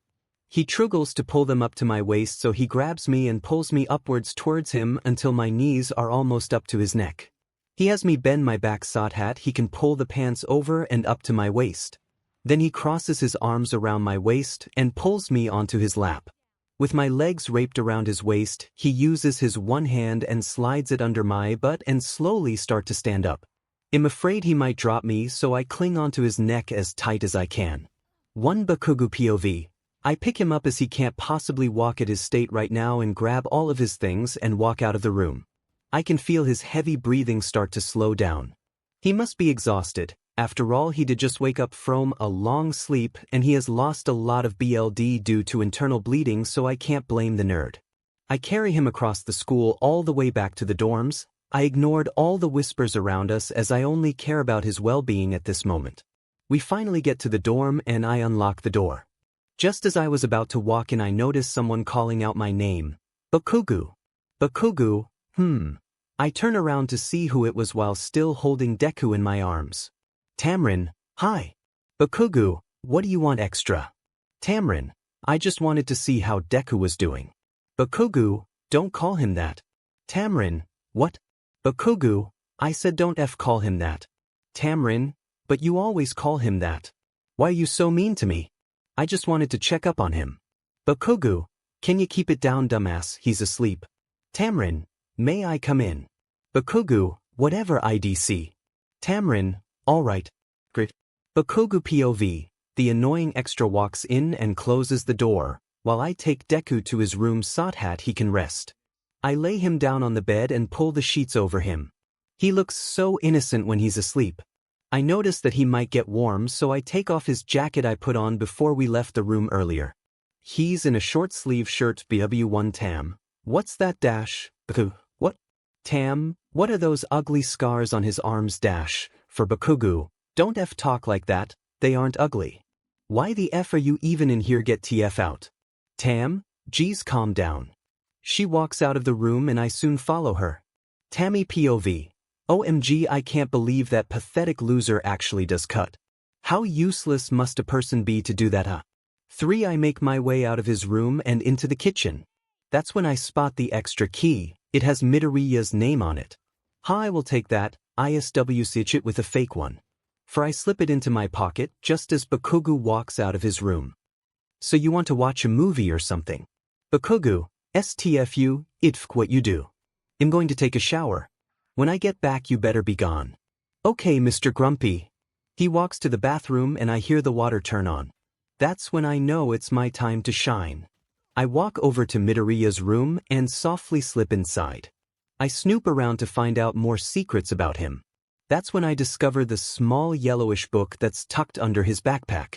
He struggles to pull them up to my waist, so he grabs me and pulls me upwards towards him until my knees are almost up to his neck. He has me bend my back so that he can pull the pants over and up to my waist. Then he crosses his arms around my waist and pulls me onto his lap. With my legs wrapped around his waist, he uses his one hand and slides it under my butt and slowly start to stand up. I'm afraid he might drop me, so I cling onto his neck as tight as I can. 1 Bakugou POV. I pick him up as he can't possibly walk at his state right now and grab all of his things and walk out of the room. I can feel his heavy breathing start to slow down. He must be exhausted. After all, he did just wake up from a long sleep and he has lost a lot of BLD due to internal bleeding, so I can't blame the nerd. I carry him across the school all the way back to the dorms. I ignored all the whispers around us as I only care about his well-being at this moment. We finally get to the dorm and I unlock the door. Just as I was about to walk in, I notice someone calling out my name. Bakugou. Bakugou, I turn around to see who it was while still holding Deku in my arms. Tamrin, hi. Bakugou, what do you want extra? Tamrin, I just wanted to see how Deku was doing. Bakugou, don't call him that. Tamrin, what? Bakugou, I said don't call him that. Tamrin, but you always call him that. Why are you so mean to me? I just wanted to check up on him. Bakugou, can you keep it down, dumbass? He's asleep. Tamrin, may I come in? Bakugou, whatever IDC. Tamrin, alright. Great. Bakugou POV, the annoying extra walks in and closes the door, while I take Deku to his room so that he can rest. I lay him down on the bed and pull the sheets over him. He looks so innocent when he's asleep. I notice that he might get warm, so I take off his jacket I put on before we left the room earlier. He's in a short-sleeve shirt. 𝗵𝗃𝗏𝗧𝗵𝗲. What's that dash? What? Tam, what are those ugly scars on his arms? Dash. For Bakugo, don't talk like that, they aren't ugly. Why the F are you even in here? Get TF out. Tam, geez, calm down. She walks out of the room and I soon follow her. Tammy POV. OMG, I can't believe that pathetic loser actually does cut. How useless must a person be to do that, huh? 3. I make my way out of his room and into the kitchen. That's when I spot the extra key. It has Midoriya's name on it. I will take that, 𝗬𝗧𝗔𝗂𝘁𝗵𝗏 with a fake one. For I slip it into my pocket just as Bakugo walks out of his room. So you want to watch a movie or something? Bakugo, STFU, what you do? I'm going to take a shower. When I get back you better be gone. Okay, Mr. Grumpy. He walks to the bathroom and I hear the water turn on. That's when I know it's my time to shine. I walk over to Midoriya's room and softly slip inside. I snoop around to find out more secrets about him. That's when I discover the small yellowish book that's tucked under his backpack.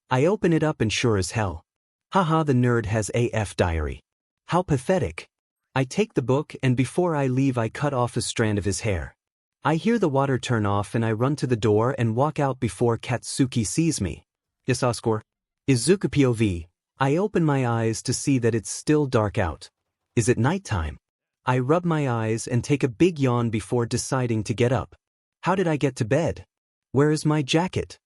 I open it up and sure as hell. Haha, the nerd has AF diary. How pathetic. I take the book and before I leave I cut off a strand of his hair. I hear the water turn off and I run to the door and walk out before Katsuki sees me. Izuku POV. I open my eyes to see that it's still dark out. Is it nighttime? I rub my eyes and take a big yawn before deciding to get up. How did I get to bed? Where is my jacket?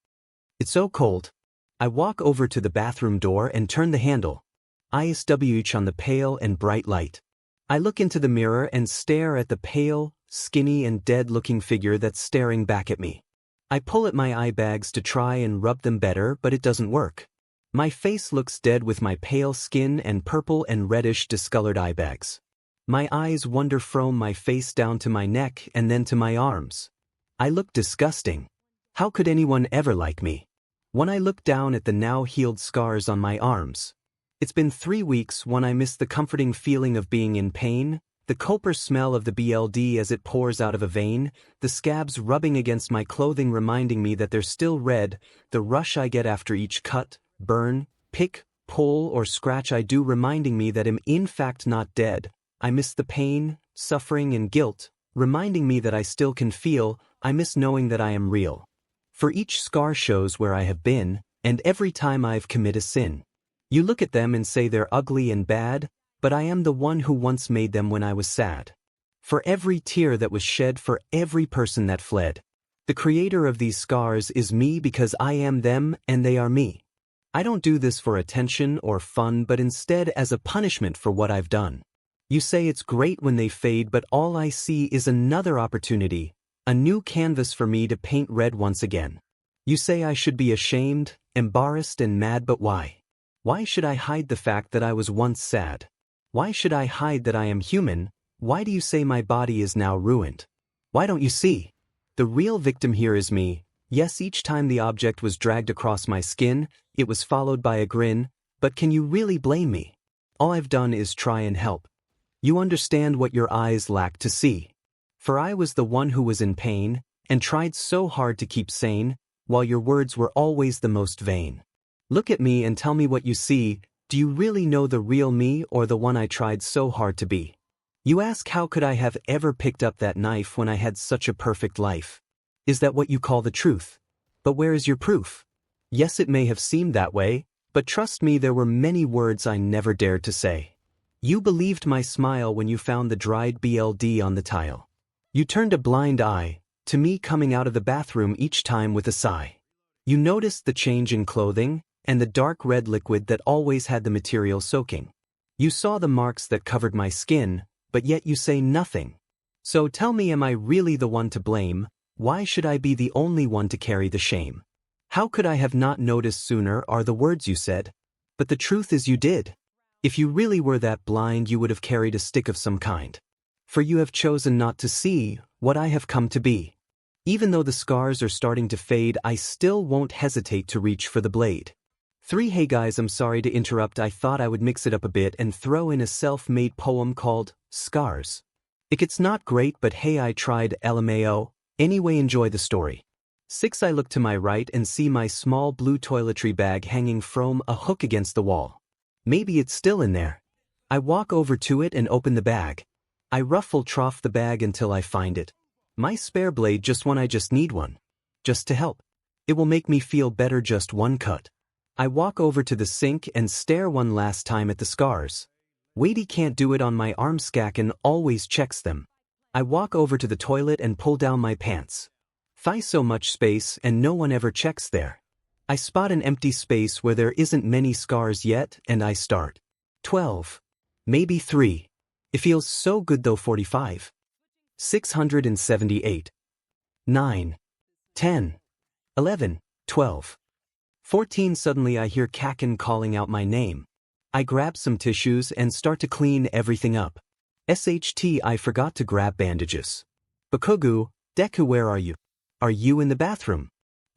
It's so cold. I walk over to the bathroom door and turn the handle. 𝗬𝗧𝗵𝗏 on the pale and bright light. I look into the mirror and stare at the pale, skinny and dead-looking figure that's staring back at me. I pull at my eye bags to try and rub them better, but it doesn't work. My face looks dead with my pale skin and purple and reddish discolored eye bags. My eyes wander from my face down to my neck and then to my arms. I look disgusting. How could anyone ever like me? When I look down at the now healed scars on my arms. It's been 3 weeks when I miss the comforting feeling of being in pain, the copper smell of the BLD as it pours out of a vein, the scabs rubbing against my clothing reminding me that they're still red, the rush I get after each cut, burn, pick, pull or scratch I do reminding me that I'm in fact not dead. I miss the pain, suffering and guilt, reminding me that I still can feel. I miss knowing that I am real. For each scar shows where I have been, and every time I've committed a sin. You look at them and say they're ugly and bad, but I am the one who once made them when I was sad. For every tear that was shed, for every person that fled. The creator of these scars is me because I am them and they are me. I don't do this for attention or fun but instead as a punishment for what I've done. You say it's great when they fade but all I see is another opportunity, a new canvas for me to paint red once again. You say I should be ashamed, embarrassed and mad but why? Why should I hide the fact that I was once sad? Why should I hide that I am human? Why do you say my body is now ruined? Why don't you see? The real victim here is me. Yes, each time the object was dragged across my skin, it was followed by a grin, but can you really blame me? All I've done is try and help. You understand what your eyes lack to see. For I was the one who was in pain, and tried so hard to keep sane, while your words were always the most vain. Look at me and tell me what you see. Do you really know the real me or the one I tried so hard to be? You ask how could I have ever picked up that knife when I had such a perfect life? Is that what you call the truth? But where is your proof? Yes, it may have seemed that way, but trust me there were many words I never dared to say. You believed my smile when you found the dried BLD on the tile. You turned a blind eye to me coming out of the bathroom each time with a sigh. You noticed the change in clothing and the dark red liquid that always had the material soaking. You saw the marks that covered my skin, but yet you say nothing. So tell me, am I really the one to blame? Why should I be the only one to carry the shame? How could I have not noticed sooner are the words you said? But the truth is you did. If you really were that blind you would have carried a stick of some kind. For you have chosen not to see what I have come to be. Even though the scars are starting to fade, I still won't hesitate to reach for the blade. Hey guys, I'm sorry to interrupt. I thought I would mix it up a bit and throw in a self-made poem called Scars. It's not great, but hey, I tried. LMAO. Anyway, enjoy the story. 6. I look to my right and see my small blue toiletry bag hanging from a hook against the wall. Maybe it's still in there. I walk over to it and open the bag. I trough the bag until I find it. My spare blade, just one. I just need one. Just to help. It will make me feel better, just one cut. I walk over to the sink and stare one last time at the scars. Wadey can't do it on my arm. Skaken always checks them. I walk over to the toilet and pull down my pants. Thigh, so much space and no one ever checks there. I spot an empty space where there isn't many scars yet and I start. 12. Maybe 3. It feels so good though. 45. 678. 9. 10. 11. 12. 14. Suddenly I hear Kaken calling out my name. I grab some tissues and start to clean everything up. I forgot to grab bandages. Bakugo, Deku, where are you? Are you in the bathroom?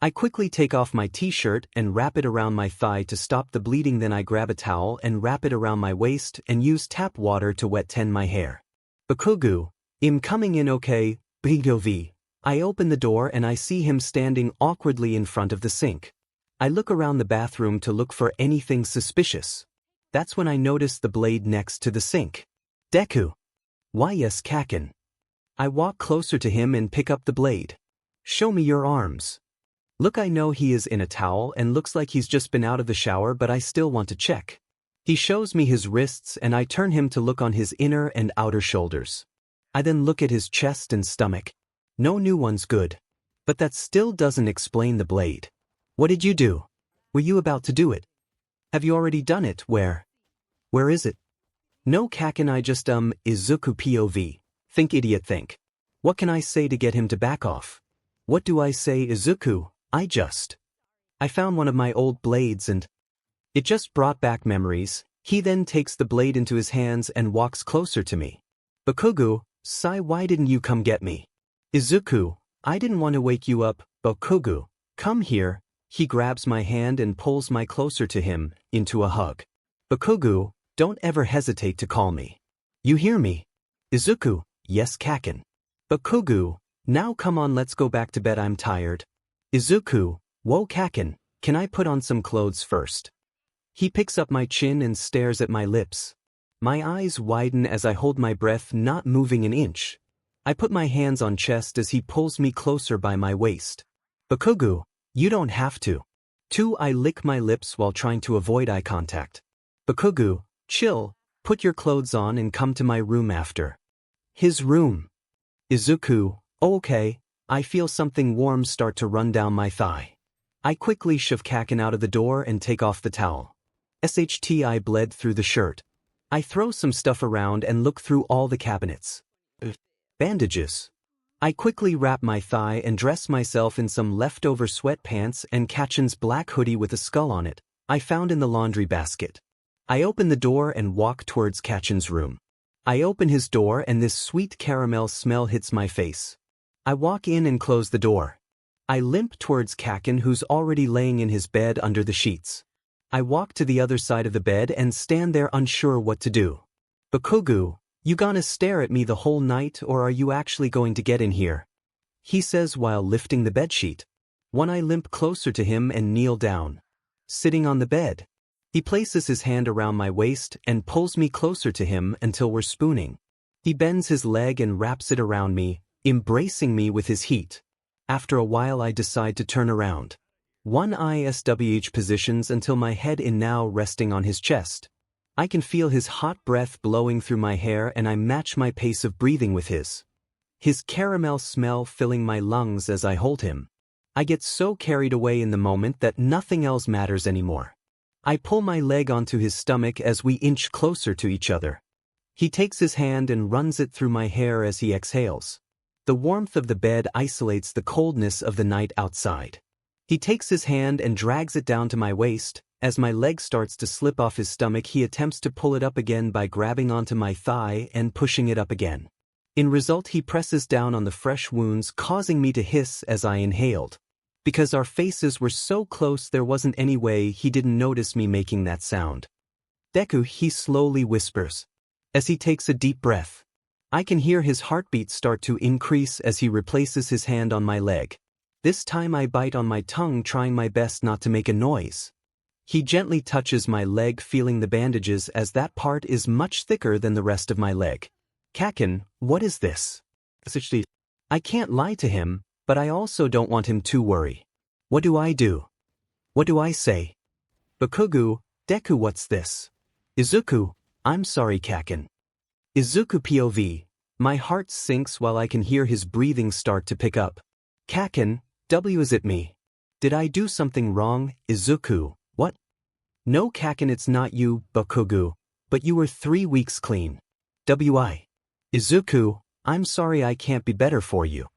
I quickly take off my t-shirt and wrap it around my thigh to stop the bleeding. Then I grab a towel and wrap it around my waist and use tap water to wet my hair. Bakugo, I'm coming in, okay, POV. I open the door and I see him standing awkwardly in front of the sink. I look around the bathroom to look for anything suspicious. That's when I notice the blade next to the sink. Deku. Why yes, Kaken. I walk closer to him and pick up the blade. Show me your arms. Look, I know he is in a towel and looks like he's just been out of the shower, but I still want to check. He shows me his wrists and I turn him to look on his inner and outer shoulders. I then look at his chest and stomach. No new ones, good. But that still doesn't explain the blade. What did you do? Were you about to do it? Have you already done it? Where is it? No, Kaken, I just Izuku POV. Think, idiot, think. What can I say to get him to back off? What do I say, Izuku? I found one of my old blades and it just brought back memories. He then takes the blade into his hands and walks closer to me. Bakugo, why didn't you come get me? Izuku, I didn't want to wake you up. Bakugo, come here. He grabs my hand and pulls me closer to him, into a hug. Bakugo, don't ever hesitate to call me. You hear me? Izuku, yes, Kaken. Bakugo, now come on, let's go back to bed, I'm tired. Izuku, whoa, Kaken, can I put on some clothes first? He picks up my chin and stares at my lips. My eyes widen as I hold my breath, not moving an inch. I put my hands on chest as he pulls me closer by my waist. Bakugo, you don't have to. 2. I lick my lips while trying to avoid eye contact. Bakugo, chill, put your clothes on and come to my room after. His room. Izuku, okay. I feel something warm start to run down my thigh. I quickly shove Kaken out of the door and take off the towel. I bled through the shirt. I throw some stuff around and look through all the cabinets. Bandages. I quickly wrap my thigh and dress myself in some leftover sweatpants and Kaken's black hoodie with a skull on it, I found in the laundry basket. I open the door and walk towards Kaken's room. I open his door and this sweet caramel smell hits my face. I walk in and close the door. I limp towards Kaken, who's already laying in his bed under the sheets. I walk to the other side of the bed and stand there unsure what to do. Bakugo, you gonna stare at me the whole night or are you actually going to get in here? He says while lifting the bedsheet. I limp closer to him and kneel down. Sitting on the bed. He places his hand around my waist and pulls me closer to him until we're spooning. He bends his leg and wraps it around me, embracing me with his heat. After a while I decide to turn around. One ISWH positions until my head is now resting on his chest. I can feel his hot breath blowing through my hair and I match my pace of breathing with his. His caramel smell filling my lungs as I hold him. I get so carried away in the moment that nothing else matters anymore. I pull my leg onto his stomach as we inch closer to each other. He takes his hand and runs it through my hair as he exhales. The warmth of the bed isolates the coldness of the night outside. He takes his hand and drags it down to my waist. As my leg starts to slip off his stomach, he attempts to pull it up again by grabbing onto my thigh and pushing it up again. In result, he presses down on the fresh wounds, causing me to hiss as I inhaled. Because our faces were so close there wasn't any way he didn't notice me making that sound. Deku, he slowly whispers. As he takes a deep breath. I can hear his heartbeat start to increase as he replaces his hand on my leg. This time I bite on my tongue, trying my best not to make a noise. He gently touches my leg, feeling the bandages as that part is much thicker than the rest of my leg. Kaken, what is this? I can't lie to him, but I also don't want him to worry. What do I do? What do I say? Bakugo, Deku, what's this? Izuku, I'm sorry, Kaken. Izuku POV, my heart sinks while I can hear his breathing start to pick up. Kaken, is it me? Did I do something wrong, Izuku? What? No, Kaken, it's not you, Bakugo, but you were 3 weeks clean. Izuku, I'm sorry, I can't be better for you.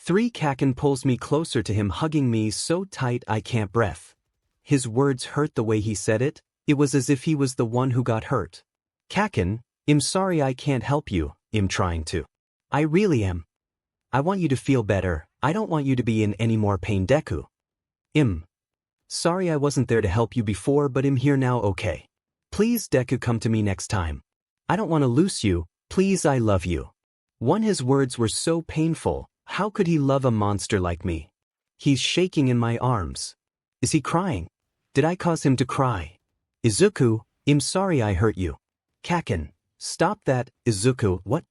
3 Kaken pulls me closer to him, hugging me so tight I can't breathe. His words hurt the way he said it. It was as if he was the one who got hurt. Kaken, I'm sorry I can't help you, I'm trying to. I really am. I want you to feel better, I don't want you to be in any more pain, Deku. Sorry I wasn't there to help you before, but I'm here now, okay? Please, Deku, come to me next time. I don't want to lose you, please, I love you. His words were so painful, how could he love a monster like me? He's shaking in my arms. Is he crying? Did I cause him to cry? Izuku, I'm sorry I hurt you. Kaken, stop that, Izuku, what?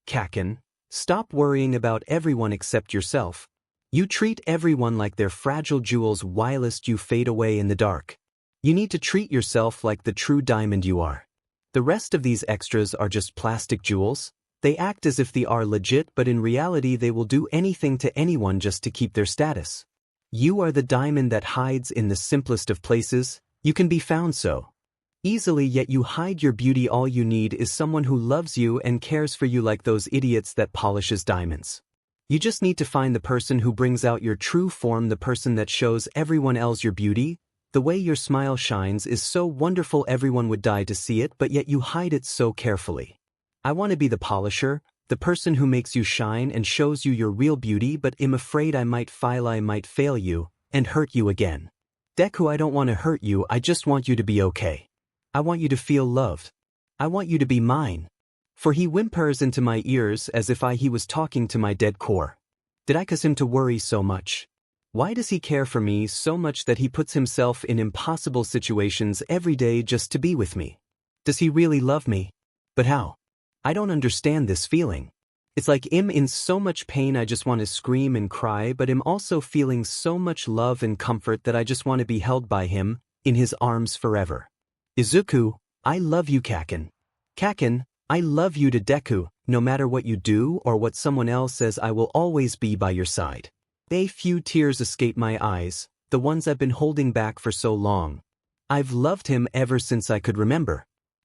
Kaken, stop worrying about everyone except yourself. You treat everyone like they're fragile jewels whilst you fade away in the dark. You need to treat yourself like the true diamond you are. The rest of these extras are just plastic jewels. They act as if they are legit, but in reality they will do anything to anyone just to keep their status. You are the diamond that hides in the simplest of places. You can be found so easily, yet you hide your beauty. All you need is someone who loves you and cares for you, like those idiots that polishes diamonds. You just need to find the person who brings out your true form, the person that shows everyone else your beauty. The way your smile shines is so wonderful, everyone would die to see it, but yet you hide it so carefully. I want to be the polisher, the person who makes you shine and shows you your real beauty, but I'm afraid I might fail you and hurt you again. Deku, I don't want to hurt you, I just want you to be okay. I want you to feel loved. I want you to be mine. For he whimpers into my ears as if he was talking to my dead core. Did I cause him to worry so much? Why does he care for me so much that he puts himself in impossible situations every day just to be with me? Does he really love me? But how? I don't understand this feeling. It's like I'm in so much pain I just want to scream and cry, but I'm also feeling so much love and comfort that I just want to be held by him, in his arms forever. Izuku, I love you, Kaken. Kaken, I love you to Deku. No matter what you do or what someone else says, I will always be by your side. A few tears escape my eyes, the ones I've been holding back for so long. I've loved him ever since I could remember.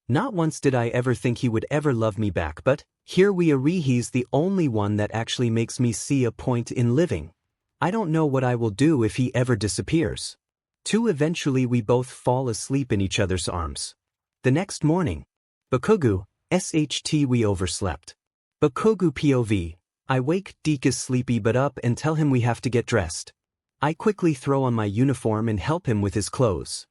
Not once did I ever think he would ever love me back, but here we are. He's the only one that actually makes me see a point in living. I don't know what I will do if he ever disappears. Eventually we both fall asleep in each other's arms. The next morning, Bakugo, we overslept. Bakugo POV, I wake Deke is sleepy but up and tell him we have to get dressed. I quickly throw on my uniform and help him with his clothes.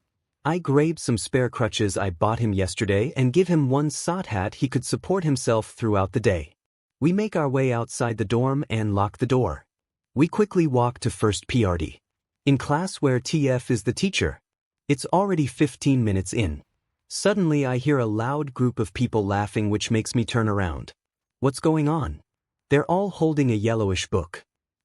I grab some spare crutches I bought him yesterday and give him one sock hat he could support himself throughout the day. We make our way outside the dorm and lock the door. We quickly walk to first period. In class where TF is the teacher. It's already 15 minutes in. Suddenly I hear a loud group of people laughing, which makes me turn around. What's going on? They're all holding a yellowish book.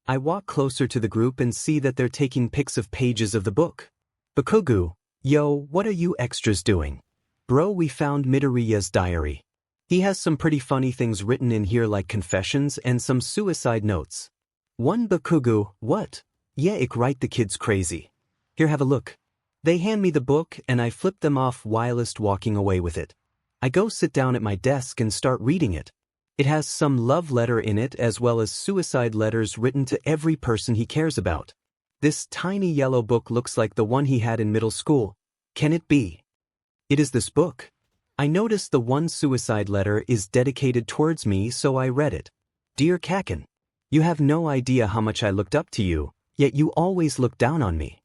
I walk closer to the group and see that they're taking pics of pages of the book. Bakugo, yo, what are you extras doing? Bro, we found Midoriya's diary. He has some pretty funny things written in here, like confessions and some suicide notes. One Bakugo, what? Yeah, ich write the kid's crazy. Here, have a look. They hand me the book and I flip them off whilst walking away with it. I go sit down at my desk and start reading it. It has some love letter in it as well as suicide letters written to every person he cares about. This tiny yellow book looks like the one he had in middle school. Can it be? It is this book. I noticed the one suicide letter is dedicated towards me, so I read it. Dear Kaken, you have no idea how much I looked up to you. Yet you always look down on me.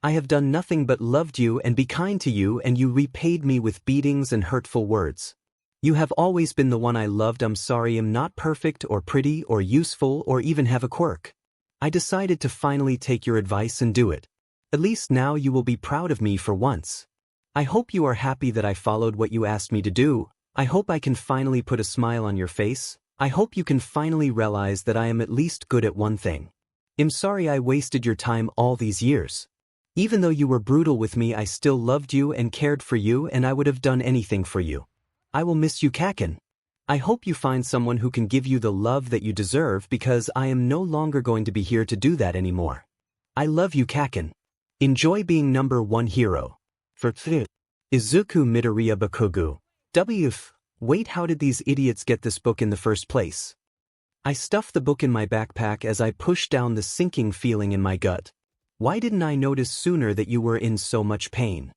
I have done nothing but loved you and be kind to you, and you repaid me with beatings and hurtful words. You have always been the one I loved. I'm sorry I'm not perfect or pretty or useful or even have a quirk. I decided to finally take your advice and do it. At least now you will be proud of me for once. I hope you are happy that I followed what you asked me to do. I hope I can finally put a smile on your face. I hope you can finally realize that I am at least good at one thing. I'm sorry I wasted your time all these years. Even though you were brutal with me, I still loved you and cared for you, and I would have done anything for you. I will miss you, 𝗧𝗵𝗃. I hope you find someone who can give you the love that you deserve, because I am no longer going to be here to do that anymore. I love you, 𝗧𝗵𝗃. Enjoy being number one hero. For 𝗧𝗜𝗍 midoriya bakugou. Wait, how did these idiots get this book in the first place? I stuffed the book in my backpack as I pushed down the sinking feeling in my gut. Why didn't I notice sooner that you were in so much pain?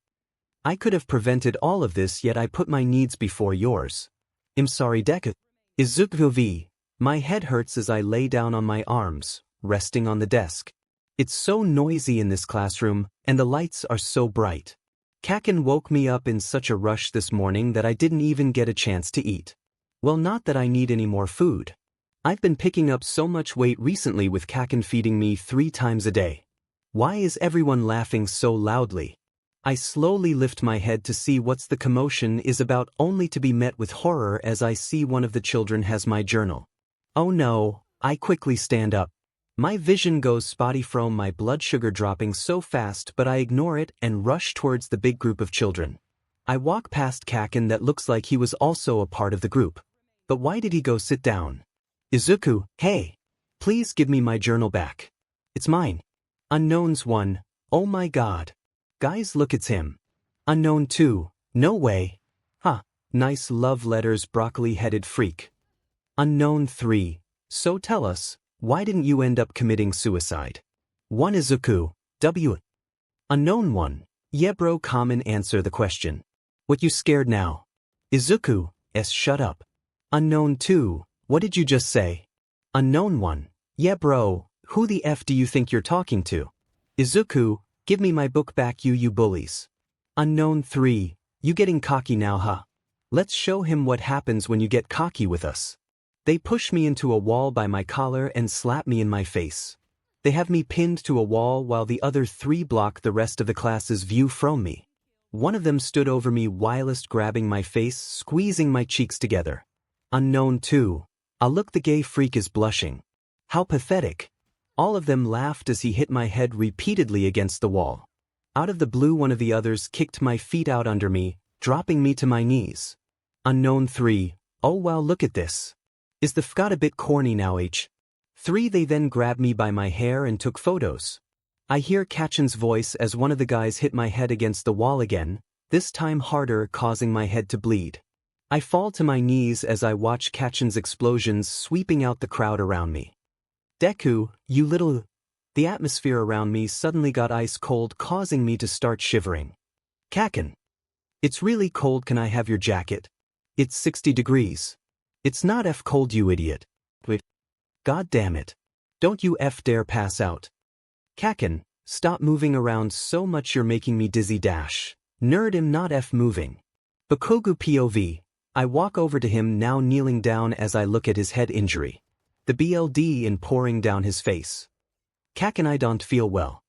I could have prevented all of this, yet I put my needs before yours. I'm sorry, Deku. izuku. My head hurts as I lay down on my arms, resting on the desk. It's so noisy in this classroom, and the lights are so bright. 𝗧𝗵𝗃 woke me up in such a rush this morning that I didn't even get a chance to eat. Well, not that I need any more food. I've been picking up so much weight recently with 𝗧𝗵𝗃 feeding me 3 times a day. Why is everyone laughing so loudly? I slowly lift my head to see what's the commotion is about, only to be met with horror as I see one of the children has my journal. Oh no, I quickly stand up. My vision goes spotty from my blood sugar dropping so fast, but I ignore it and rush towards the big group of children. I walk past 𝗧𝗵𝗃 that looks like he was also a part of the group. But why did he go sit down? Izuku, hey! Please give me my journal back. It's mine. Unknowns 1, oh my god. Guys, look, it's him. Unknown 2, no way. Huh, nice love letters, broccoli-headed freak. Unknown 3, so tell us, why didn't you end up committing suicide? 1 Izuku, W. Unknown 1, yeah bro, common answer the question. What you scared now? Izuku, shut up. Unknown 2, what did you just say? Unknown 1, yeah bro, who the F do you think you're talking to? Izuku, give me my book back, you bullies. Unknown 3, you getting cocky now, huh? Let's show him what happens when you get cocky with us. They push me into a wall by my collar and slap me in my face. They have me pinned to a wall while the other 3 block the rest of the class's view from me. One of them stood over me whilst grabbing my face, squeezing my cheeks together. Unknown 2, ah look, the gay freak is blushing. How pathetic. All of them laughed as he hit my head repeatedly against the wall. Out of the blue, one of the others kicked my feet out under me, dropping me to my knees. Unknown 3, oh wow, look at this. Is the got a bit corny now, 𝗧𝗵𝗃? They then grabbed me by my hair and took photos. I hear 𝗧𝗵𝗃's voice as one of the guys hit my head against the wall again, this time harder, causing my head to bleed. I fall to my knees as I watch 𝗧𝗵𝗃's explosions sweeping out the crowd around me. Deku, you little... The atmosphere around me suddenly got ice cold, causing me to start shivering. 𝗧𝗵𝗃. It's really cold, can I have your jacket? It's 60 degrees. It's not F cold, you idiot. Wait. God damn it. Don't you F dare pass out. 𝗧𝗵𝗃, stop moving around so much, you're making me dizzy dash. Nerd, am not F moving. Bakugo POV. I walk over to him, now kneeling down as I look at his head injury. The BLD in pouring down his face. 𝗧𝗵𝗃, I don't feel well.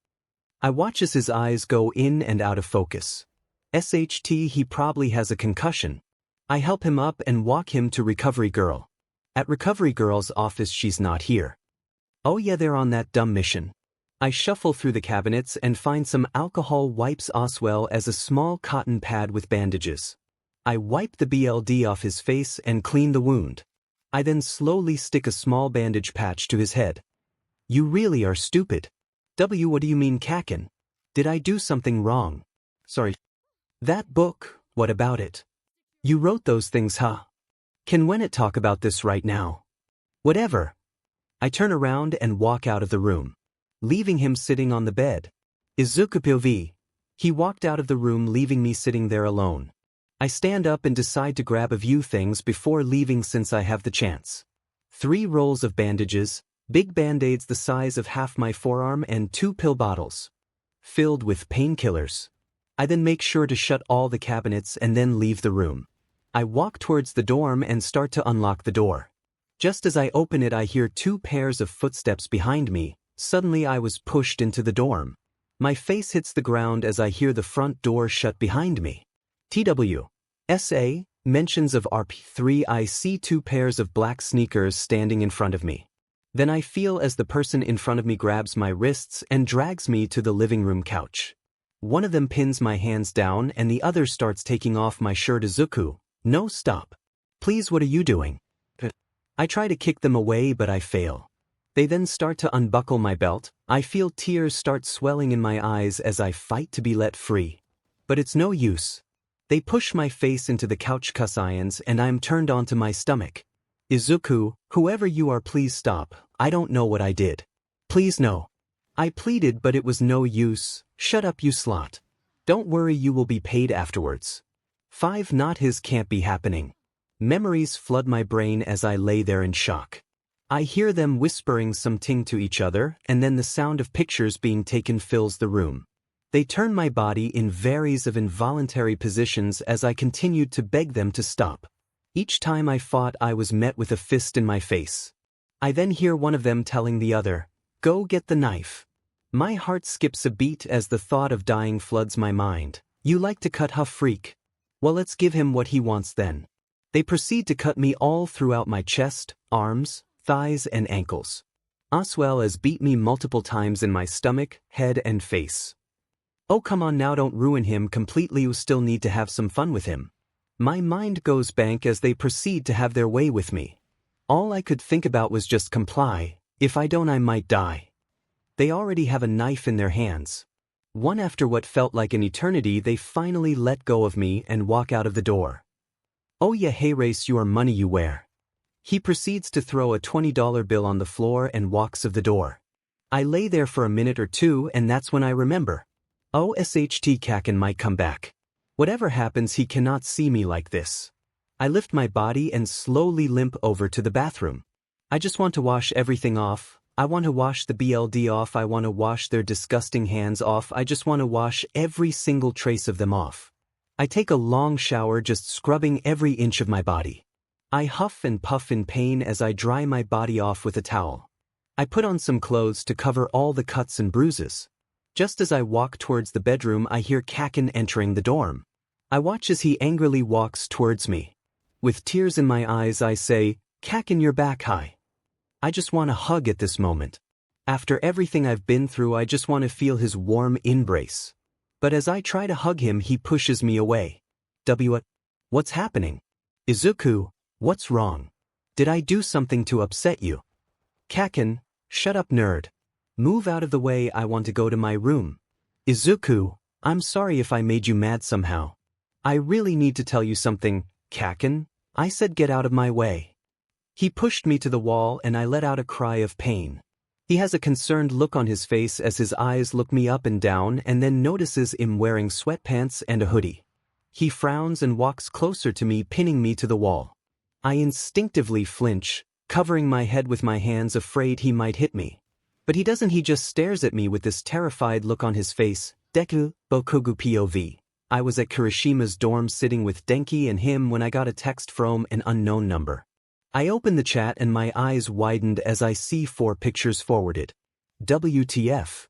I watch as his eyes go in and out of focus. SHT, he probably has a concussion. I help him up and walk him to Recovery Girl. At Recovery Girl's office, she's not here. Oh yeah, they're on that dumb mission. I shuffle through the cabinets and find some alcohol wipes as well as a small cotton pad with bandages. I wipe the BLD off his face and clean the wound. I then slowly stick a small bandage patch to his head. You really are stupid. W, what do you mean, 𝗧𝗵𝗃? Did I do something wrong? Sorry. That book, what about it? You wrote those things, huh? Can when it talk about this right now? Whatever. I turn around and walk out of the room, leaving him sitting on the bed. Izuku POV. He walked out of the room, leaving me sitting there alone. I stand up and decide to grab a few things before leaving since I have the chance. 3 rolls of bandages, Big band-aids the size of half my forearm and 2 pill bottles. Filled with painkillers. I then make sure to shut all the cabinets and then leave the room. I walk towards the dorm and start to unlock the door. Just as I open it, I hear 2 pairs of footsteps behind me. Suddenly I was pushed into the dorm. My face hits the ground as I hear the front door shut behind me. TWSA, mentions of RP3. I see 2 pairs of black sneakers standing in front of me. Then I feel as the person in front of me grabs my wrists and drags me to the living room couch. One of them pins my hands down and the other starts taking off my shirt. Izuku, no, stop. Please, what are you doing? I try to kick them away but I fail. They then start to unbuckle my belt. I feel tears start swelling in my eyes as I fight to be let free. But it's no use. They push my face into the couch cushions and I'm turned onto my stomach. Izuku, whoever you are, please stop. I don't know what I did. Please no. I pleaded but it was no use. Shut up, you slut. Don't worry, you will be paid afterwards. 5 Not his can't be happening. Memories flood my brain as I lay there in shock. I hear them whispering something to each other and then the sound of pictures being taken fills the room. They turn my body in various of involuntary positions as I continued to beg them to stop. Each time I fought, I was met with a fist in my face. I then hear one of them telling the other, "Go get the knife." My heart skips a beat as the thought of dying floods my mind. "You like to cut, huh, freak? Well, let's give him what he wants then." They proceed to cut me all throughout my chest, arms, thighs and ankles. As well as beat me multiple times in my stomach, head and face. Oh, come on now, don't ruin him completely, you still need to have some fun with him. My mind goes blank as they proceed to have their way with me. All I could think about was just comply. If I don't, I might die. They already have a knife in their hands. One after what felt like an eternity, they finally let go of me and walk out of the door. "Oh yeah, hey race, your money you wear." He proceeds to throw a $20 bill on the floor and walks of the door. I lay there for a minute or two and that's when I remember. Oh, 𝗧𝗵𝗲 might come back. Whatever happens, he cannot see me like this. I lift my body and slowly limp over to the bathroom. I just want to wash everything off. I want to wash the BLD off. I want to wash their disgusting hands off. I just want to wash every single trace of them off. I take a long shower, just scrubbing every inch of my body. I huff and puff in pain as I dry my body off with a towel. I put on some clothes to cover all the cuts and bruises. Just as I walk towards the bedroom, I hear Kaken entering the dorm. I watch as he angrily walks towards me. With tears in my eyes, I say, "Kaken, you're back, hi." I just want a hug at this moment. After everything I've been through, I just want to feel his warm embrace. But as I try to hug him, he pushes me away. What's happening? Izuku, what's wrong? Did I do something to upset you? Kaken, shut up, nerd. Move out of the way, I want to go to my room. Izuku, I'm sorry if I made you mad somehow. I really need to tell you something, Kaken. I said get out of my way. He pushed me to the wall and I let out a cry of pain. He has a concerned look on his face as his eyes look me up and down and then notices I'm wearing sweatpants and a hoodie. He frowns and walks closer to me, pinning me to the wall. I instinctively flinch, covering my head with my hands, afraid he might hit me. But he doesn't, he just stares at me with this terrified look on his face. Deku, Bakugo POV. I was at Kirishima's dorm sitting with Denki and him when I got a text from an unknown number. I opened the chat and my eyes widened as I see 4 pictures forwarded. WTF?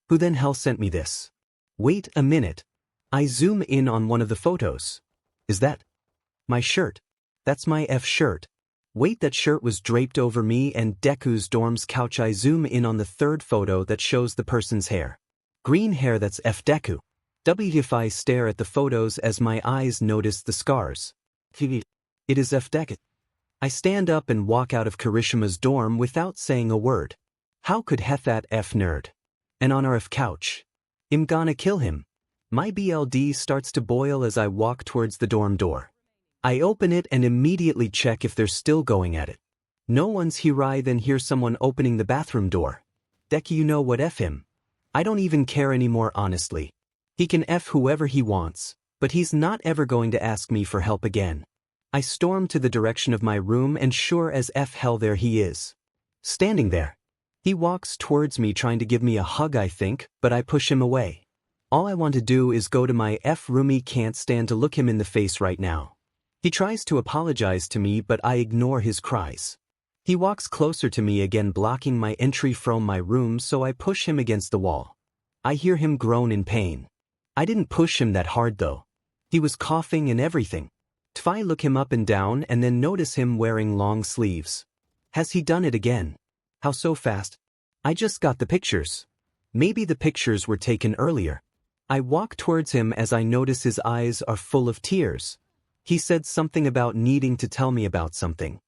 Who then hell sent me this? Wait a minute. I zoom in on one of the photos. Is that my shirt? That's my F shirt. Wait, that shirt was draped over me and Deku's dorm's couch. I zoom in on the 3rd photo that shows the person's hair. Green hair, that's F Deku. If I stare at the photos as my eyes notice the scars. It is F Deku. I stand up and walk out of Kirishima's dorm without saying a word. How could that F nerd? And on our F couch. I'm gonna kill him. My BLD starts to boil as I walk towards the dorm door. I open it and immediately check if they're still going at it. No one's here. I then hear someone opening the bathroom door. Deku, you know what, F him. I don't even care anymore, honestly. He can F whoever he wants, but he's not ever going to ask me for help again. I storm to the direction of my room and sure as F hell there he is. standing there. He walks towards me trying to give me a hug I think, but I push him away. All I want to do is go to my room. Can't stand to look him in the face right now. He tries to apologize to me but I ignore his cries. He walks closer to me again blocking my entry from my room so I push him against the wall. I hear him groan in pain. I didn't push him that hard though. He was coughing and everything. I look him up and down and then notice him wearing long sleeves. Has he done it again? How so fast? I just got the pictures. Maybe the pictures were taken earlier. I walk towards him as I notice his eyes are full of tears. He said something about needing to tell me about something.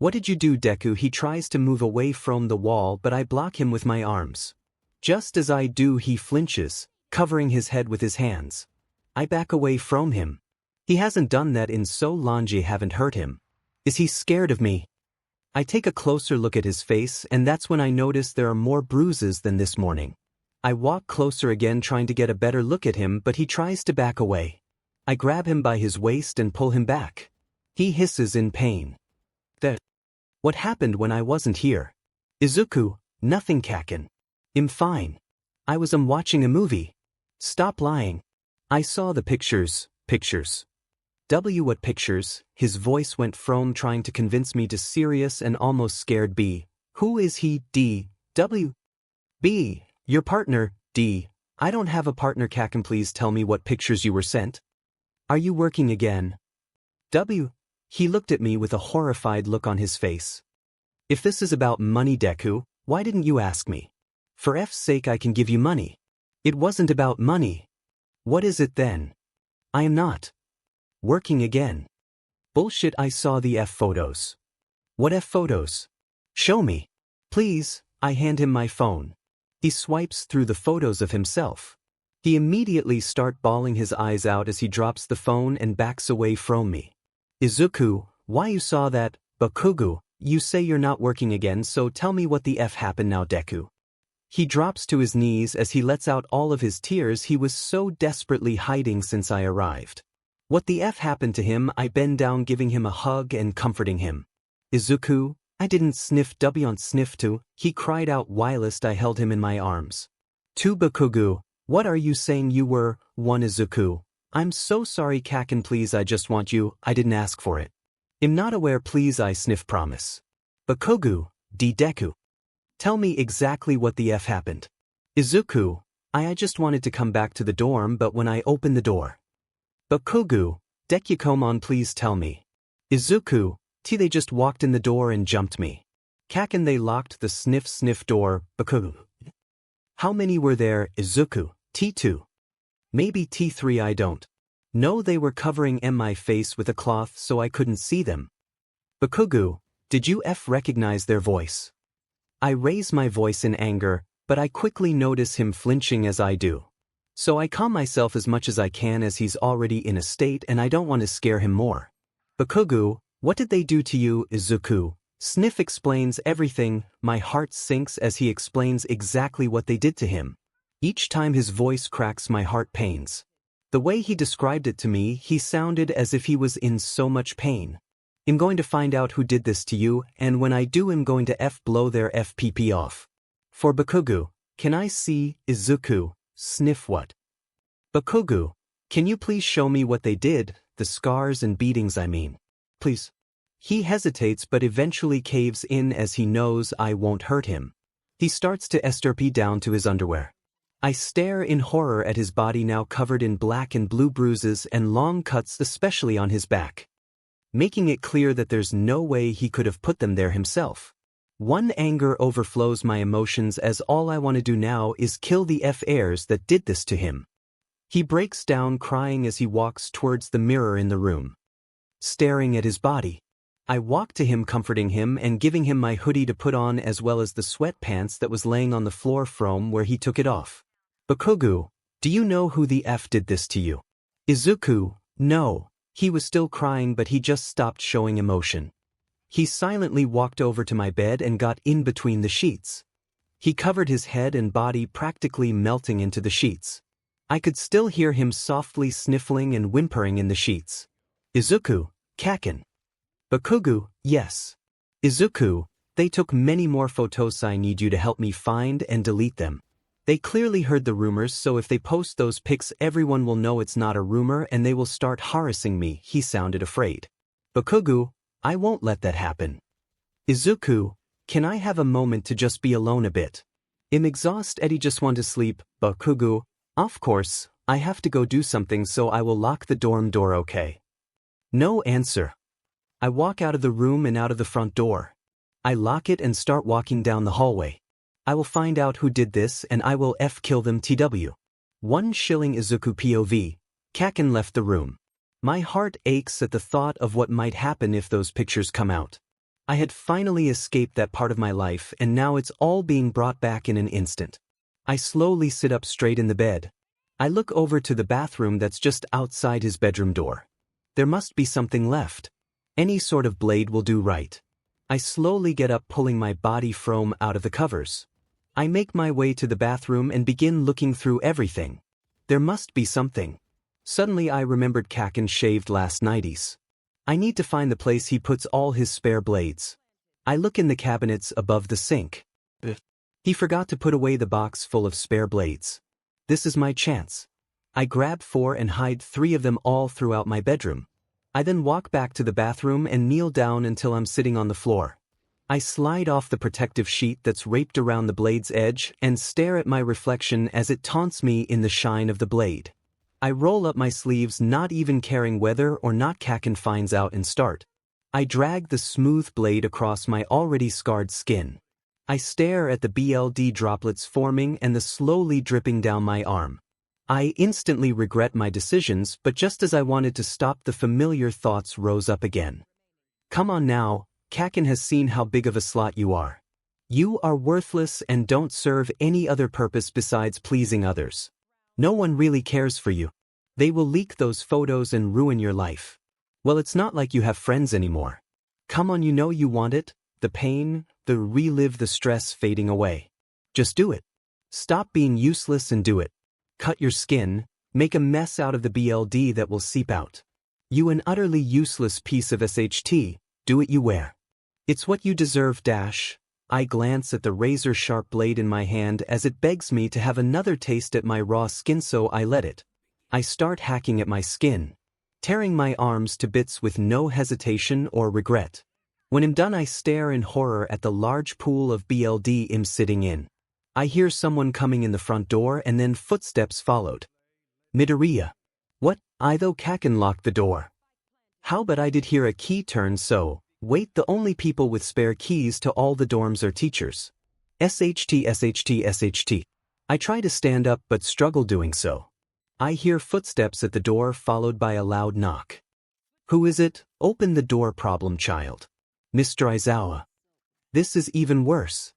What did you do, Deku? He tries to move away from the wall but I block him with my arms. Just as I do he flinches, covering his head with his hands. I back away from him. He hasn't done that in so long. I haven't hurt him. Is he scared of me? I take a closer look at his face and that's when I notice there are more bruises than this morning. I walk closer again trying to get a better look at him but he tries to back away. I grab him by his waist and pull him back. He hisses in pain. What happened when I wasn't here? Izuku, nothing Kaken. I'm fine. I was watching a movie. Stop lying. I saw the pictures. What pictures? His voice went from trying to convince me to serious and almost scared B. Who is he? D. W. B. Your partner, D. I don't have a partner Kaken. Please tell me what pictures you were sent. Are you working again? W. He looked at me with a horrified look on his face. If this is about money, Deku, why didn't you ask me? For F's sake I can give you money. It wasn't about money. What is it then? I am not working again. Bullshit, I saw the F photos. What F photos? Show me. Please, I hand him my phone. He swipes through the photos of himself. He immediately starts bawling his eyes out as he drops the phone and backs away from me. Izuku, why you saw that? Bakugou, you say you're not working again so tell me what the F happened now, Deku. He drops to his knees as he lets out all of his tears he was so desperately hiding since I arrived. What the F happened to him? I bend down giving him a hug and comforting him. Izuku, I didn't sniff 𝗕𝗏𝗏, he cried out whilst I held him in my arms. To Bakugou, what are you saying you were? One Izuku, I'm so sorry Kaken, please I just want you, I didn't ask for it. I'm not aware, please I sniff, promise. Bakugou, Deku. Tell me exactly what the F happened. Izuku, I just wanted to come back to the dorm but when I opened the door. Bakugou, Deku, please tell me. Izuku, they just walked in the door and jumped me. Kaken, they locked the sniff door. Bakugou. How many were there? Izuku, T2. Maybe T3, I don't know. They were covering my face with a cloth so I couldn't see them. Bakugou, did you recognize their voice? I raise my voice in anger, but I quickly notice him flinching as I do. So I calm myself as much as I can as he's already in a state and I don't want to scare him more. Bakugou, what did they do to you? Izuku, Sniff explains everything. My heart sinks as he explains exactly what they did to him. Each time his voice cracks, my heart pains. The way he described it to me, he sounded as if he was in so much pain. I'm going to find out who did this to you, and when I do, I'm going to blow their FPP off. For Bakugou, can I see? Izuku, sniff what? Bakugou, can you please show me what they did, the scars and beatings I mean? Please. He hesitates but eventually caves in as he knows I won't hurt him. He starts to 𝗎𝗏𝗍 down to his underwear. I stare in horror at his body now covered in black and blue bruises and long cuts, especially on his back, making it clear that there's no way he could have put them there himself. One anger overflows my emotions as all I want to do now is kill the 𝗕𝗏𝗏s that did this to him. He breaks down crying as he walks towards the mirror in the room, staring at his body. I walk to him, comforting him and giving him my hoodie to put on as well as the sweatpants that was laying on the floor from where he took it off. Bakugou, do you know who the F did this to you? Izuku, no. He was still crying but he just stopped showing emotion. He silently walked over to my bed and got in between the sheets. He covered his head and body, practically melting into the sheets. I could still hear him softly sniffling and whimpering in the sheets. Izuku, Kaken. Bakugou, yes. Izuku, They took many more photos. I need you to help me find and delete them. They clearly heard the rumors, so if they post those pics everyone will know it's not a rumor and they will start harassing me. He sounded afraid. Bakugo, I won't let that happen. Izuku, can I have a moment to just be alone a bit? I'm exhausted. I just want to sleep. Bakugo, of course, I have to go do something, so I will lock the dorm door, okay? No answer. I walk out of the room and out of the front door. I lock it and start walking down the hallway. I will find out who did this and I will kill them. TW. 1 shilling Izuku POV. Kaken left the room. My heart aches at the thought of what might happen if those pictures come out. I had finally escaped that part of my life and now it's all being brought back in an instant. I slowly sit up straight in the bed. I look over to the bathroom that's just outside his bedroom door. There must be something left. Any sort of blade will do, right? I slowly get up, pulling my body from out of the covers. I make my way to the bathroom and begin looking through everything. There must be something. Suddenly I remembered Kaken shaved last nighties. I need to find the place he puts all his spare blades. I look in the cabinets above the sink. He forgot to put away the box full of spare blades. This is my chance. I grab 4 and hide 3 of them all throughout my bedroom. I then walk back to the bathroom and kneel down until I'm sitting on the floor. I slide off the protective sheet that's wrapped around the blade's edge and stare at my reflection as it taunts me in the shine of the blade. I roll up my sleeves, not even caring whether or not Kaken finds out, and start. I drag the smooth blade across my already scarred skin. I stare at the BLD droplets forming and the slowly dripping down my arm. I instantly regret my decisions, but just as I wanted to stop, the familiar thoughts rose up again. Come on now, Kaken has seen how big of a slut you are. You are worthless and don't serve any other purpose besides pleasing others. No one really cares for you. They will leak those photos and ruin your life. Well, it's not like you have friends anymore. Come on, you know you want it, the pain, the relive, the stress fading away. Just do it. Stop being useless and do it. Cut your skin, make a mess out of the BLD that will seep out. You an utterly useless piece of SHT, do it, you wear. It's what you deserve. I glance at the razor-sharp blade in my hand as it begs me to have another taste at my raw skin, so I let it. I start hacking at my skin, tearing my arms to bits with no hesitation or regret. When I'm done, I stare in horror at the large pool of BLD I'm sitting in. I hear someone coming in the front door and then footsteps followed. Midoriya. What? I though Kaken locked the door. How, but I did hear a key turn, so, wait, the only people with spare keys to all the dorms are teachers. SHT. I try to stand up but struggle doing so. I hear footsteps at the door followed by a loud knock. Who is it? Open the door, problem child. Mr. Aizawa. This is even worse.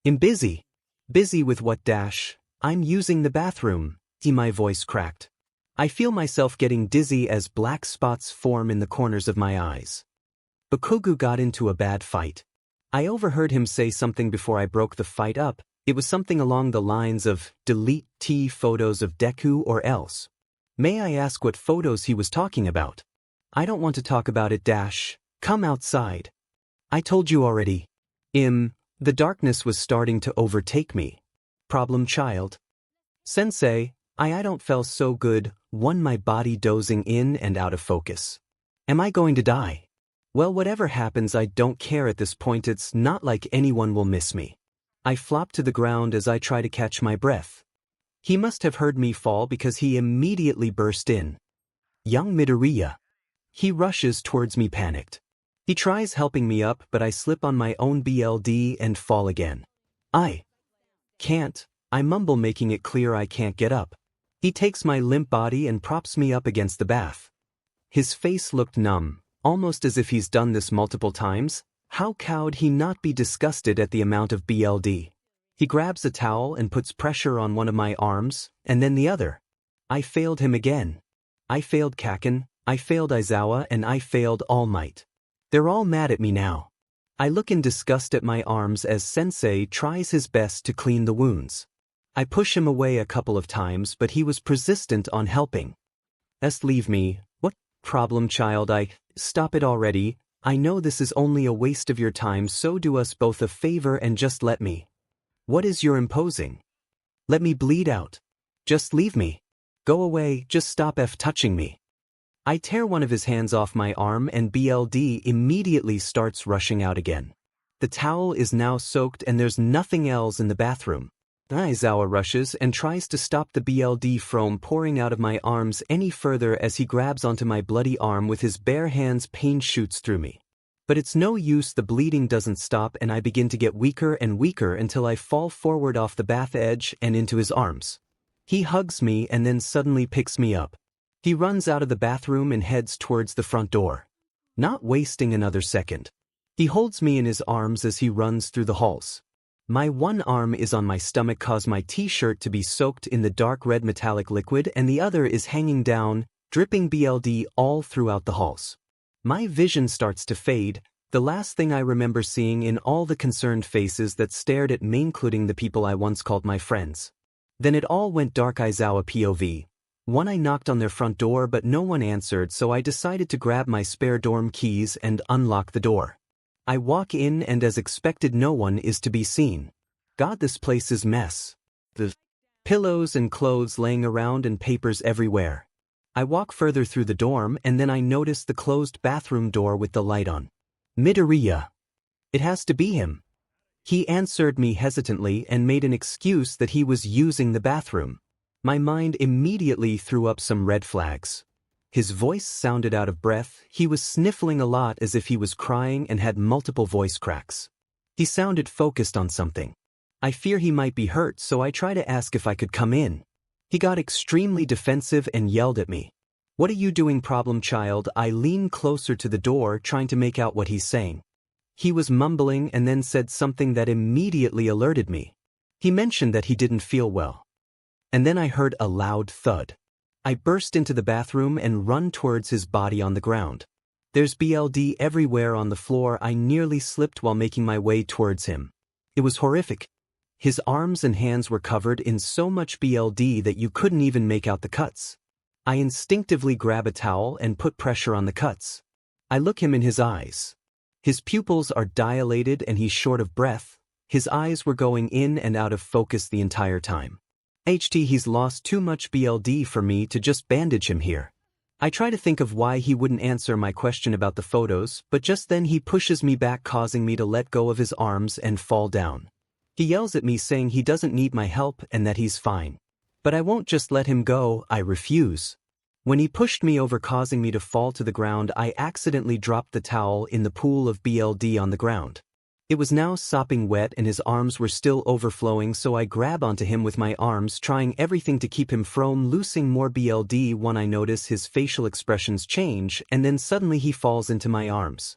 I'm busy. Busy with what? I'm using the bathroom. My voice cracked. I feel myself getting dizzy as black spots form in the corners of my eyes. Bakugo got into a bad fight. I overheard him say something before I broke the fight up. It was something along the lines of, delete photos of Deku or else. May I ask what photos he was talking about? I don't want to talk about it. Come outside. I told you already. The darkness was starting to overtake me. Problem child. Sensei, I don't feel so good, my body dozing in and out of focus. Am I going to die? Well, whatever happens, I don't care at this point. It's not like anyone will miss me. I flop to the ground as I try to catch my breath. He must have heard me fall because he immediately burst in. Young Midoriya. He rushes towards me panicked. He tries helping me up, but I slip on my own BLD and fall again. I can't, I mumble, making it clear I can't get up. He takes my limp body and props me up against the bath. His face looked numb, almost as if he's done this multiple times. How could he not be disgusted at the amount of BLD? He grabs a towel and puts pressure on one of my arms, and then the other. I failed him again. I failed Kaken, I failed Aizawa, and I failed All Might. They're all mad at me now. I look in disgust at my arms as Sensei tries his best to clean the wounds. I push him away a couple of times, but he was persistent on helping. Leave me. What problem child? Stop it already. I know this is only a waste of your time, so do us both a favor and just let me. What is your imposing? Let me bleed out. Just leave me. Go away, just stop touching me. I tear one of his hands off my arm and BLD immediately starts rushing out again. The towel is now soaked and there's nothing else in the bathroom. Aizawa rushes and tries to stop the BLD from pouring out of my arms any further as he grabs onto my bloody arm with his bare hands. Pain shoots through me. But it's no use, the bleeding doesn't stop and I begin to get weaker and weaker until I fall forward off the bath edge and into his arms. He hugs me and then suddenly picks me up. He runs out of the bathroom and heads towards the front door. Not wasting another second. He holds me in his arms as he runs through the halls. My one arm is on my stomach, cause my t-shirt to be soaked in the dark red metallic liquid, and the other is hanging down, dripping BLD all throughout the halls. My vision starts to fade, the last thing I remember seeing in all the concerned faces that stared at me, including the people I once called my friends. Then it all went dark. Aizawa POV. One, I knocked on their front door but no one answered, so I decided to grab my spare dorm keys and unlock the door. I walk in and as expected no one is to be seen. God, this place is mess. The pillows and clothes laying around and papers everywhere. I walk further through the dorm and then I notice the closed bathroom door with the light on. Midoriya. It has to be him. He answered me hesitantly and made an excuse that he was using the bathroom. My mind immediately threw up some red flags. His voice sounded out of breath, he was sniffling a lot as if he was crying and had multiple voice cracks. He sounded focused on something. I fear he might be hurt, so I try to ask if I could come in. He got extremely defensive and yelled at me. What are you doing, problem child? I lean closer to the door trying to make out what he's saying. He was mumbling and then said something that immediately alerted me. He mentioned that he didn't feel well. And then I heard a loud thud. I burst into the bathroom and run towards his body on the ground. There's BLD everywhere on the floor. I nearly slipped while making my way towards him. It was horrific. His arms and hands were covered in so much BLD that you couldn't even make out the cuts. I instinctively grab a towel and put pressure on the cuts. I look him in his eyes. His pupils are dilated and he's short of breath. His eyes were going in and out of focus the entire time. He's lost too much BLD for me to just bandage him here. I try to think of why he wouldn't answer my question about the photos, but just then he pushes me back, causing me to let go of his arms and fall down. He yells at me saying he doesn't need my help and that he's fine. But I won't just let him go, I refuse. When he pushed me over, causing me to fall to the ground, I accidentally dropped the towel in the pool of BLD on the ground. It was now sopping wet and his arms were still overflowing, so I grab onto him with my arms, trying everything to keep him from losing more BLD. When I notice his facial expressions change, and then suddenly he falls into my arms.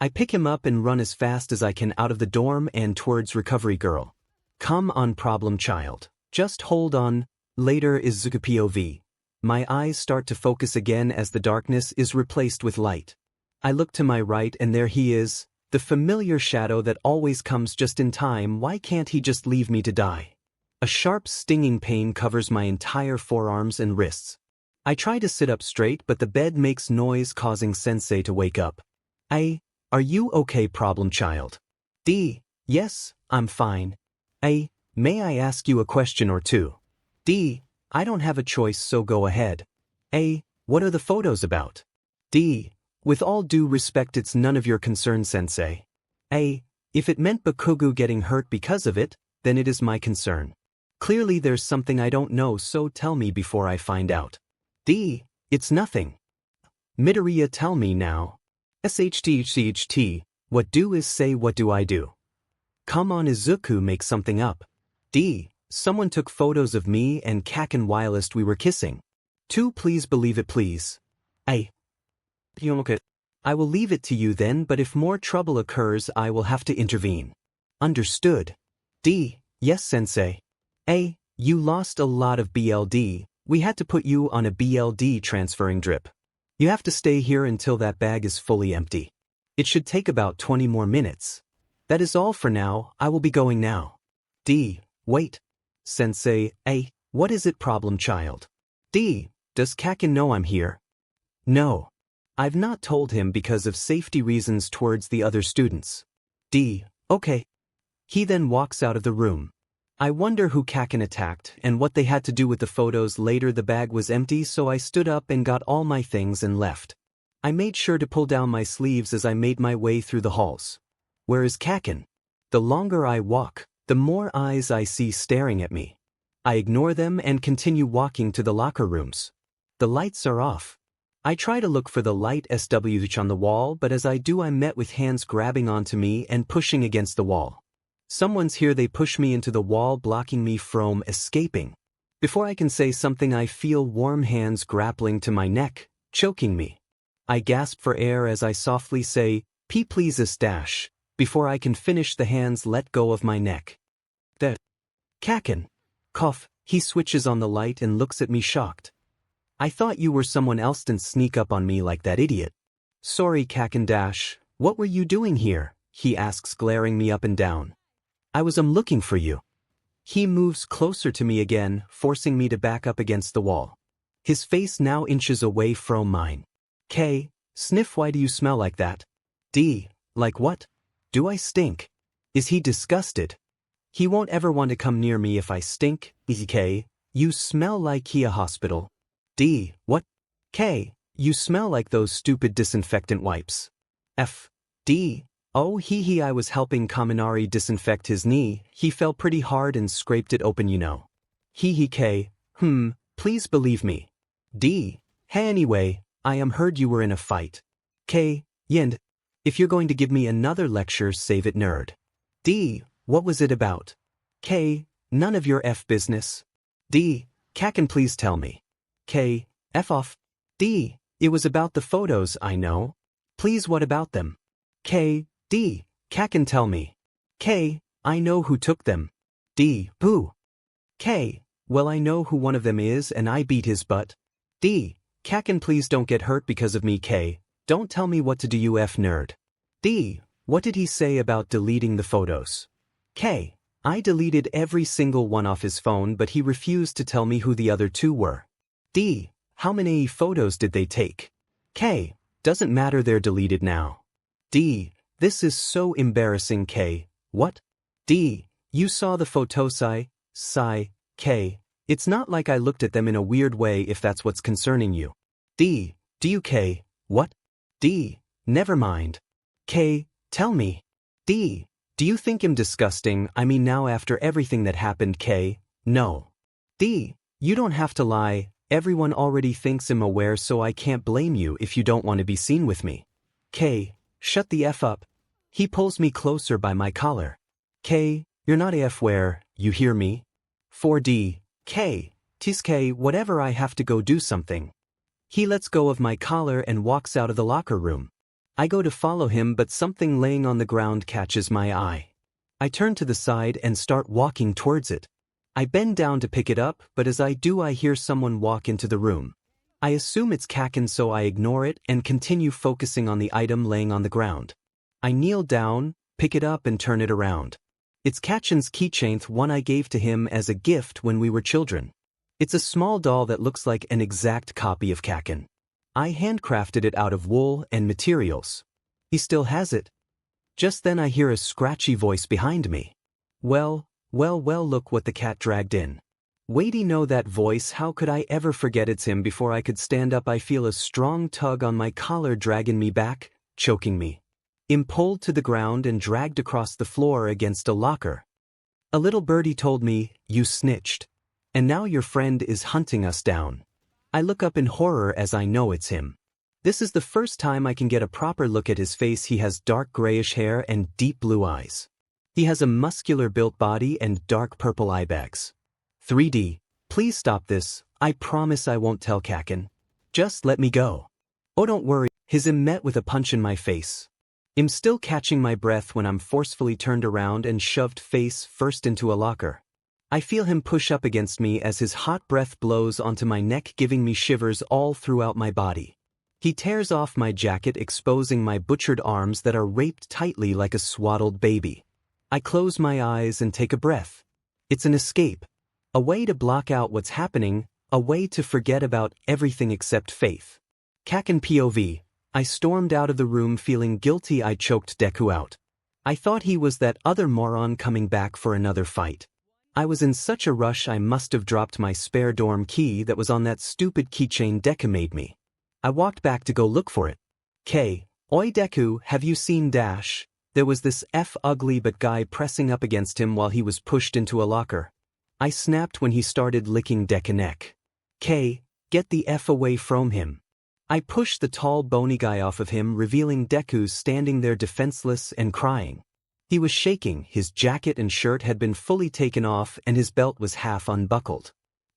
I pick him up and run as fast as I can out of the dorm and towards recovery girl. Come on, problem child. Just hold on. Later Izuku POV. My eyes start to focus again as the darkness is replaced with light. I look to my right and there he is. The familiar shadow that always comes just in time. Why can't he just leave me to die? A sharp stinging pain covers my entire forearms and wrists. I try to sit up straight but the bed makes noise, causing Sensei to wake up. Are you okay, problem child? Yes, I'm fine. May I ask you a question or two? I don't have a choice, so go ahead. What are the photos about? With all due respect, it's none of your concern, Sensei. If it meant Bakugo getting hurt because of it, then it is my concern. Clearly there's something I don't know, so tell me before I find out. It's nothing. Midoriya, tell me now. SHTHCHT, what do is say, what do I do? Come on, Izuku, make something up. Someone took photos of me and Kaken whilst we were kissing. Please believe it, please. I will leave it to you then, but if more trouble occurs I will have to intervene. Understood? Yes, Sensei. You lost a lot of BLD. We had to put you on a BLD transferring drip. You have to stay here until that bag is fully empty. It should take about 20 more minutes. That is all for now. I will be going now. Wait. Sensei, what is it, problem child? Does Kaken know I'm here? No. I've not told him because of safety reasons towards the other students. Okay. He then walks out of the room. I wonder who Kaken attacked and what they had to do with the photos. Later the bag was empty, so I stood up and got all my things and left. I made sure to pull down my sleeves as I made my way through the halls. Where is Kaken? The longer I walk, the more eyes I see staring at me. I ignore them and continue walking to the locker rooms. The lights are off. I try to look for the light switch on the wall, but as I do I'm met with hands grabbing onto me and pushing against the wall. Someone's here. They push me into the wall, blocking me from escaping. Before I can say something I feel warm hands grappling to my neck, choking me. I gasp for air as I softly say, please dash. Before I can finish, the hands let go of my neck. Kaken. Cough. He switches on the light and looks at me shocked. I thought you were someone else. Didn't sneak up on me like that idiot. Sorry Kaken dash. What were you doing here? He asks, glaring me up and down. I was looking for you. He moves closer to me again, forcing me to back up against the wall. His face now inches away from mine. Sniff. Why do you smell like that? Like what? Do I stink? Is he disgusted? He won't ever want to come near me if I stink. You smell like hospital. What? You smell like those stupid disinfectant wipes. Oh I was helping Kaminari disinfect his knee. He fell pretty hard and scraped it open, you know. Please believe me. Hey, anyway, I heard you were in a fight. Yind. If you're going to give me another lecture, save it, nerd. What was it about? None of your business. Kaken, please tell me. F off. It was about the photos, I know. Please, what about them? Kaken, tell me. I know who took them. Who? Well, I know who one of them is and I beat his butt. Kaken, please don't get hurt because of me. Don't tell me what to do, you nerd. What did he say about deleting the photos? I deleted every single one off his phone, but he refused to tell me who the other two were. How many photos did they take? Doesn't matter, they're deleted now. This is so embarrassing. What? You saw the photos It's not like I looked at them in a weird way, if that's what's concerning you. Do you What? Never mind. Tell me. Do you think him disgusting? I mean, now after everything that happened. No. You don't have to lie. Everyone already thinks I'm aware, so I can't blame you if you don't want to be seen with me. Shut the F up. He pulls me closer by my collar. You're not where, you hear me? 4D. Whatever, I have to go do something. He lets go of my collar and walks out of the locker room. I go to follow him, but something laying on the ground catches my eye. I turn to the side and start walking towards it. I bend down to pick it up, but as I do I hear someone walk into the room. I assume it's Kaken, so I ignore it and continue focusing on the item laying on the ground. I kneel down, pick it up and turn it around. It's Kaken's keychain, one I gave to him as a gift when we were children. It's a small doll that looks like an exact copy of Kaken. I handcrafted it out of wool and materials. He still has it. Just then I hear a scratchy voice behind me. Well, look what the cat dragged in. Waity, know that voice? How could I ever forget it's him? Before I could stand up I feel a strong tug on my collar, dragging me back, choking me. I'm pulled to the ground and dragged across the floor against a locker. A little birdie told me, "You snitched. And now your friend is hunting us down." I look up in horror as I know it's him. This is the first time I can get a proper look at his face. He has dark grayish hair and deep blue eyes. He has a muscular built body and dark purple eye bags. 3D, please stop this. I promise I won't tell Kaken. Just let me go. Oh, don't worry. I'm met with a punch in my face. I'm still catching my breath when I'm forcefully turned around and shoved face first into a locker. I feel him push up against me as his hot breath blows onto my neck, giving me shivers all throughout my body. He tears off my jacket, exposing my butchered arms that are wrapped tightly like a swaddled baby. I close my eyes and take a breath. It's an escape. A way to block out what's happening, a way to forget about everything except faith. Kaken POV. I stormed out of the room feeling guilty I choked Deku out. I thought he was that other moron coming back for another fight. I was in such a rush I must have dropped my spare dorm key that was on that stupid keychain Deku made me. I walked back to go look for it. Oi Deku, have you seen Dash? There was this ugly but guy pressing up against him while he was pushed into a locker. I snapped when he started licking Deku neck. Get the away from him. I pushed the tall bony guy off of him, revealing Deku standing there defenseless and crying. He was shaking, his jacket and shirt had been fully taken off and his belt was half unbuckled.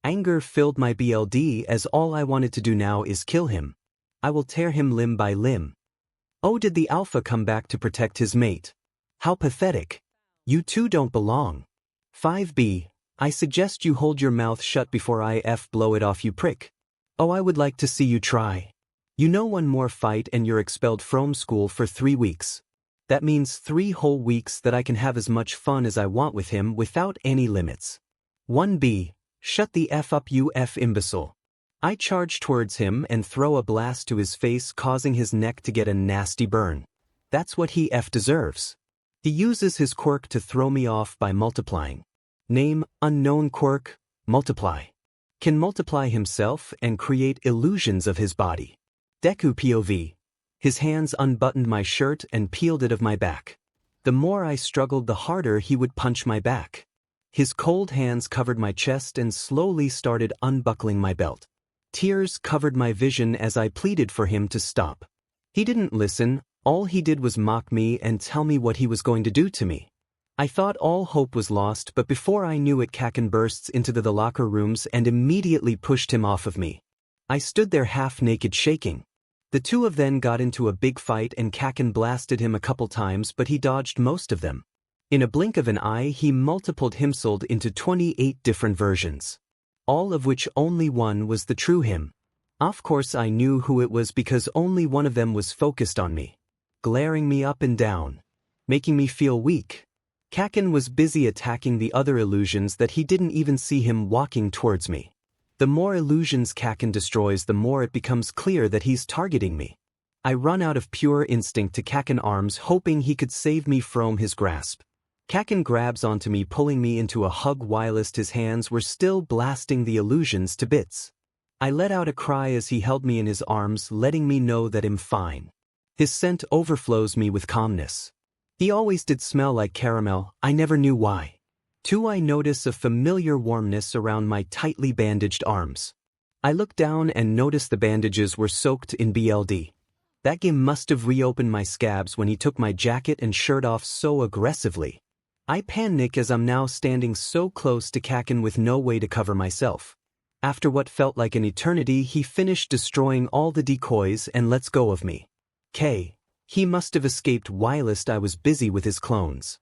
Anger filled my BLD as all I wanted to do now is kill him. I will tear him limb by limb. Oh, did the alpha come back to protect his mate? How pathetic. You two don't belong. 5B, I suggest you hold your mouth shut before I blow it off you prick. Oh, I would like to see you try. You know, one more fight and you're expelled from school for 3 weeks. That means 3 whole weeks that I can have as much fun as I want with him without any limits. 1B, shut the up you imbecile. I charge towards him and throw a blast to his face, causing his neck to get a nasty burn. That's what he deserves. He uses his quirk to throw me off by multiplying. Name, unknown quirk, multiply. Can multiply himself and create illusions of his body. Deku POV. His hands unbuttoned my shirt and peeled it of my back. The more I struggled, the harder he would punch my back. His cold hands covered my chest and slowly started unbuckling my belt. Tears covered my vision as I pleaded for him to stop. He didn't listen, all he did was mock me and tell me what he was going to do to me. I thought all hope was lost, but before I knew it, Kaken bursts into the locker rooms and immediately pushed him off of me. I stood there half-naked shaking. The two of them got into a big fight and Kaken blasted him a couple times, but he dodged most of them. In a blink of an eye, he multiplied himself into 28 different versions. All of which only one was the true him. Of course I knew who it was because only one of them was focused on me, glaring me up and down, making me feel weak. Kaken was busy attacking the other illusions that he didn't even see him walking towards me. The more illusions Kaken destroys, the more it becomes clear that he's targeting me. I run out of pure instinct to Kaken's arms, hoping he could save me from his grasp. Kaken grabs onto me, pulling me into a hug whilst his hands were still blasting the illusions to bits. I let out a cry as he held me in his arms, letting me know that I'm fine. His scent overflows me with calmness. He always did smell like caramel, I never knew why. I notice a familiar warmness around my tightly bandaged arms. I look down and notice the bandages were soaked in BLD. That game must have reopened my scabs when he took my jacket and shirt off so aggressively. I panic as I'm now standing so close to Kaken with no way to cover myself. After what felt like an eternity, he finished destroying all the decoys and lets go of me. He must have escaped whilst I was busy with his clones.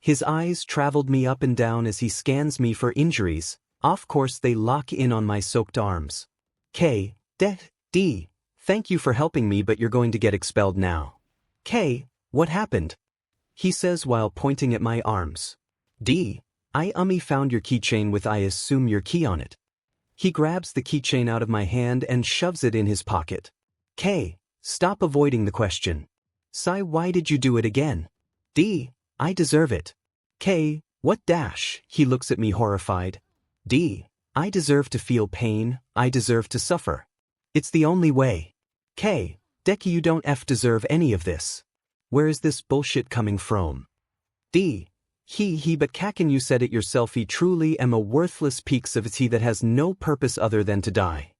His eyes traveled me up and down as he scans me for injuries. Of course they lock in on my soaked arms. D, thank you for helping me, but you're going to get expelled now. What happened? He says while pointing at my arms. D, I found your keychain with 𝗬𝗵𝗲 on it. He grabs the keychain out of my hand and shoves it in his pocket. Stop avoiding the question. Why did you do it again? D, I deserve it. What dash? He looks at me horrified. D, I deserve to feel pain, I deserve to suffer. It's the only way. Deku, you don't deserve any of this. Where is this bullshit coming from? D, but Kaken, you said it yourself, he truly am a worthless 𝗵𝗃𝗃 that has no purpose other than to die.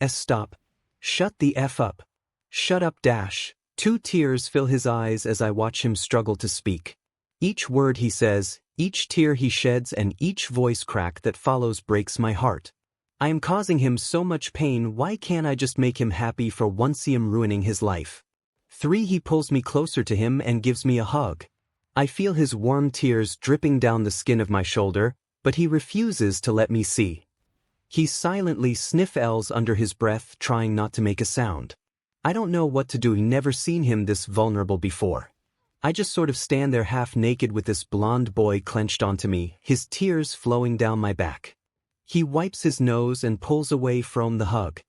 Stop. Shut the up. Shut up dash. 2 tears fill his eyes as I watch him struggle to speak. Each word he says, each tear he sheds, and each voice crack that follows breaks my heart. I am causing him so much pain, why can't I just make him happy for once? I'm ruining his life. 3, he pulls me closer to him and gives me a hug. I feel his warm tears dripping down the skin of my shoulder, but he refuses to let me see. He silently sniffles under his breath, trying not to make a sound. I don't know what to do, never seen him this vulnerable before. I just sort of stand there half naked with this blonde boy clenched onto me, his tears flowing down my back. He wipes his nose and pulls away from the hug.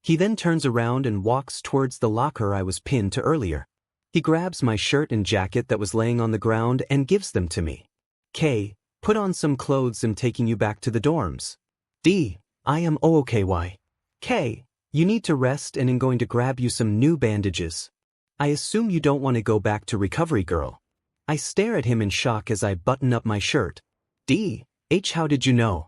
He then turns around and walks towards the locker I was pinned to earlier. He grabs my shirt and jacket that was laying on the ground and gives them to me. K, put on some clothes, I'm taking you back to the dorms. D, I am okay. K, you need to rest and I'm going to grab you some new bandages. I assume you don't want to go back to recovery, girl. I stare at him in shock as I button up my shirt. D, H, how did you know?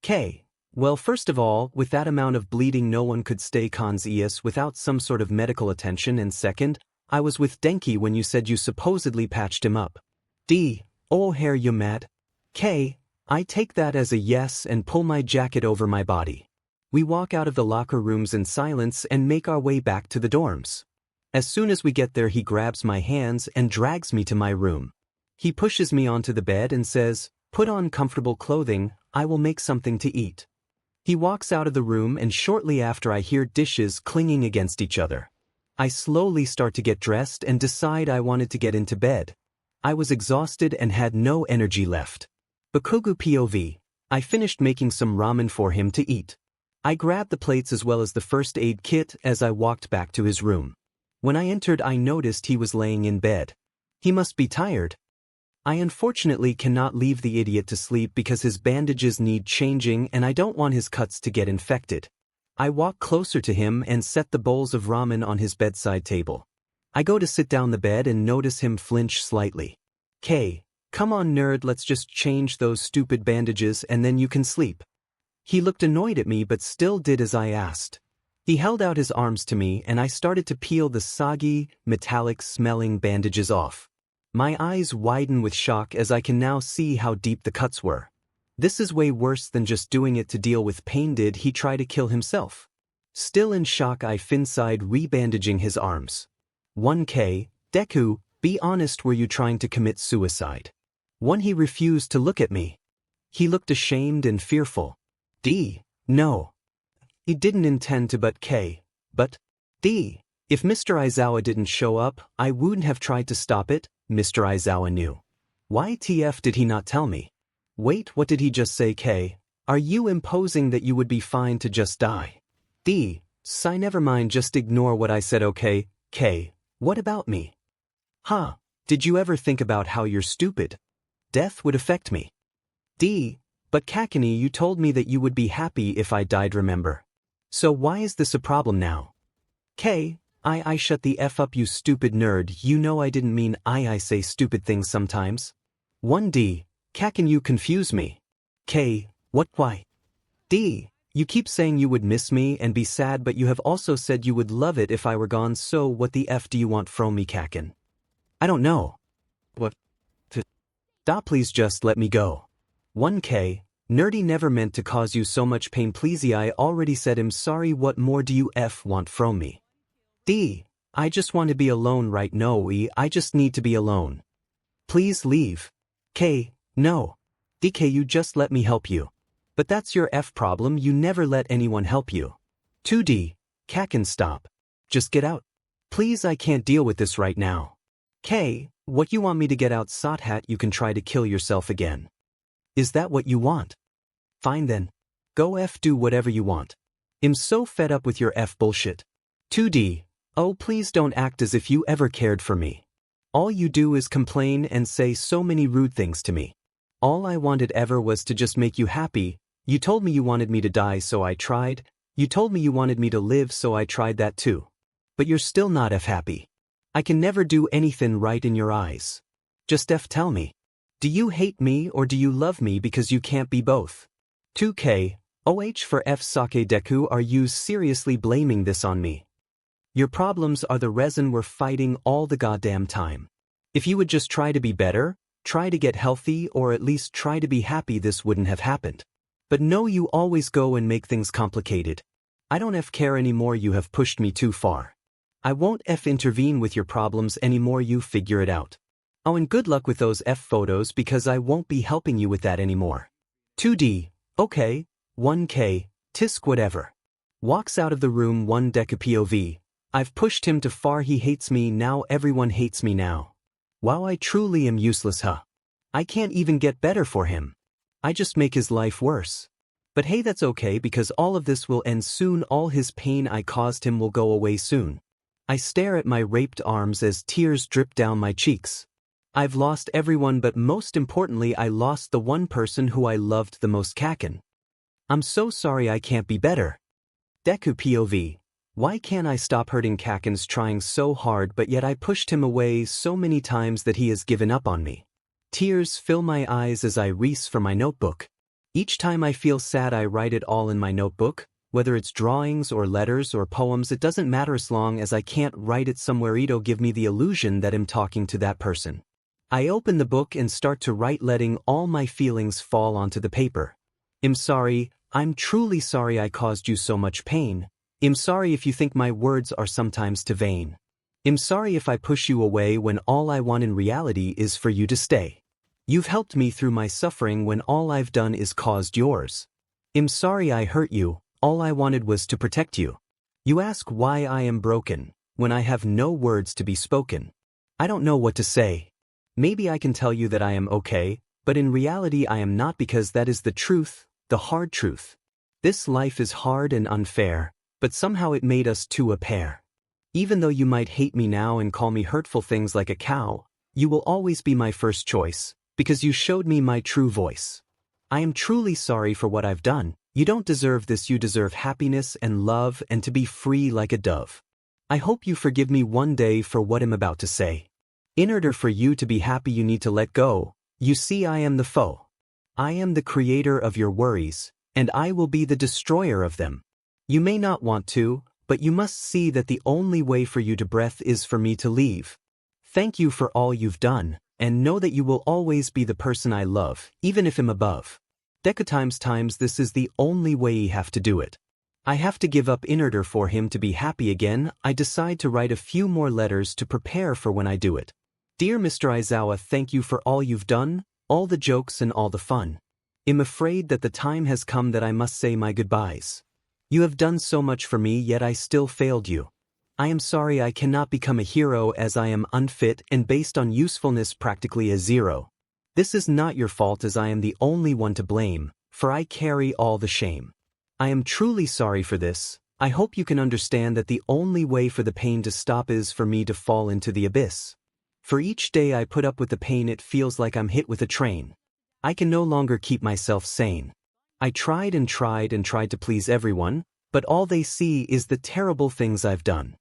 K, well, first of all, with that amount of bleeding no one could stay conscious without some sort of medical attention, and second, I was with Denki when you said you supposedly patched him up. D, oh, hair, you mad? K, I take that as a yes and pull my jacket over my body. We walk out of the locker rooms in silence and make our way back to the dorms. As soon as we get there, he grabs my hands and drags me to my room. He pushes me onto the bed and says, put on comfortable clothing, I will make something to eat. He walks out of the room and shortly after I hear dishes clinging against each other. I slowly start to get dressed and decide I wanted to get into bed. I was exhausted and had no energy left. Bakugo POV, I finished making some ramen for him to eat. I grabbed the plates as well as the first aid kit as I walked back to his room. When I entered, I noticed he was laying in bed. He must be tired. I unfortunately cannot leave the idiot to sleep because his bandages need changing and I don't want his cuts to get infected. I walk closer to him and set the bowls of ramen on his bedside table. I go to sit down the bed and notice him flinch slightly. K, come on nerd, let's just change those stupid bandages and then you can sleep. He looked annoyed at me but still did as I asked. He held out his arms to me and I started to peel the soggy, metallic-smelling bandages off. My eyes widen with shock as I can now see how deep the cuts were. This is way worse than just doing it to deal with pain. Did he try to kill himself? Still in shock, I finside rebandaging his arms. 1K, Deku, be honest, were you trying to commit suicide? 1, he refused to look at me. He looked ashamed and fearful. D, no. He didn't intend to, but K, but D, if Mr. Aizawa didn't show up, I wouldn't have tried to stop it. Mr. Aizawa knew. Why TF did he not tell me? Wait, what did he just say? K, are you imposing that you would be fine to just die? D, sigh, never mind, just ignore what I said, okay? K, what about me? Huh, did you ever think about how you're stupid? Death would affect me. D, but Kakini, you told me that you would be happy if I died, remember? So why is this a problem now? K, I shut the F up, you stupid nerd, you know I didn't mean I say stupid things sometimes. 1D, Kakin, you confuse me. K, what, why? D, you keep saying you would miss me and be sad, but you have also said you would love it if I were gone, so what the F do you want from me, Kakin? I don't know. What? Please just let me go. 1K, nerdy, never meant to cause you so much pain, please. I already said I'm sorry, what more do you F want from me? D, I just want to be alone right now. I just need to be alone. Please leave. K, no. DK, you just let me help you. But that's your F problem, you never let anyone help you. 2D, Kakin, stop. Just get out. Please, I can't deal with this right now. K, what, you want me to get out? Sothat, you can try to kill yourself again. Is that what you want? Fine then. Go F, do whatever you want. I'm so fed up with your F bullshit. 2D, oh please don't act as if you ever cared for me. All you do is complain and say so many rude things to me. All I wanted ever was to just make you happy. You told me you wanted me to die, so I tried. You told me you wanted me to live, so I tried that too. But you're still not F happy. I can never do anything right in your eyes. Just F, tell me. Do you hate me or do you love me, because you can't be both? 2K, OH for F, Sake Deku, are you seriously blaming this on me? Your problems are the reason we're fighting all the goddamn time. If you would just try to be better, try to get healthy, or at least try to be happy, this wouldn't have happened. But no, you always go and make things complicated. I don't F care anymore, you have pushed me too far. I won't F intervene with your problems anymore, you figure it out. Oh, and good luck with those F photos, because I won't be helping you with that anymore. 2D, okay. 1K, tisk whatever. Walks out of the room. 1 Deku POV. I've pushed him too far, he hates me now, everyone hates me now. Wow, I truly am useless, huh? I can't even get better for him. I just make his life worse. But hey, that's okay because all of this will end soon. All his pain I caused him will go away soon. I stare at my raped arms as tears drip down my cheeks. I've lost everyone, but most importantly I lost the one person who I loved the most. Kaken. I'm so sorry, I can't be better. Deku POV. Why can't I stop hurting? Kaken's trying so hard, but yet I pushed him away so many times that he has given up on me. Tears fill my eyes as I reach for my notebook. Each time I feel sad I write it all in my notebook, whether it's drawings or letters or poems, it doesn't matter as long as I can't write it somewhere. It'll give me the illusion that I'm talking to that person. I open the book and start to write, letting all my feelings fall onto the paper. I'm sorry, I'm truly sorry I caused you so much pain. I'm sorry if you think my words are sometimes too vain. I'm sorry if I push you away when all I want in reality is for you to stay. You've helped me through my suffering when all I've done is caused yours. I'm sorry I hurt you, all I wanted was to protect you. You ask why I am broken, when I have no words to be spoken. I don't know what to say. Maybe I can tell you that I am okay, but in reality I am not, because that is the truth, the hard truth. This life is hard and unfair, but somehow it made us two a pair. Even though you might hate me now and call me hurtful things like a cow, you will always be my first choice, because you showed me my true voice. I am truly sorry for what I've done. You don't deserve this. You deserve happiness and love and to be free like a dove. I hope you forgive me one day for what I'm about to say. In order for you to be happy you need to let go. You see, I am the foe. I am the creator of your worries, and I will be the destroyer of them. You may not want to, but you must see that the only way for you to breath is for me to leave. Thank you for all you've done, and know that you will always be the person I love, even if I'm above. Deku times this is the only way you have to do it. I have to give up in order for him to be happy again. I decide to write a few more letters to prepare for when I do it. Dear Mr. Aizawa, thank you for all you've done, all the jokes and all the fun. I'm afraid that the time has come that I must say my goodbyes. You have done so much for me, yet I still failed you. I am sorry I cannot become a hero as I am unfit and based on usefulness practically a zero. This is not your fault as I am the only one to blame, for I carry all the shame. I am truly sorry for this. I hope you can understand that the only way for the pain to stop is for me to fall into the abyss. For each day I put up with the pain it feels like I'm hit with a train. I can no longer keep myself sane. I tried and tried and tried to please everyone, but all they see is the terrible things I've done.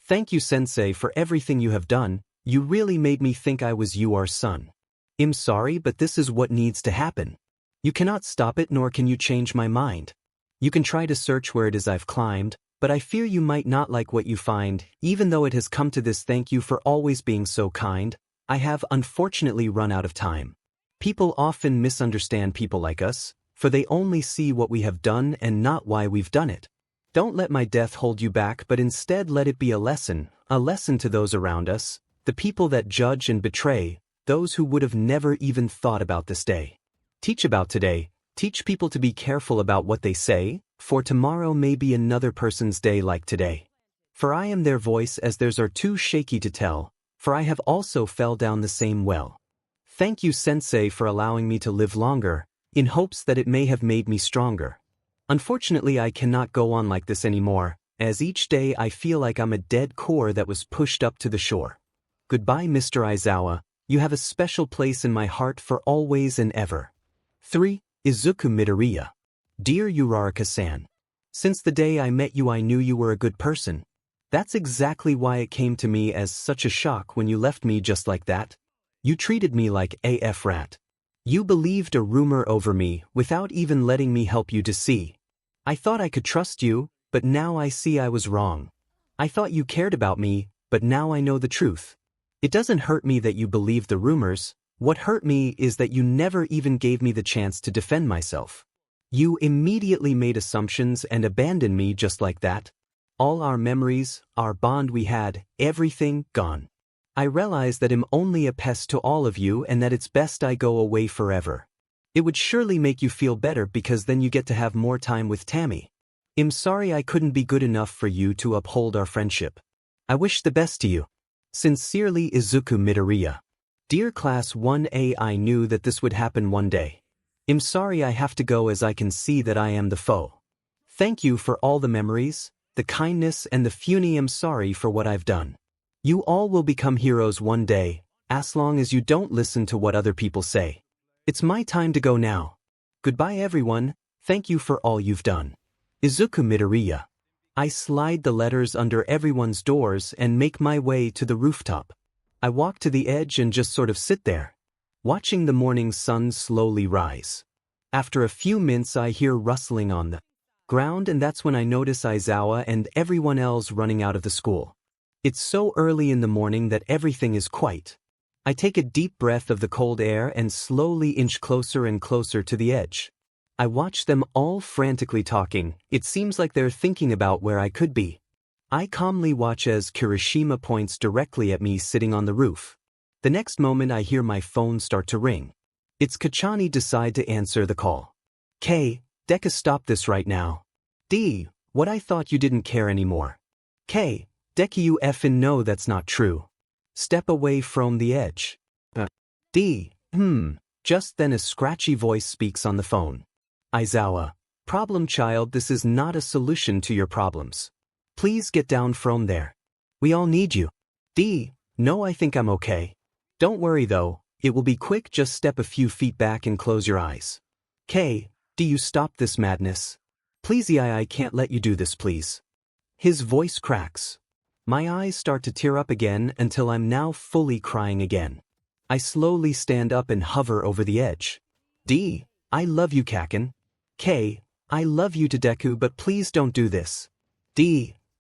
Thank you, Sensei, for everything you have done. You really made me think I was your son. I'm sorry, but this is what needs to happen. You cannot stop it, nor can you change my mind. You can try to search where it is I've climbed, but I fear you might not like what you find. Even though it has come to this, thank you for always being so kind. I have unfortunately run out of time. People often misunderstand people like us, for they only see what we have done and not why we've done it. Don't let my death hold you back, but instead let it be a lesson to those around us, the people that judge and betray, those who would have never even thought about this day. Teach about today, teach people to be careful about what they say, for tomorrow may be another person's day like today. For I am their voice as theirs are too shaky to tell, for I have also fell down the same well. Thank you, Sensei, for allowing me to live longer, in hopes that it may have made me stronger. Unfortunately, I cannot go on like this anymore, as each day I feel like I'm a dead core that was pushed up to the shore. Goodbye, Mr. Aizawa, you have a special place in my heart for always and ever. 3. Izuku Midoriya. Dear Uraraka-san. Since the day I met you I knew you were a good person. That's exactly why it came to me as such a shock when you left me just like that. You treated me like a rat. You believed a rumor over me without even letting me help you to see. I thought I could trust you, but now I see I was wrong. I thought you cared about me, but now I know the truth. It doesn't hurt me that you believed the rumors. What hurt me is that you never even gave me the chance to defend myself. You immediately made assumptions and abandoned me just like that. All our memories, our bond we had, everything gone. I realize that I'm only a pest to all of you and that it's best I go away forever. It would surely make you feel better because then you get to have more time with Tammy. I'm sorry I couldn't be good enough for you to uphold our friendship. I wish the best to you. Sincerely, Izuku Midoriya. Dear Class 1A, I knew that this would happen one day. I'm sorry I have to go as I can see that I am the foe. Thank you for all the memories, the kindness and the funny. I'm sorry for what I've done. You all will become heroes one day, as long as you don't listen to what other people say. It's my time to go now. Goodbye everyone, thank you for all you've done. 𝗧𝗵𝗵𝗧𝗧. I slide the letters under everyone's doors and make my way to the rooftop. I walk to the edge and just sort of sit there, watching the morning sun slowly rise. After a few minutes I hear rustling on the ground, and that's when I notice Aizawa and everyone else running out of the school. It's so early in the morning that everything is quiet. I take a deep breath of the cold air and slowly inch closer and closer to the edge. I watch them all frantically talking. It seems like they're thinking about where I could be. I calmly watch as Kirishima points directly at me sitting on the roof. The next moment I hear my phone start to ring. It's Kachani decide to answer the call. Deku, stop this right now. What, I thought you didn't care anymore. Deku, you effin' know that's not true. Step away from the edge. Just then a scratchy voice speaks on the phone. Aizawa, problem child, this is not a solution to your problems. Please get down from there. We all need you. No, I think I'm okay. Don't worry though, it will be quick, just step a few feet back and close your eyes. Do you stop this madness? Please, I can't let you do this, please. His voice cracks. My eyes start to tear up again until I'm now fully crying again. I slowly stand up and hover over the edge. I love you, Kaken. I love you to Deku, but please don't do this.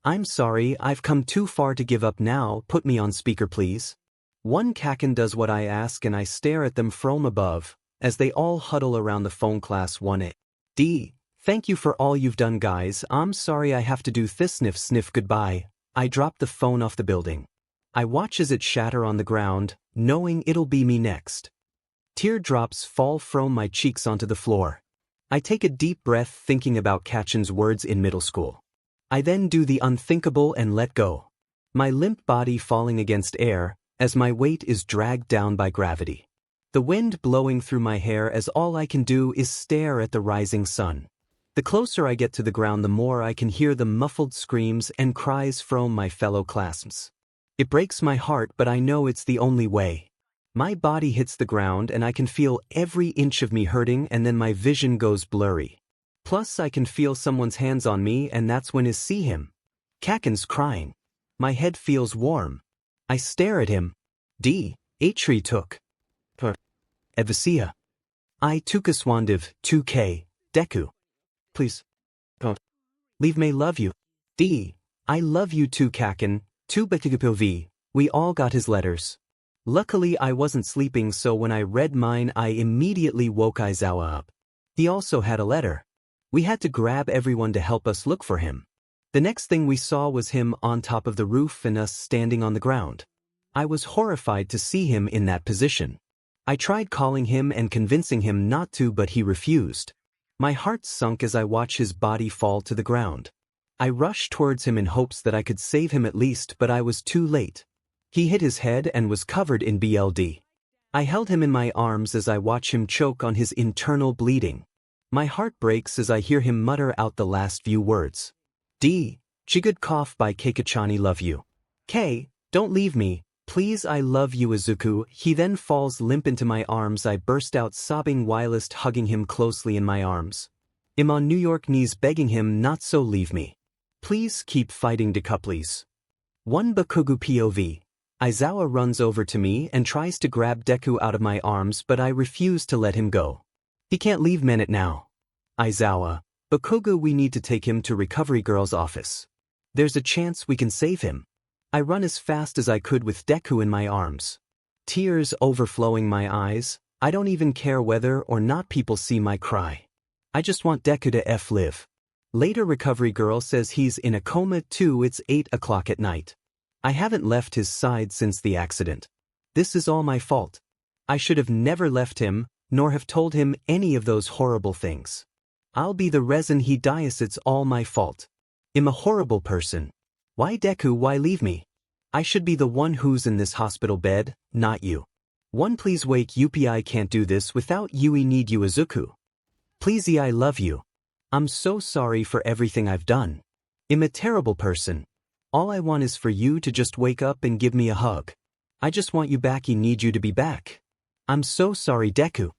I'm sorry, I've come too far to give up now, put me on speaker please. One Kaken does what I ask and I stare at them from above, as they all huddle around the phone. Class 1A. Thank you for all you've done guys, I'm sorry I have to do this. Sniff goodbye. I drop the phone off the building. I watch as it shatter on the ground, knowing it'll be me next. Teardrops fall from my cheeks onto the floor. I take a deep breath thinking about Kachan's words in middle school. I then do the unthinkable and let go. My limp body falling against air, as my weight is dragged down by gravity. The wind blowing through my hair as all I can do is stare at the rising sun. The closer I get to the ground, the more I can hear the muffled screams and cries from my fellow classmates. It breaks my heart, but I know it's the only way. My body hits the ground and I can feel every inch of me hurting, and then my vision goes blurry. Plus I can feel someone's hands on me, and that's when I see him. Kaken's crying. My head feels warm. I stare at him. 𝗔𝗂𝗁 𝗵𝘃. I 𝗬𝗓𝗏 2K, Deku. Please. Don't. Leave me, love you. I love you too, Kaken, 𝗬𝗵𝗃. We all got his letters. Luckily I wasn't sleeping, so when I read mine I immediately woke Aizawa up. He also had a letter. We had to grab everyone to help us look for him. The next thing we saw was him on top of the roof and us standing on the ground. I was horrified to see him in that position. I tried calling him and convincing him not to, but he refused. My heart sunk as I watched his body fall to the ground. I rushed towards him in hopes that I could save him at least, but I was too late. He hit his head and was covered in blood. I held him in my arms as I watch him choke on his internal bleeding. My heart breaks as I hear him mutter out the last few words. 𝗔𝗂𝗁 by Keikichani, love you. Don't leave me, please, I love you Izuku. He then falls limp into my arms. I burst out sobbing whilst hugging him closely in my arms. I'm on New York knees begging him not so leave me. Please keep fighting Deku please. One Bakugo POV. Aizawa runs over to me and tries to grab Deku out of my arms, but I refuse to let him go. He can't leave minute now. Aizawa, Bakugo, we need to take him to Recovery Girl's office. There's a chance we can save him. I run as fast as I could with Deku in my arms. Tears overflowing my eyes. I don't even care whether or not people see my cry. I just want Deku to live. Later Recovery Girl says he's in a coma too. It's 8 o'clock at night. I haven't left his side since the accident. This is all my fault. I should have never left him, nor have told him any of those horrible things. I'll be the reason he dies. It's all my fault. I'm a horrible person. Why Deku, why leave me? I should be the one who's in this hospital bed, not you. One please wake Yuppie, I can't do this without you, I need you Izuku. Please I love you. I'm so sorry for everything I've done. I'm a terrible person. All I want is for you to just wake up and give me a hug. I just want you back, I need you to be back. I'm so sorry Deku.